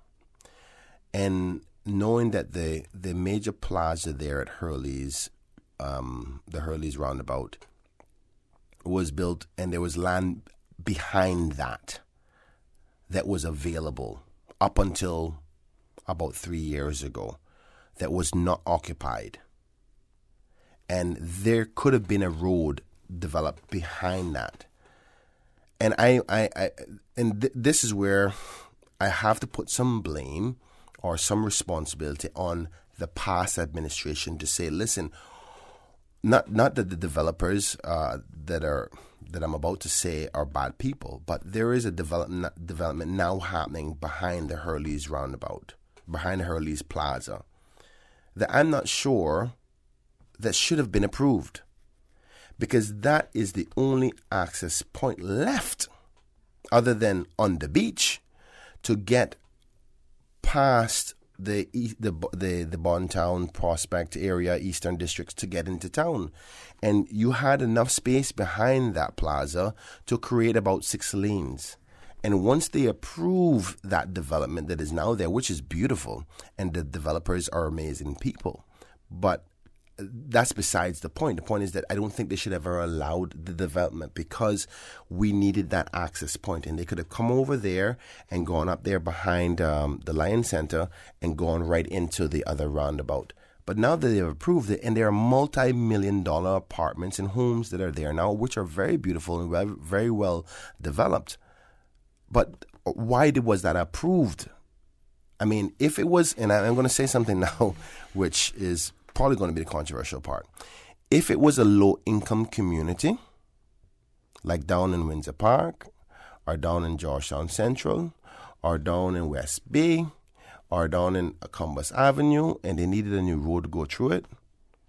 And knowing that the major plaza there at Hurley's, the Hurley's roundabout, was built, and there was land behind that was available up until about 3 years ago that was not occupied. And there could have been a road developed behind that. And this is where I have to put some blame or some responsibility on the past administration to say, listen, not that the developers that I'm about to say are bad people, but there is a development now happening behind the Hurley's roundabout, behind the Hurley's plaza, that I'm not sure that should have been approved. Because that is the only access point left, other than on the beach, to get past the Bontown Prospect area, Eastern Districts to get into town. And you had enough space behind that plaza to create about 6 lanes. And once they approve that development that is now there, which is beautiful, and the developers are amazing people, but that's besides the point. The point is that I don't think they should have ever allowed the development because we needed that access point. And they could have come over there and gone up there behind the Lion Center and gone right into the other roundabout. But now that they've approved it, and there are multi-million-dollar apartments and homes that are there now, which are very beautiful and very well developed. But why was that approved? I mean, if it was, and I'm going to say something now, which is probably going to be the controversial part. If it was a low-income community, like down in Windsor Park, or down in Georgetown Central, or down in West Bay, or down in Columbus Avenue, and they needed a new road to go through it,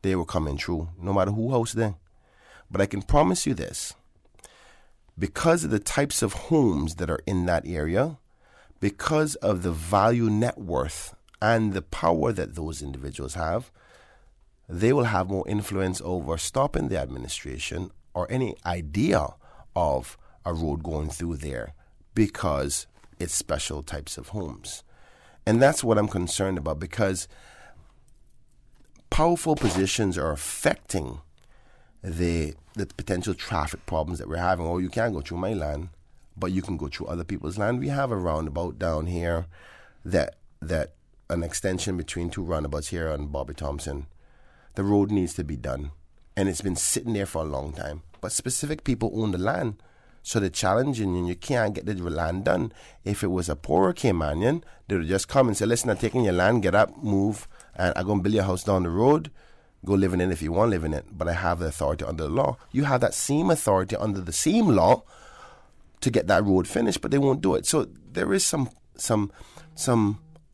they were coming through, no matter who housed them. But I can promise you this. Because of the types of homes that are in that area, because of the value net worth and the power that those individuals have, they will have more influence over stopping the administration or any idea of a road going through there because it's special types of homes. And that's what I'm concerned about, because powerful positions are affecting the potential traffic problems that we're having. Oh, you can't go through my land, but you can go through other people's land. We have a roundabout down here that an extension between 2 roundabouts here on Bobby Thompson. The road needs to be done, and it's been sitting there for a long time. But specific people own the land, so they're challenging you, and you can't get the land done. If it was a poorer Caymanian, they would just come and say, listen, I'm taking your land, get up, move, and I'm going to build your house down the road. Go live in it if you want to live in it, but I have the authority under the law. You have that same authority under the same law to get that road finished, but they won't do it. So there is some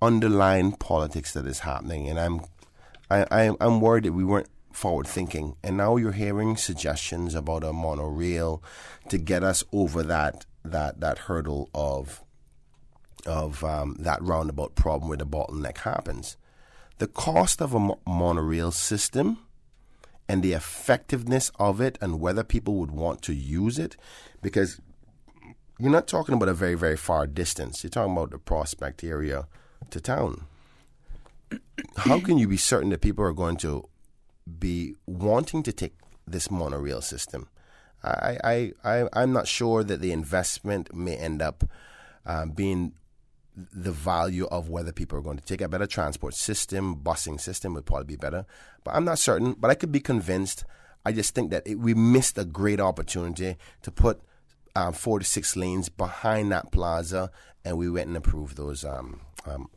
underlying politics that is happening, and I'm worried that we weren't forward thinking. And now you're hearing suggestions about a monorail to get us over that hurdle of that roundabout problem where the bottleneck happens. The cost of a monorail system and the effectiveness of it and whether people would want to use it, because you're not talking about a very, very far distance. You're talking about the Prospect area to town. How can you be certain that people are going to be wanting to take this monorail system? I'm not sure that the investment may end up being the value of whether people are going to take a better transport system. Busing system would probably be better, but I'm not certain. But I could be convinced. I just think that we missed a great opportunity to put 4 to 6 lanes behind that plaza, and we went and approved those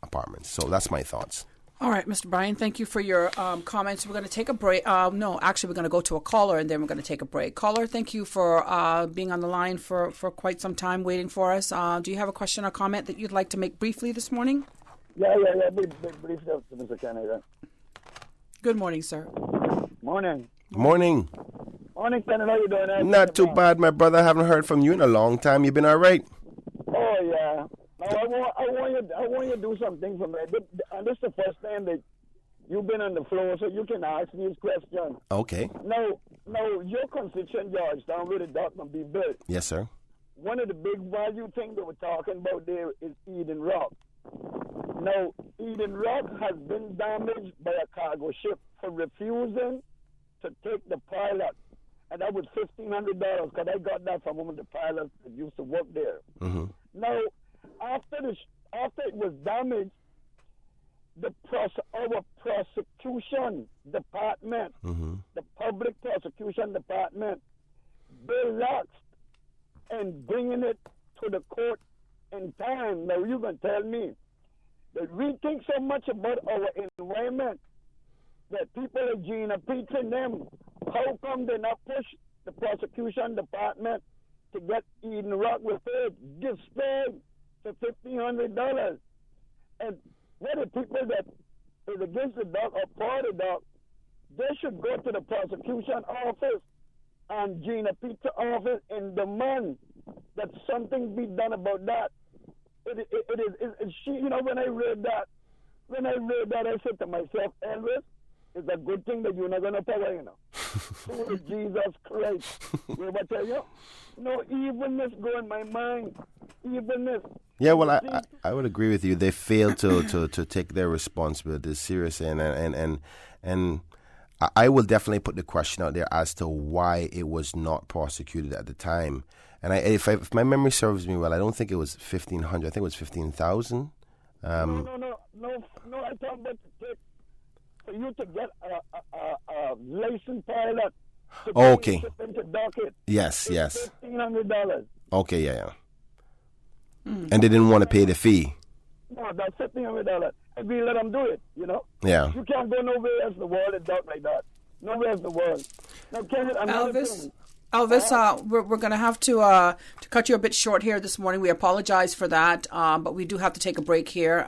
apartments. So that's my thoughts. All right, Mr. Bryan, thank you for your comments. We're going to take a break. No, actually, we're going to go to a caller, and then we're going to take a break. Caller, thank you for being on the line for quite some time, waiting for us. Do you have a question or comment that you'd like to make briefly this morning? Yeah. Briefly, Mr. Canada. Good morning, sir. Morning. Morning. Morning, Canada. How you doing? Not too bad, my brother. I haven't heard from you in a long time. You been all right? Oh, yeah. Now, I want you to do something for me. And this is the first time that you've been on the floor, so you can ask me this question. Okay. Now, your constituent, Georgetown, where the dock can be built. Yes, sir. One of the big value things that we're talking about there is Eden Rock. Now, Eden Rock has been damaged by a cargo ship for refusing to take the pilot. And that was $1,500, because I got that from one of the pilots that used to work there. Mm-hmm. Now, after it was damaged, our prosecution department, the public prosecution department, they laxed in bringing it to the court in time. Now, you're going to tell me that we think so much about our environment that people are Gina preaching them. How come they not push the prosecution department to get Eden Rock repaired, destroyed for $1,500? And what the people that is against the dock or for the dock, they should go to the prosecution office and Gina Peter office and demand that something be done about that. It is she, when I read that, when I read that, I said to myself, Elvis, it's a good thing that you're not going to power, you know. Oh, Jesus Christ. You know what I tell you? No evilness go in my mind. Evilness. Yeah, well, I would agree with you. They failed to take their responsibilities seriously, and I will definitely put the question out there as to why it was not prosecuted at the time. And if my memory serves me well, I don't think it was 1,500. I think it was 15,000. No. I thought about for you to get a licensed pilot. Okay. Into docket. Yes. $1,500. Okay, yeah. And they didn't want to pay the fee. No, that's $1,500. And we let them do it, you know? Yeah. You can't go nowhere else in the world and talk like that. Nowhere else in the world. Now, Elvis, we're going to have to cut you a bit short here this morning. We apologize for that, but we do have to take a break here.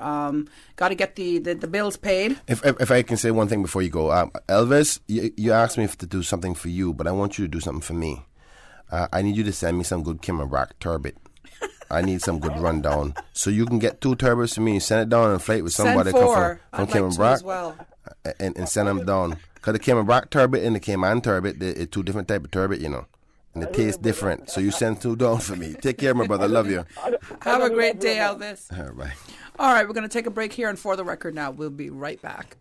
Got to get the bills paid. If I can say one thing before you go. Elvis, you asked me to do something for you, but I want you to do something for me. I need you to send me some good Kimmerbach turbot. I need some good rundown. So you can get 2 turbos for me, send it down on a flight with somebody from Kimmerbach, well. and send them down. Because the Kimmerbach turbot and the Cayman turbot, they're 2 different type of turbot, you know. And the taste different. So you send 2 down for me. Take care, my brother. Love you. Have a great day, Elvis. All right. All right, we're going to take a break here, and for the record now, we'll be right back.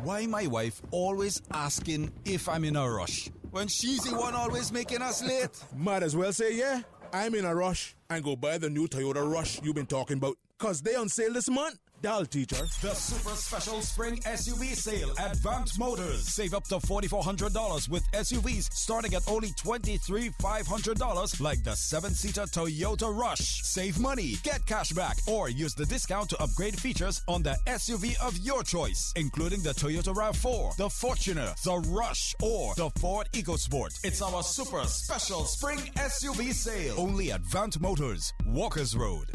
Why my wife always asking if I'm in a rush when she's the one always making us late? Might as well say, yeah, I'm in a rush and go buy the new Toyota Rush you've been talking about. Because they on sale this month. Dial, teacher. The super special spring SUV sale at Vant Motors. Save up to $4,400 with SUVs starting at only $23,500, like the 7-seater Toyota Rush. Save money, get cash back, or use the discount to upgrade features on the SUV of your choice, including the Toyota RAV4, the Fortuner, the Rush, or the Ford EcoSport. It's our super special spring SUV sale only at Vant Motors, Walkers Road.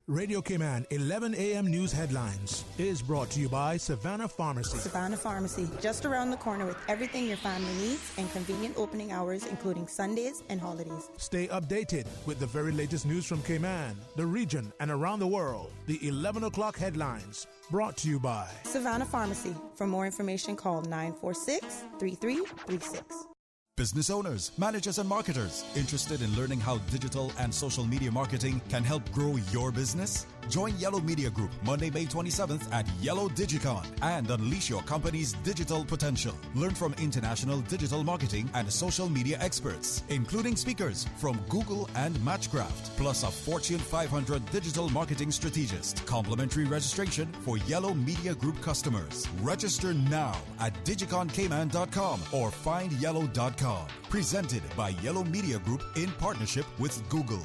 Radio Cayman 11 a.m. News Headlines is brought to you by Savannah Pharmacy. Savannah Pharmacy, just around the corner with everything your family needs and convenient opening hours, including Sundays and holidays. Stay updated with the very latest news from Cayman, the region, and around the world. The 11 o'clock headlines, brought to you by Savannah Pharmacy. For more information, call 946-3336. Business owners, managers, and marketers interested in learning how digital and social media marketing can help grow your business? Join Yellow Media Group Monday, May 27th at Yellow Digicon and unleash your company's digital potential. Learn from international digital marketing and social media experts, including speakers from Google and Matchcraft, plus a Fortune 500 digital marketing strategist. Complimentary registration for Yellow Media Group customers. Register now at digiconcayman.com or findyellow.com. Presented by Yellow Media Group in partnership with Google.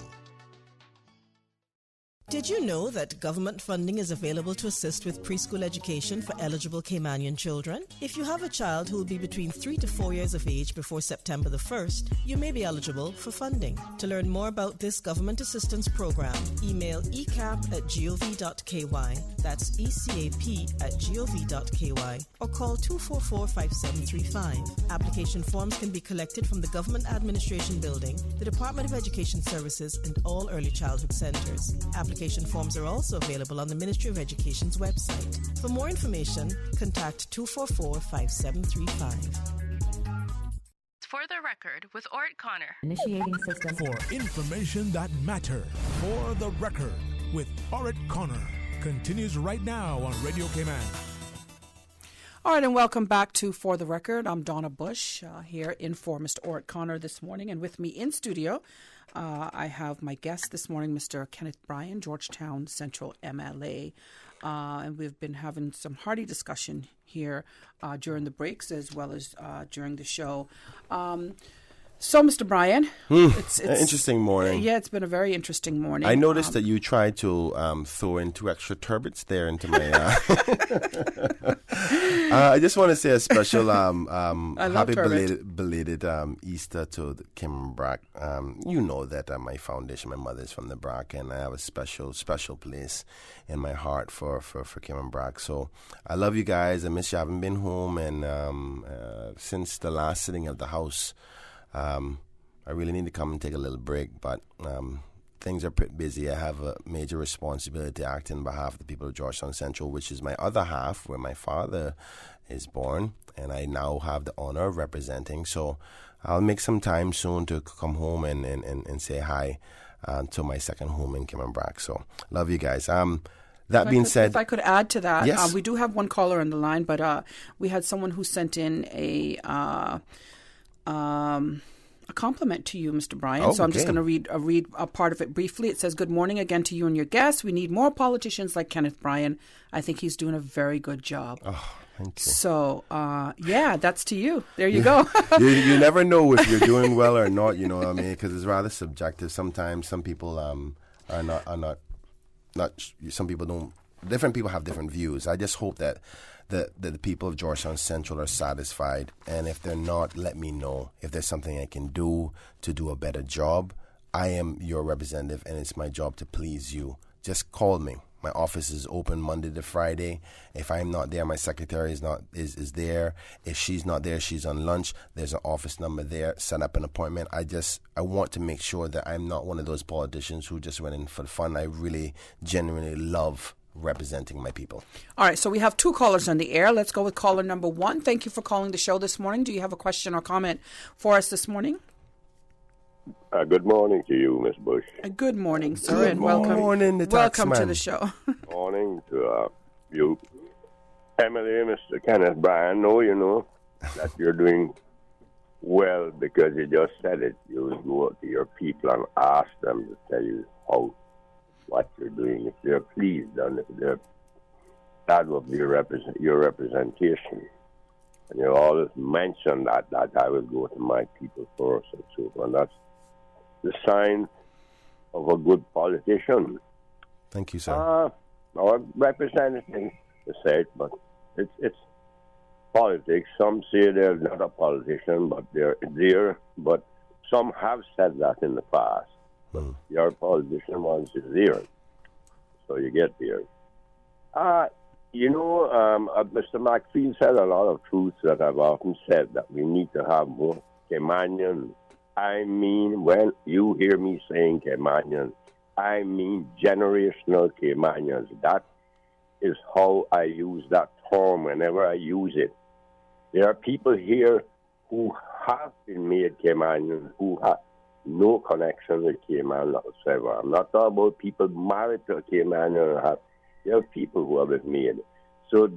Did you know that government funding is available to assist with preschool education for eligible Caymanian children? If you have a child who will be between 3 to 4 years of age before September the 1st, you may be eligible for funding. To learn more about this government assistance program, email ecap@gov.ky, that's ECAP@gov.ky, or call 244-5735. Application forms can be collected from the Government Administration Building, the Department of Education Services, and all early childhood centers. Application forms are also available on the Ministry of Education's website. For more information, contact 244-5735. For the record, with Ort Connor. Initiating system. For information that matter. For the record, with Ort Connor. Continues right now on Radio Cayman. All right, and welcome back to For the Record. I'm Donna Bush here in for Mr. Ort Connor this morning. And with me in studio, I have my guest this morning, Mr. Kenneth Bryan, Georgetown Central MLA. And we've been having some hearty discussion here during the breaks as well as during the show. So, Mr. Bryan, it's an interesting morning. Yeah, it's been a very interesting morning. I noticed that you tried to throw in 2 extra turbots there into my... I just want to say a special happy belated Easter to the Kim Brack. You know that my foundation, my mother is from the Brack, and I have a special place in my heart for Kim Brack. So I love you guys. I miss you. I haven't been home, and since the last sitting of the House, I really need to come and take a little break, but things are pretty busy. I have a major responsibility acting on behalf of the people of Georgetown Central, which is my other half, where my father is born, and I now have the honor of representing. So I'll make some time soon to come home and say hi to my second home in Kimmenbrack. So love you guys. That being said, if I could add to that, yes. We do have one caller on the line, but we had someone who sent in a compliment to you, Mr. Bryan. So I'm just going to read a part of it briefly. It says, "Good morning again to you and your guests. We need more politicians like Kenneth Bryan. I think he's doing a very good job." Oh, thank you. So, that's to you. There you go. you never know if you're doing well or not, you know what I mean? Because it's rather subjective. Sometimes some people are not, some people don't, different people have different views. I just hope that the people of Georgetown Central are satisfied, and if they're not, let me know. If there's something I can do to do a better job, I am your representative, and it's my job to please you. Just call me. My office is open Monday to Friday. If I'm not there, my secretary is there. If she's not there, she's on lunch. There's an office number there. Set up an appointment. I want to make sure that I'm not one of those politicians who just went in for the fun. I really genuinely love representing my people. All right, so we have two callers on the air. Let's go with caller number 1. Thank you for calling the show this morning. Do you have a question or comment for us this morning? Good morning to you, Miss Bush. Good morning, sir, and welcome. Good morning, welcome to the show. Morning to you, Emily, Mr. Kenneth Bryan. You know that you're doing well because you just said it. You go to your people and ask them to tell you what you're doing. If they're pleased, and if that will be your representation. And you always mention that I will go to my people first and so on. That's the sign of a good politician. Thank you, sir. Our representative said, but it's politics. Some say they're not a politician, but they're there. But some have said that in the past. But you're a politician once you're there, so you get there. Mr. McPhee said a lot of truths that I've often said, that we need to have more Caymanians. I mean, when you hear me saying Caymanians, I mean generational Caymanians. That is how I use that term whenever I use it. There are people here who have been made Caymanians, who have no connection with Cayman whatsoever. I'm not talking about people married to a Caymanian. There are people who have been made. So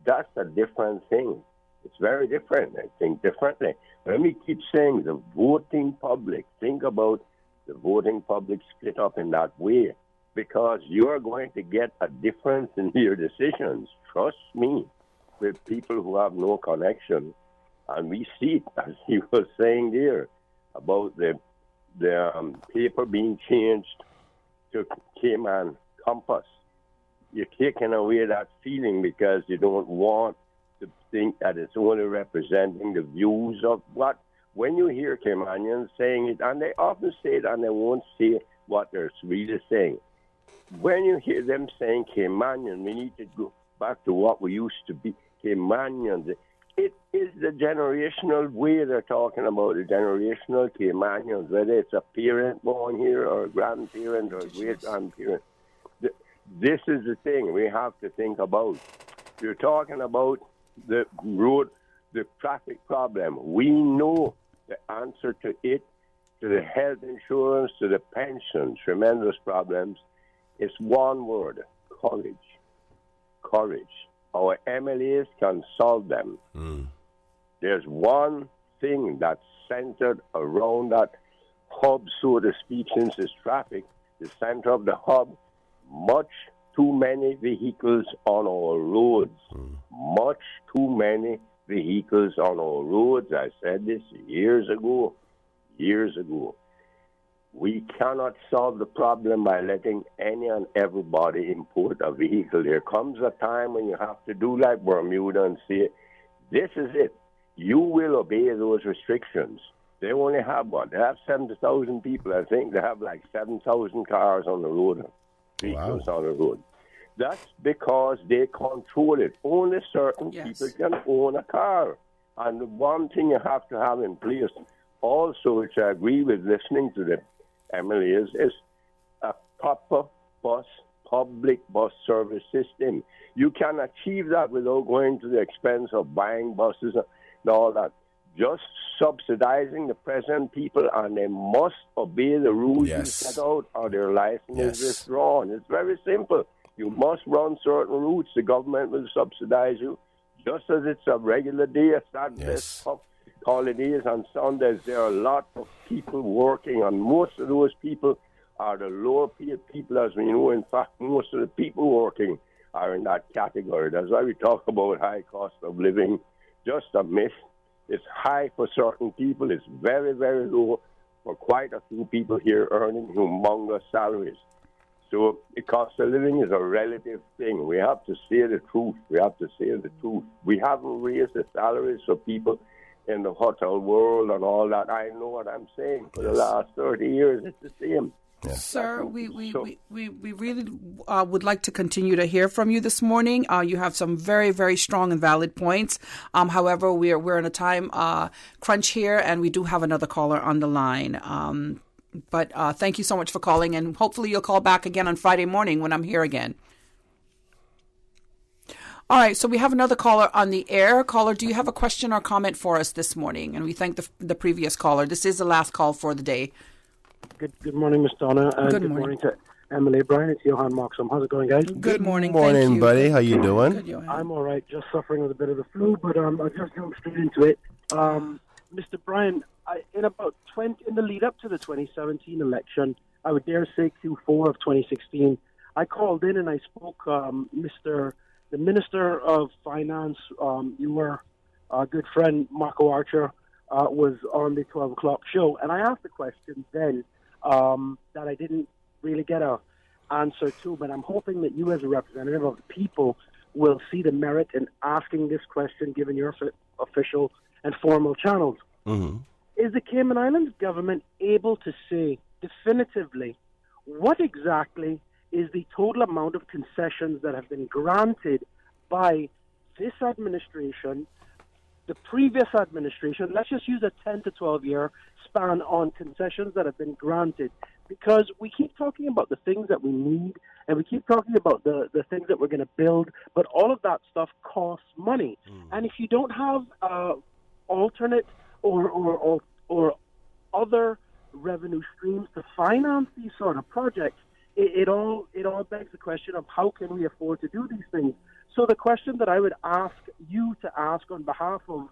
that's a different thing. It's very different. I think differently. Let me keep saying the voting public. Think about the voting public split up in that way, because you're going to get a difference in your decisions. Trust me, with people who have no connection. And we see it, as he was saying there, about the paper being changed to Cayman Compass. You're taking away that feeling because you don't want to think that it's only representing the views of what. When you hear Caymanians saying it, and they often say it and they won't say what they're really saying. When you hear them saying Caymanian, we need to go back to what we used to be, Caymanians. It is the generational way they're talking about, the generational Caymanians, whether it's a parent born here or a grandparent or a great-grandparent. This is the thing we have to think about. You're talking about the road, the traffic problem. We know the answer to it, to the health insurance, to the pension, tremendous problems. It's one word: courage. Courage. Our MLAs can solve them. There's one thing that's centered around that hub, so to speak, since it's traffic, the center of the hub. Much too many vehicles on our roads. Much too many vehicles on our roads. I said this years ago. We cannot solve the problem by letting any and everybody import a vehicle. There comes a time when you have to do like Bermuda and say, this is it. You will obey those restrictions. They only have what? They have 70,000 people. I think they have like 7,000 cars on the road. Vehicles on the road. That's because they control it. Only certain people can own a car. And the one thing you have to have in place also, which I agree with listening to the MLAs, is proper public bus service system. You can achieve that without going to the expense of buying buses and all that. Just subsidizing the present people, and they must obey the rules you set out, or their license is withdrawn. It's very simple. You must run certain routes. The government will subsidize you. Just as it's a regular day, Saturdays, holidays, and Sundays, there are a lot of people working, and most of those people are the lower paid people, as we know. In fact, most of the people working are in that category. That's why we talk about high cost of living. Just a myth. It's high for certain people. It's very, very low for quite a few people here earning humongous salaries. So the cost of living is a relative thing. We have to say the truth. We haven't raised the salaries for people in the hotel world and all that. I know what I'm saying. For the last 30 years, it's the same. Yes. Sir, we really would like to continue to hear from you this morning. You have some very, very strong and valid points. However, we're in a time crunch here, and we do have another caller on the line. But thank you so much for calling, and hopefully you'll call back again on Friday morning when I'm here again. All right, so we have another caller on the air. Caller, do you have a question or comment for us this morning? And we thank the previous caller. This is the last call for the day. Good morning, Miss Donna. And good morning to Emily Bryan. It's Johan Moxham. How's it going, guys? Good morning. Morning, buddy. How you doing? Good, I'm all right. Just suffering with a bit of the flu, but I'll just jump straight into it. Mr. Bryan, in the lead up to the 2017 election, I would dare say Q4 of 2016, I called in and I spoke. The Minister of Finance, your good friend Marco Archer, was on the 12 o'clock show, and I asked the question then that I didn't really get an answer to, but I'm hoping that you as a representative of the people will see the merit in asking this question given your official and formal channels. Mm-hmm. Is the Cayman Islands government able to say definitively what exactly is the total amount of concessions that have been granted by this administration, the previous administration? Let's just use a 10 to 12 year span on concessions that have been granted, because we keep talking about the things that we need and we keep talking about the things that we're going to build, but all of that stuff costs money. And if you don't have alternate or other revenue streams to finance these sort of projects, it all begs the question of how can we afford to do these things. So the question that I would ask you to ask on behalf of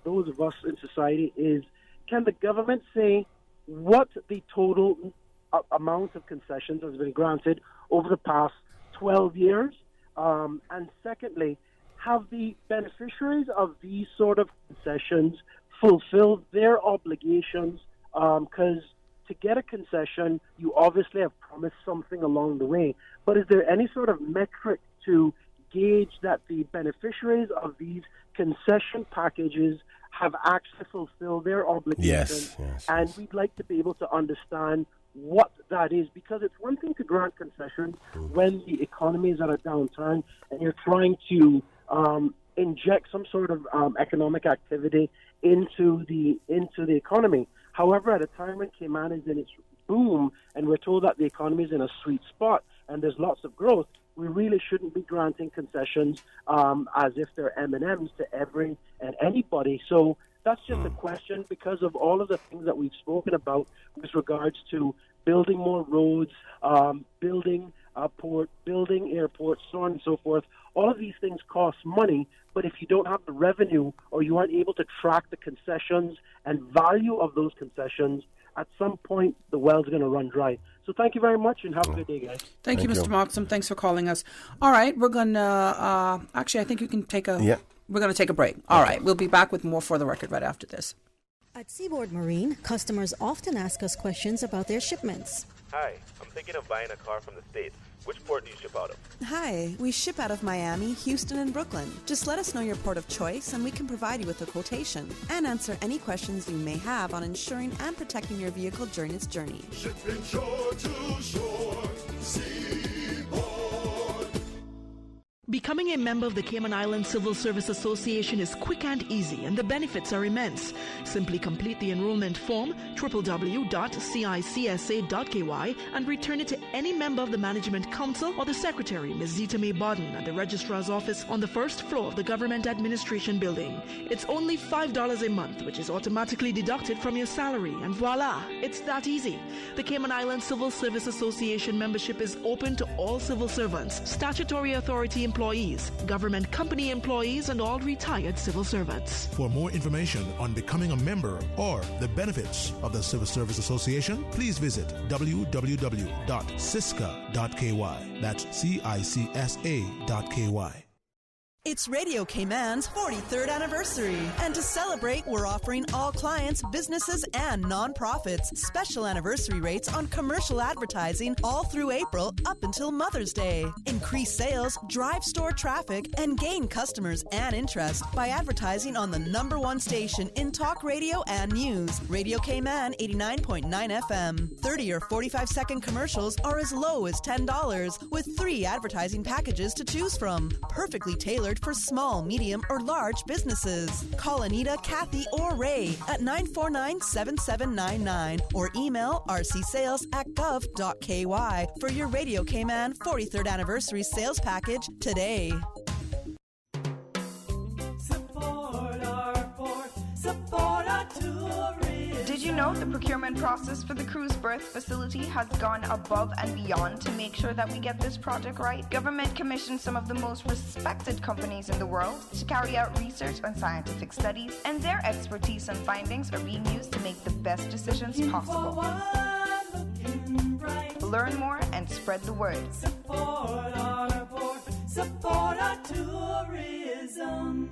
those of us in society is, can the government say what the total amount of concessions has been granted over the past 12 years? And secondly, have the beneficiaries of these sort of concessions fulfilled their obligations? Because to get a concession, you obviously have promised something along the way. But is there any sort of metric to gauge that the beneficiaries of these concession packages have actually fulfilled their obligations? Yes. And we'd like to be able to understand what that is, because it's one thing to grant concessions when the economy is at a downturn and you're trying to inject some sort of economic activity into the economy. However, at a time when Cayman is in its boom and we're told that the economy is in a sweet spot and there's lots of growth, we really shouldn't be granting concessions as if they're M&Ms to every and anybody. So that's just a question, because of all of the things that we've spoken about with regards to building more roads, building a port, building airports, so on and so forth. All of these things cost money, but if you don't have the revenue or you aren't able to track the concessions and value of those concessions, at some point the well's going to run dry. So thank you very much and have a good day, guys. Thank you, Mr. Moxham. Thanks for calling us. All right, we're going to, actually, I think you can take we're going to take a break. All right, we'll be back with more For the Record right after this. At Seaboard Marine, customers often ask us questions about their shipments. Hi, I'm thinking of buying a car from the States. Which port do you ship out of? Hi, we ship out of Miami, Houston, and Brooklyn. Just let us know your port of choice and we can provide you with a quotation and answer any questions you may have on insuring and protecting your vehicle during its journey. Shipping shore to shore, Seaboard. Becoming a member of the Cayman Islands Civil Service Association is quick and easy, and the benefits are immense. Simply complete the enrollment form, www.cicsa.ky, and return it to any member of the Management Council or the Secretary, Ms. Zita May Bodden, at the Registrar's office on the first floor of the Government Administration Building. It's only $5 a month, which is automatically deducted from your salary, and voila, it's that easy. The Cayman Islands Civil Service Association membership is open to all civil servants, statutory authority employees, government company employees, and all retired civil servants. For more information on becoming a member or the benefits of the Civil Service Association, please visit www.cisca.ky. That's CICSA.ky. It's Radio Cayman's 43rd anniversary. And to celebrate, we're offering all clients, businesses, and nonprofits special anniversary rates on commercial advertising all through April up until Mother's Day. Increase sales, drive store traffic, and gain customers and interest by advertising on the #1 station in talk radio and news. Radio Cayman 89.9 FM. 30 or 45-second commercials are as low as $10 with 3 advertising packages to choose from. Perfectly tailored for small, medium, or large businesses. Call Anita, Kathy, or Ray at 949-7799 or email rcsales@gov.ky for your Radio Cayman 43rd anniversary sales package today. Support our port, support our tourism. Did you know the procurement process for the cruise berth facility has gone above and beyond to make sure that we get this project right? Government commissioned some of the most respected companies in the world to carry out research on scientific studies, and their expertise and findings are being used to make the best decisions possible. Learn more and spread the word. Support our port, support our tourism.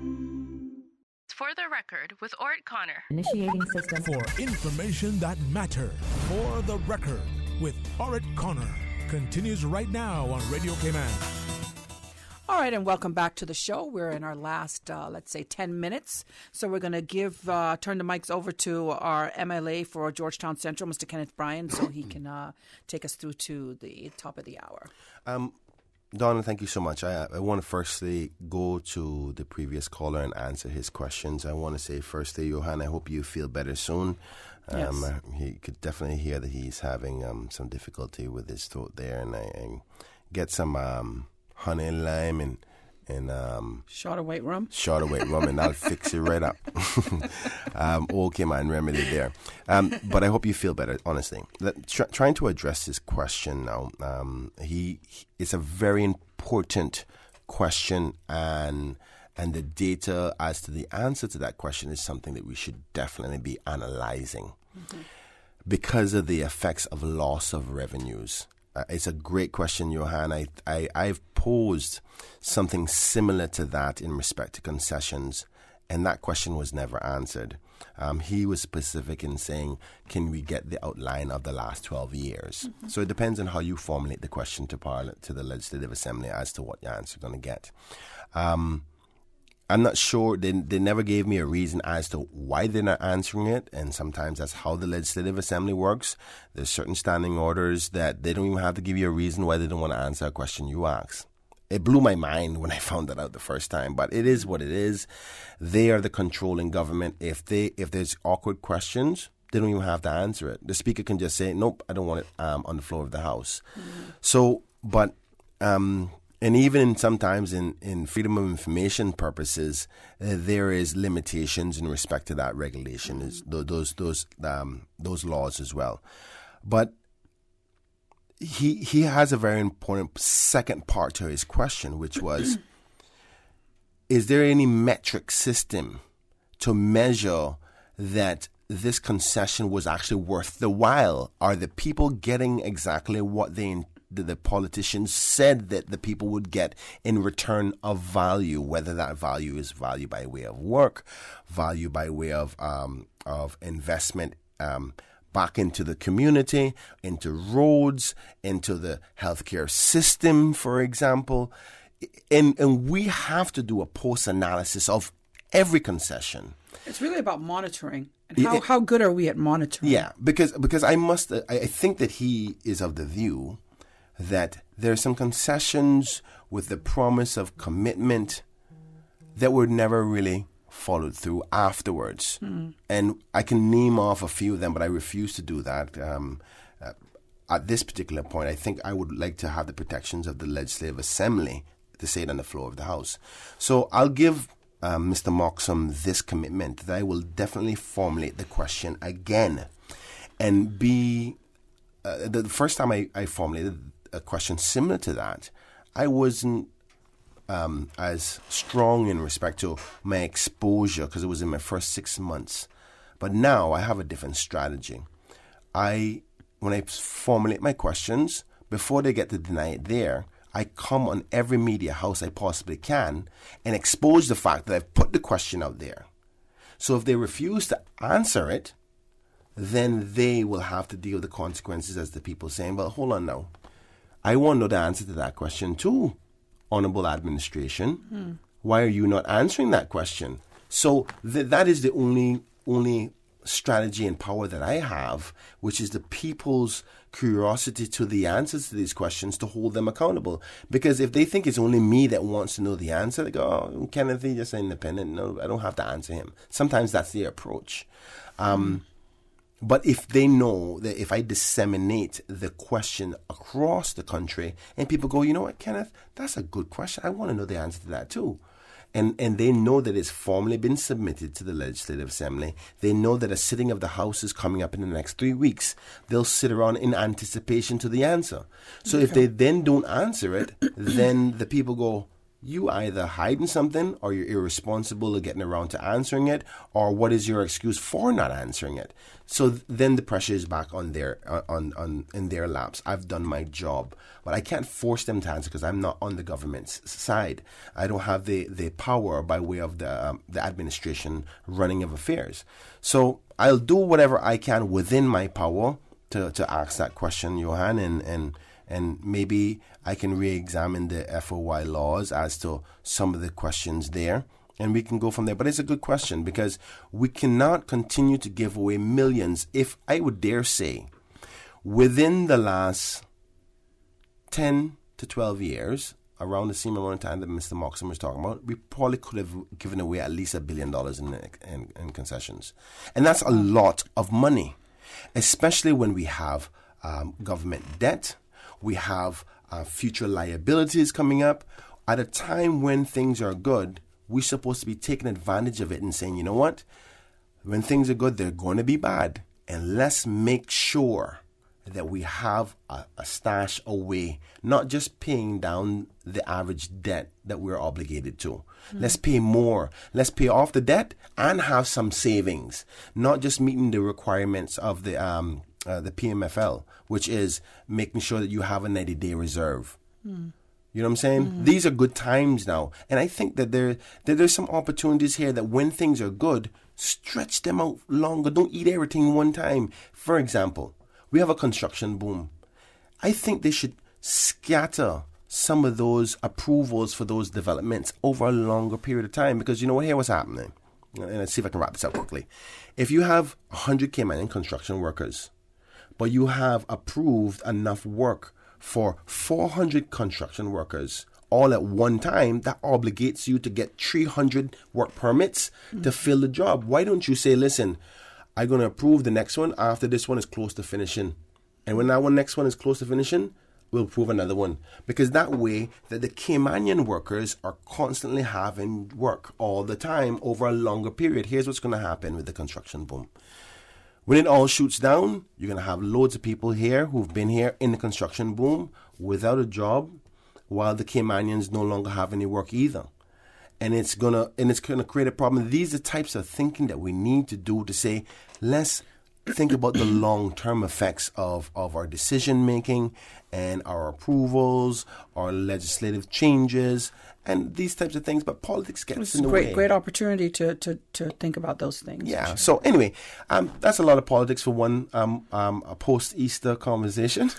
For the record, with Ort Connor. Initiating system. For information that matters. For the record, with Orit Connor. Continues right now on Radio Cayman. All right, and welcome back to the show. We're in our last, let's say, 10 minutes. So we're going to turn the mics over to our MLA for Georgetown Central, Mr. Kenneth Bryan, so he can take us through to the top of the hour. Donna, thank you so much. I want to firstly go to the previous caller and answer his questions. I want to say firstly, Johan, I hope you feel better soon. Yes. He could definitely hear that he's having some difficulty with his throat there, and get some honey and lime and shot of white rum. And I'll fix it right up. Okay, man, remedy there. But I hope you feel better, honestly. Trying to address this question now, it's a very important question, and the data as to the answer to that question is something that we should definitely be analyzing because of the effects of loss of revenues. It's a great question, Johan. I've posed something similar to that in respect to concessions, and that question was never answered. He was specific in saying, can we get the outline of the last 12 years? So it depends on how you formulate the question to Parliament, to the Legislative Assembly, as to what your answer is going to get. I'm not sure. They never gave me a reason as to why they're not answering it, and sometimes that's how the Legislative Assembly works. There's certain standing orders that they don't even have to give you a reason why they don't want to answer a question you ask. It blew my mind when I found that out the first time, but it is what it is. They are the controlling government. If there's awkward questions, they don't even have to answer it. The Speaker can just say, nope, I don't want it on the floor of the House. So, but... and even sometimes in freedom of information purposes, there is limitations in respect to that regulation, those laws as well. But he has a very important second part to his question, which was, is there any metric system to measure that this concession was actually worth the while? Are the people getting exactly what the politicians said that the people would get in return of value, whether that value is value by way of work, value by way of investment back into the community, into roads, into the healthcare system, for example. And we have to do a post-analysis of every concession. It's really about monitoring. And how good are we at monitoring? Yeah, because I think that he is of the view that there are some concessions with the promise of commitment that were never really followed through afterwards. And I can name off a few of them, but I refuse to do that. At this particular point, I think I would like to have the protections of the Legislative Assembly to say it on the floor of the House. So I'll give Mr. Moxham this commitment that I will definitely formulate the question again and be the first time I formulated a question similar to that, I wasn't as strong in respect to my exposure because it was in my first 6 months. But now I have a different strategy. When I formulate my questions, before they get to deny it there, I come on every media house I possibly can and expose the fact that I've put the question out there. So if they refuse to answer it, then they will have to deal with the consequences as the people saying, well, hold on now. I want to know the answer to that question too, Honorable Administration. Why are you not answering that question? So that is the only strategy and power that I have, which is the people's curiosity to the answers to these questions to hold them accountable. Because if they think it's only me that wants to know the answer, they go, oh, Kenneth, he's just independent. No, I don't have to answer him. Sometimes that's the approach. But if they know that if I disseminate the question across the country and people go, you know what, Kenneth, that's a good question. I want to know the answer to that too. And they know that it's formally been submitted to the Legislative Assembly. They know that a sitting of the House is coming up in the next 3 weeks. They'll sit around in anticipation to the answer. So if they then don't answer it, then the people go, you either hiding something or you're irresponsible of getting around to answering it, or what is your excuse for not answering it? So then the pressure is back on their in their laps. I've done my job, but I can't force them to answer because I'm not on the government's side. I don't have the power by way of the administration running of affairs. So I'll do whatever I can within my power to ask that question, Johan, and maybe I can re-examine the FOI laws as to some of the questions there, and we can go from there. But it's a good question because we cannot continue to give away millions. If I would dare say, within the last 10 to 12 years, around the same amount of time that Mr. Moxham was talking about, we probably could have given away at least $1 billion in concessions. And that's a lot of money, especially when we have government debt. We have future liabilities coming up. At a time when things are good, we're supposed to be taking advantage of it and saying, you know what? When things are good, they're going to be bad. And let's make sure that we have a stash away, not just paying down the average debt that we're obligated to. Let's pay more. Let's pay off the debt and have some savings, not just meeting the requirements of the PMFL, which is making sure that you have a 90-day reserve. You know what I'm saying? These are good times now. And I think that there's some opportunities here that when things are good, stretch them out longer. Don't eat everything one time. For example, we have a construction boom. I think they should scatter some of those approvals for those developments over a longer period of time. Because you know what? Here what's happening. And let's see if I can wrap this up quickly. If you have 100 Cayman construction workers, but you have approved enough work for 400 construction workers all at one time, that obligates you to get 300 work permits to fill the job. Why don't you say, listen, I'm going to approve the next one after this one is close to finishing. And when that next one is close to finishing, we'll approve another one. Because that way, that the Caymanian workers are constantly having work all the time over a longer period. Here's what's going to happen with the construction boom. When it all shoots down, you're going to have loads of people here who've been here in the construction boom without a job, while the Caymanians no longer have any work either. And it's gonna create a problem. These are the types of thinking that we need to do to say, let's think about the long-term effects of our decision-making and our approvals, our legislative changes, and these types of things. But politics gets in the way. Great opportunity to think about those things. Yeah. Sure. So anyway, that's a lot of politics for one a post-Easter conversation.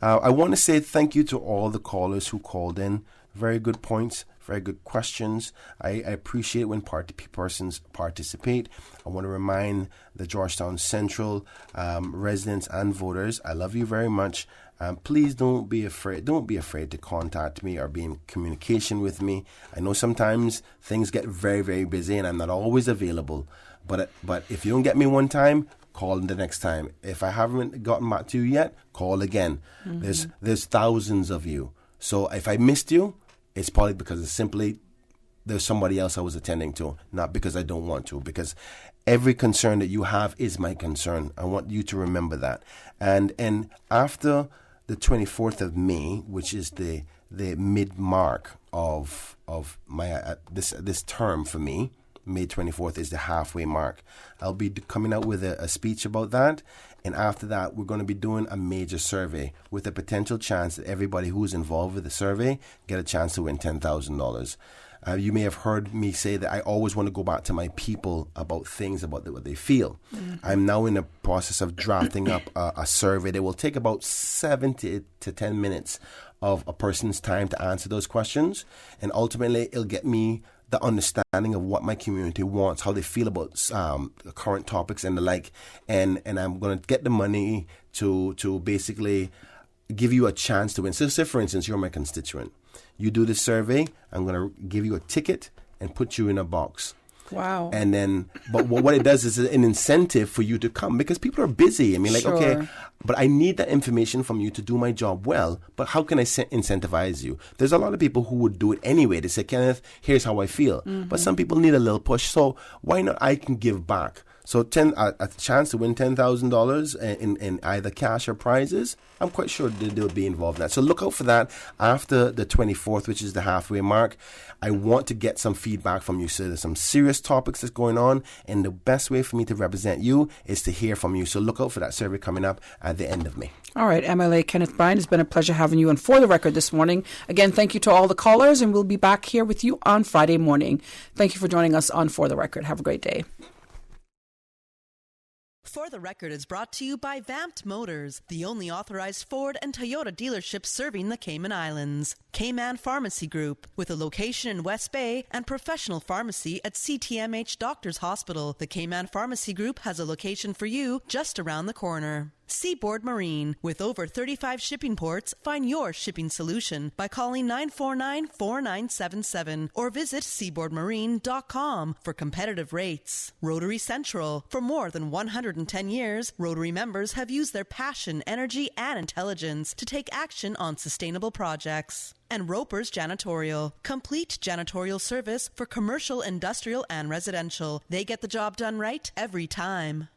I want to say thank you to all the callers who called in. Very good points. Very good questions. I appreciate when persons participate. I want to remind the Georgetown Central residents and voters, I love you very much. please don't be afraid. Don't be afraid to contact me or be in communication with me. I know sometimes things get very, very busy and I'm not always available. But if you don't get me one time, call the next time. If I haven't gotten back to you yet, call again. Mm-hmm. There's thousands of you. So if I missed you, it's probably because there's somebody else I was attending to, not because I don't want to, because every concern that you have is my concern. I want you to remember that. And after the 24th of May, which is the mid-mark of my this term for me, May 24th is the halfway mark. I'll be coming out with a speech about that. And after that, we're going to be doing a major survey with a potential chance that everybody who's involved with the survey get a chance to win $10,000. You may have heard me say that I always want to go back to my people about things, about what they feel. Mm-hmm. I'm now in the process of drafting up a survey that will take about 7 to 10 minutes of a person's time to answer those questions. And ultimately, it'll get me the understanding of what my community wants, how they feel about current topics and the like. And I'm going to get the money to basically give you a chance to win. So say, for instance, you're my constituent. You do this survey, I'm going to give you a ticket and put you in a box. Wow. And then, but what it does is an incentive for you to come because people are busy. I mean, like, okay, but I need that information from you to do my job well. But how can I incentivize you? There's a lot of people who would do it anyway. They say, Kenneth, here's how I feel. Mm-hmm. But some people need a little push. So why not I can give back? So a chance to win $10,000 in either cash or prizes, I'm quite sure they'll be involved in that. So look out for that after the 24th, which is the halfway mark. I want to get some feedback from you. So there's some serious topics that's going on, and the best way for me to represent you is to hear from you. So look out for that survey coming up at the end of May. All right, MLA Kenneth Bryan, it's been a pleasure having you on For the Record this morning. Again, thank you to all the callers, and we'll be back here with you on Friday morning. Thank you for joining us on For the Record. Have a great day. For the Record is brought to you by Vamped Motors, the only authorized Ford and Toyota dealership serving the Cayman Islands. K-Man Pharmacy Group, with a location in West Bay and professional pharmacy at CTMH Doctors Hospital. The K-Man Pharmacy Group has a location for you just around the corner. Seaboard Marine, with over 35 shipping ports, find your shipping solution by calling 949-4977 or visit seaboardmarine.com for competitive rates. Rotary Central, for more than 110 years, Rotary members have used their passion, energy, and intelligence to take action on sustainable projects. And Roper's Janitorial, complete janitorial service for commercial, industrial, and residential. They get the job done right every time.